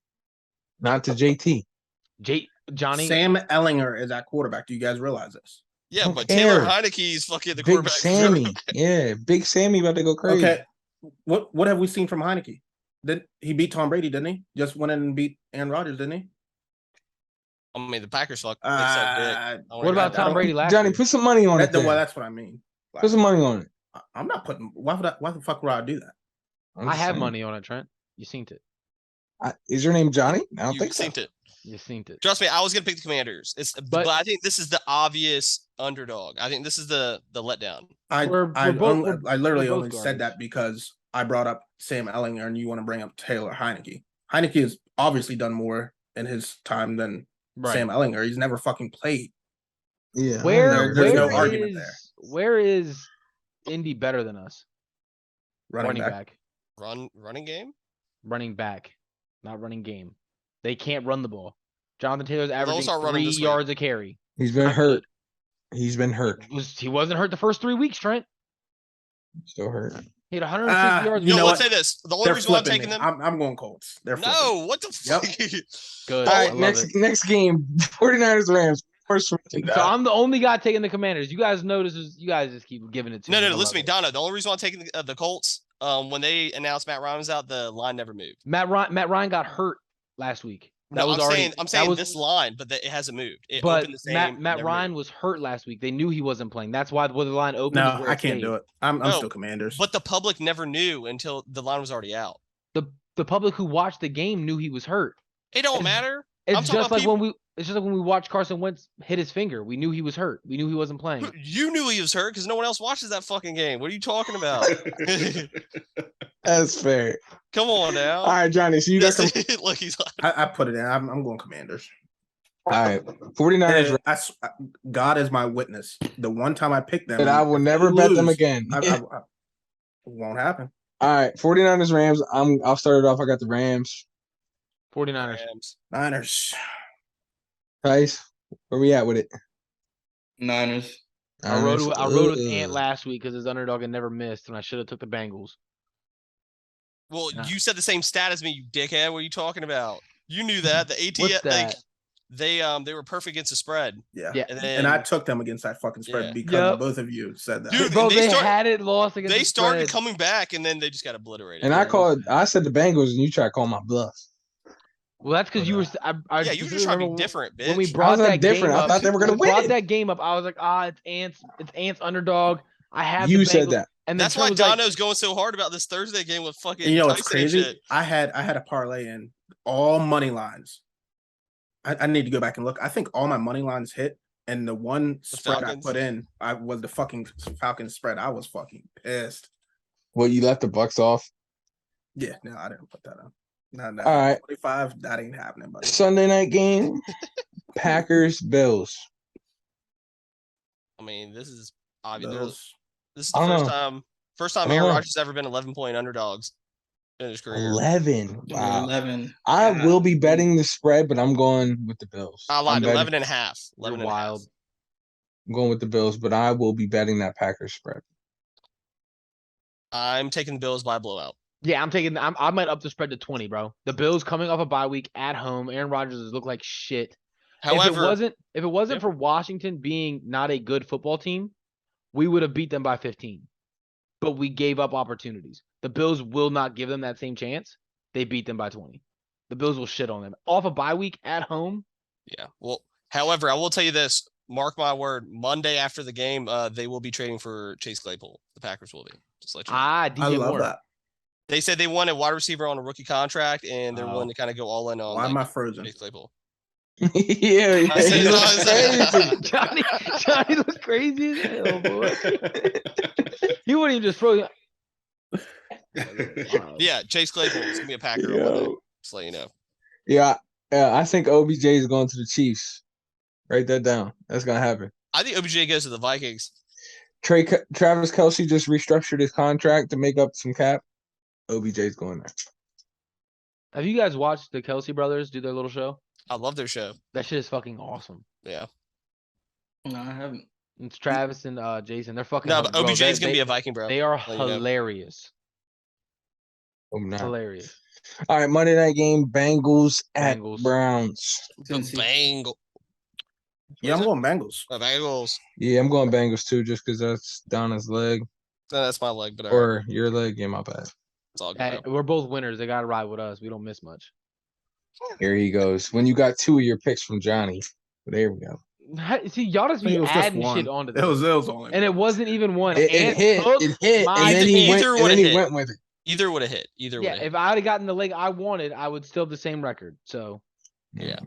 Not to JT. Johnny. Sam Ellinger is at quarterback. Do you guys realize this? Yeah, Don't but care. Taylor Heineke's fucking the Big quarterback. Sammy. Yeah, Big Sammy about to go crazy. Okay. What have we seen from Heineke? Did he beat Tom Brady? Didn't he? Just went in and beat Aaron Rodgers, didn't he? I mean, the Packers suck. They suck dick. I What about I Tom don't- Brady last Johnny, year? put some money on it. Well, then. that's what I mean. Put some money on it. I'm not putting. Why the fuck would I do that? I'm I just have saying. money on it, Trent. You seen it. Is your name Johnny? I don't You think so. seen it. You seen it. Trust me, I was gonna pick the Commanders. But I think this is the obvious underdog. I think this is the letdown. I We're I both- literally we're both only said garbage. that because I brought up Sam Ellinger and you want to bring up Taylor Heineke. Heineke has obviously done more in his time than Sam Ellinger. He's never fucking played. Yeah. There's no argument there. Where is Indy better than us? Running back. Running game. Running back, not running game. They can't run the ball. Jonathan Taylor's averaging are running 3 this week. yards a carry. He's been Not hurt. good. He's been hurt. He wasn't hurt the first 3 weeks, Trent. Still hurt. He had 160 yards. You No, know let's what? say this. The only They're reason why I'm flipping taking me. them. I'm going Colts. They're flipping. No, what the fuck? Good. All I right, love it. next game, 49ers Rams. First one. So I'm the only guy taking the Commanders. You guys notice you guys just keep giving it to me. No, I love listen to me, it. Donna. The only reason why I'm taking the Colts, when they announced Matt Ryan was out, the line never moved. Matt Ryan got hurt last week. That No, was I'm saying was, this line, but it hasn't moved. It But opened the same. Matt never Ryan moved. was hurt last week. They knew he wasn't playing. That's why the line opened. No, I can't do it. I'm No, still Commanders. But the public never knew until the line was already out. The public who watched the game knew he was hurt. It don't It's- matter. It's I'm talking just about like when we watched Carson Wentz hit his finger. We knew he was hurt. We knew he wasn't playing. You knew he was hurt because no one else watches that fucking game. What are you talking about? That's fair. Come on now. All right, Johnny. So you got some. Look, he's I put it in. I'm going Commanders. All right, 49ers. God is my witness. The one time I picked them, But I will if never they bet them lose, again. it won't happen. All right, 49ers Rams. I'll start it off. I got the Rams. 49ers. Rams. Niners. Tice, where we at with it? Niners. I rode with Ugh. Ant last week because his underdog had never missed, and I should have took the Bengals. Well, Nah. you said the same stat as me, you dickhead. What are you talking about? You knew that. The ATS, What's that? they were perfect against the spread. Yeah. Yeah. And I took them against that fucking spread Yeah. because Yep. both of you said that. Dude, Bro, and they had it lost against they the started spread. coming back, and then they just got obliterated. And I said the Bengals, and you tried to call my bluff. Well, that's because you were. Yeah, you were just trying to be different, bitch. When we How's brought that that different? game I up, thought they were gonna when we brought win. that game up, I was like, it's Ants underdog. I have You the said Bengals. that. And then That's Trent why was like, Dono's going so hard about this Thursday game with fucking And you know what's Tyson and crazy? shit. I had a parlay in all money lines. I need to go back and look. I think all my money lines hit, and the one spread Falcons? I put in, I was the fucking Falcons spread. I was fucking pissed. Well, you left the Bucks off. Yeah, no, I didn't put that on. No, All right. 25, that ain't happening, buddy. Sunday night game, Packers, Bills. I mean, this is obvious. Bills. This is I the don't first know. time I don't Aaron know. Rodgers has ever been 11-point underdogs in his career. 11. Wow. 11. I Yeah. will be betting the spread, but I'm going with the Bills. I I'm lied, betting- 11 and a half. you're 11 and a half. wild. I'm going with the Bills, but I will be betting that Packers spread. I'm taking the Bills by blowout. Yeah, I might up the spread to 20, bro. The Bills coming off a bye week at home. Aaron Rodgers has looked like shit. However, if it wasn't Yep. for Washington being not a good football team, we would have beat them by 15. But we gave up opportunities. The Bills will not give them that same chance. They beat them by 20. The Bills will shit on them. Off a bye week at home. yeah. Well, however, I will tell you this. Mark my word. Monday after the game, they will be trading for Chase Claypool. The Packers will be. Just let you know. DJ I love Moore. that. They said they want a wide receiver on a rookie contract, and they're willing to kind of go all in on Why am I frozen? Chase Claypool. Yeah, I see he looks those. crazy. Johnny looks crazy as hell, boy. He wouldn't even just throw. Yeah, Chase Claypool is gonna be a Packer on Yo. Monday. Just let you know. Yeah, I think OBJ is going to the Chiefs. Write that down. That's gonna happen. I think OBJ goes to the Vikings. Travis Kelce just restructured his contract to make up some cap. OBJ's going there. Have you guys watched the Kelsey brothers do their little show? I love their show. That shit is fucking awesome. Yeah. No, I haven't. It's Travis and Jason. They're fucking. No, but bro, OBJ is gonna they- be a Viking, bro. They are Let you know. hilarious. Oh, no. Hilarious. All right, Monday night game, Bengals at Bengals. Browns. The Bengals. Yeah, I'm going Bengals. The Bengals. Yeah, I'm going Bengals too, just because that's Donna's leg No, that's my leg, but all right. or your leg. Yeah, my bad. It's all good. Hey, bro. we're both winners. They gotta ride with us. We don't miss much. Here he goes. When you got two of your picks from Johnny. There we go. See, y'all just I think be it was just adding one. shit onto It this. was only And it one. wasn't even one. It Ant hit, took it hit, my and then he went, Either and then would've he hit. went with it. Either would have hit. Either would Yeah, have hit. if I would have gotten the leg I wanted, I would still have the same record. So Yeah.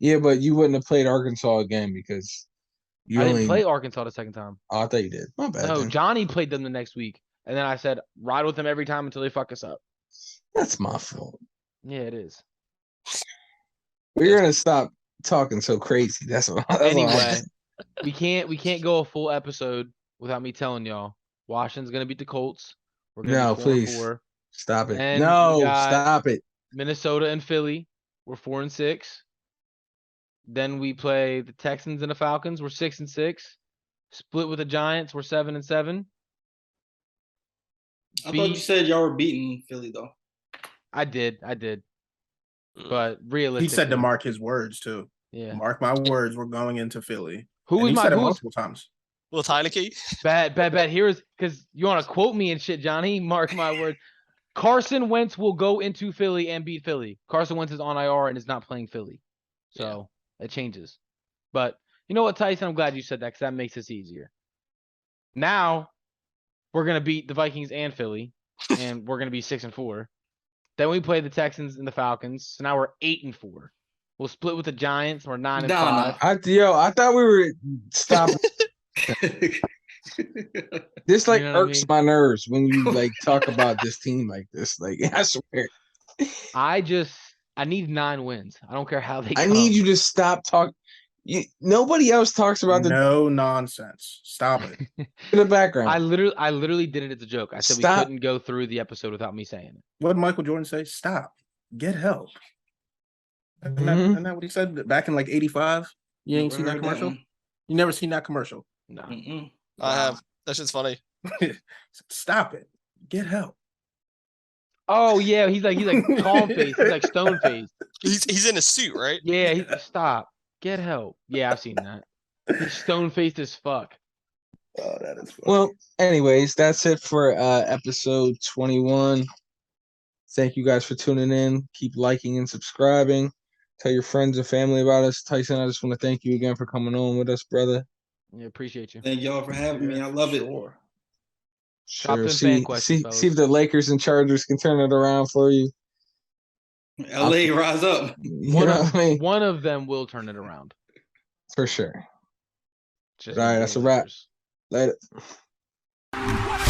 Yeah, but you wouldn't have played Arkansas again because you I only didn't play Arkansas the second time. Oh, I thought you did. My bad. No, then. Johnny played them the next week. And then I said, ride with them every time until they fuck us up. That's my fault. Yeah, it is. We're gonna stop talking so crazy. That's what. That's all I Anyway, have. we can't go a full episode without me telling y'all Washington's gonna beat the Colts. We're gonna No, be 4-4. please. Stop it. And No, we got- stop it. Minnesota and Philly, we're 4-6. Then we play the Texans and the Falcons, we're 6-6. Split with the Giants, we're 7-7. I thought you said y'all were beating Philly though. I did. But realistically, He said to mark his words too. Yeah. Mark my words. We're going into Philly. Who And was he my said it who's multiple times. Will Heineke? bet here's because you want to quote me and shit, Johnny. Mark my word. Carson Wentz will go into Philly and beat Philly. Carson Wentz is on IR and is not playing Philly. So it changes. But you know what, Tyson? I'm glad you said that because that makes this easier. Now we're gonna beat the Vikings and Philly, and we're gonna be 6-4. Then we play the Texans and the Falcons. So now we're 8-4. We'll split with the Giants. We're 9-5. Nah. I thought we were stopping. This like You know what I irks mean? my nerves when you like talk about this team like this. Like I swear, I need 9 wins. I don't care how they I come. need you to stop talking. Nobody else talks about No nonsense. Stop it. the background. I literally did it as a joke. I said Stop. we couldn't go through the episode without me saying it. What did Michael Jordan say? Stop. Get help. Isn't Mhm. isn't that what he said back in like 85? You ain't seen that commercial? You never seen that commercial? No. Mm-mm. I have. That shit's funny. Stop it. Get help. Oh yeah, he's like calm face. He's like stone face. He's in a suit, right? Yeah, stop. Get help. Yeah, I've seen that. He's stone faced as fuck. Oh, that is funny. Well, anyways, that's it for episode 21. Thank you guys for tuning in. Keep liking and subscribing. Tell your friends and family about us. Tyson, I just want to thank you again for coming on with us, brother. Yeah, appreciate you. Thank y'all for having me. I love it. Sure. Drop Sure. them fan questions, See fellas. if the Lakers and Chargers can turn it around for you. LA, rise up. You know what I mean? One of them will turn it around. For sure. Just All right, not that's the a wrap. Lakers. Later.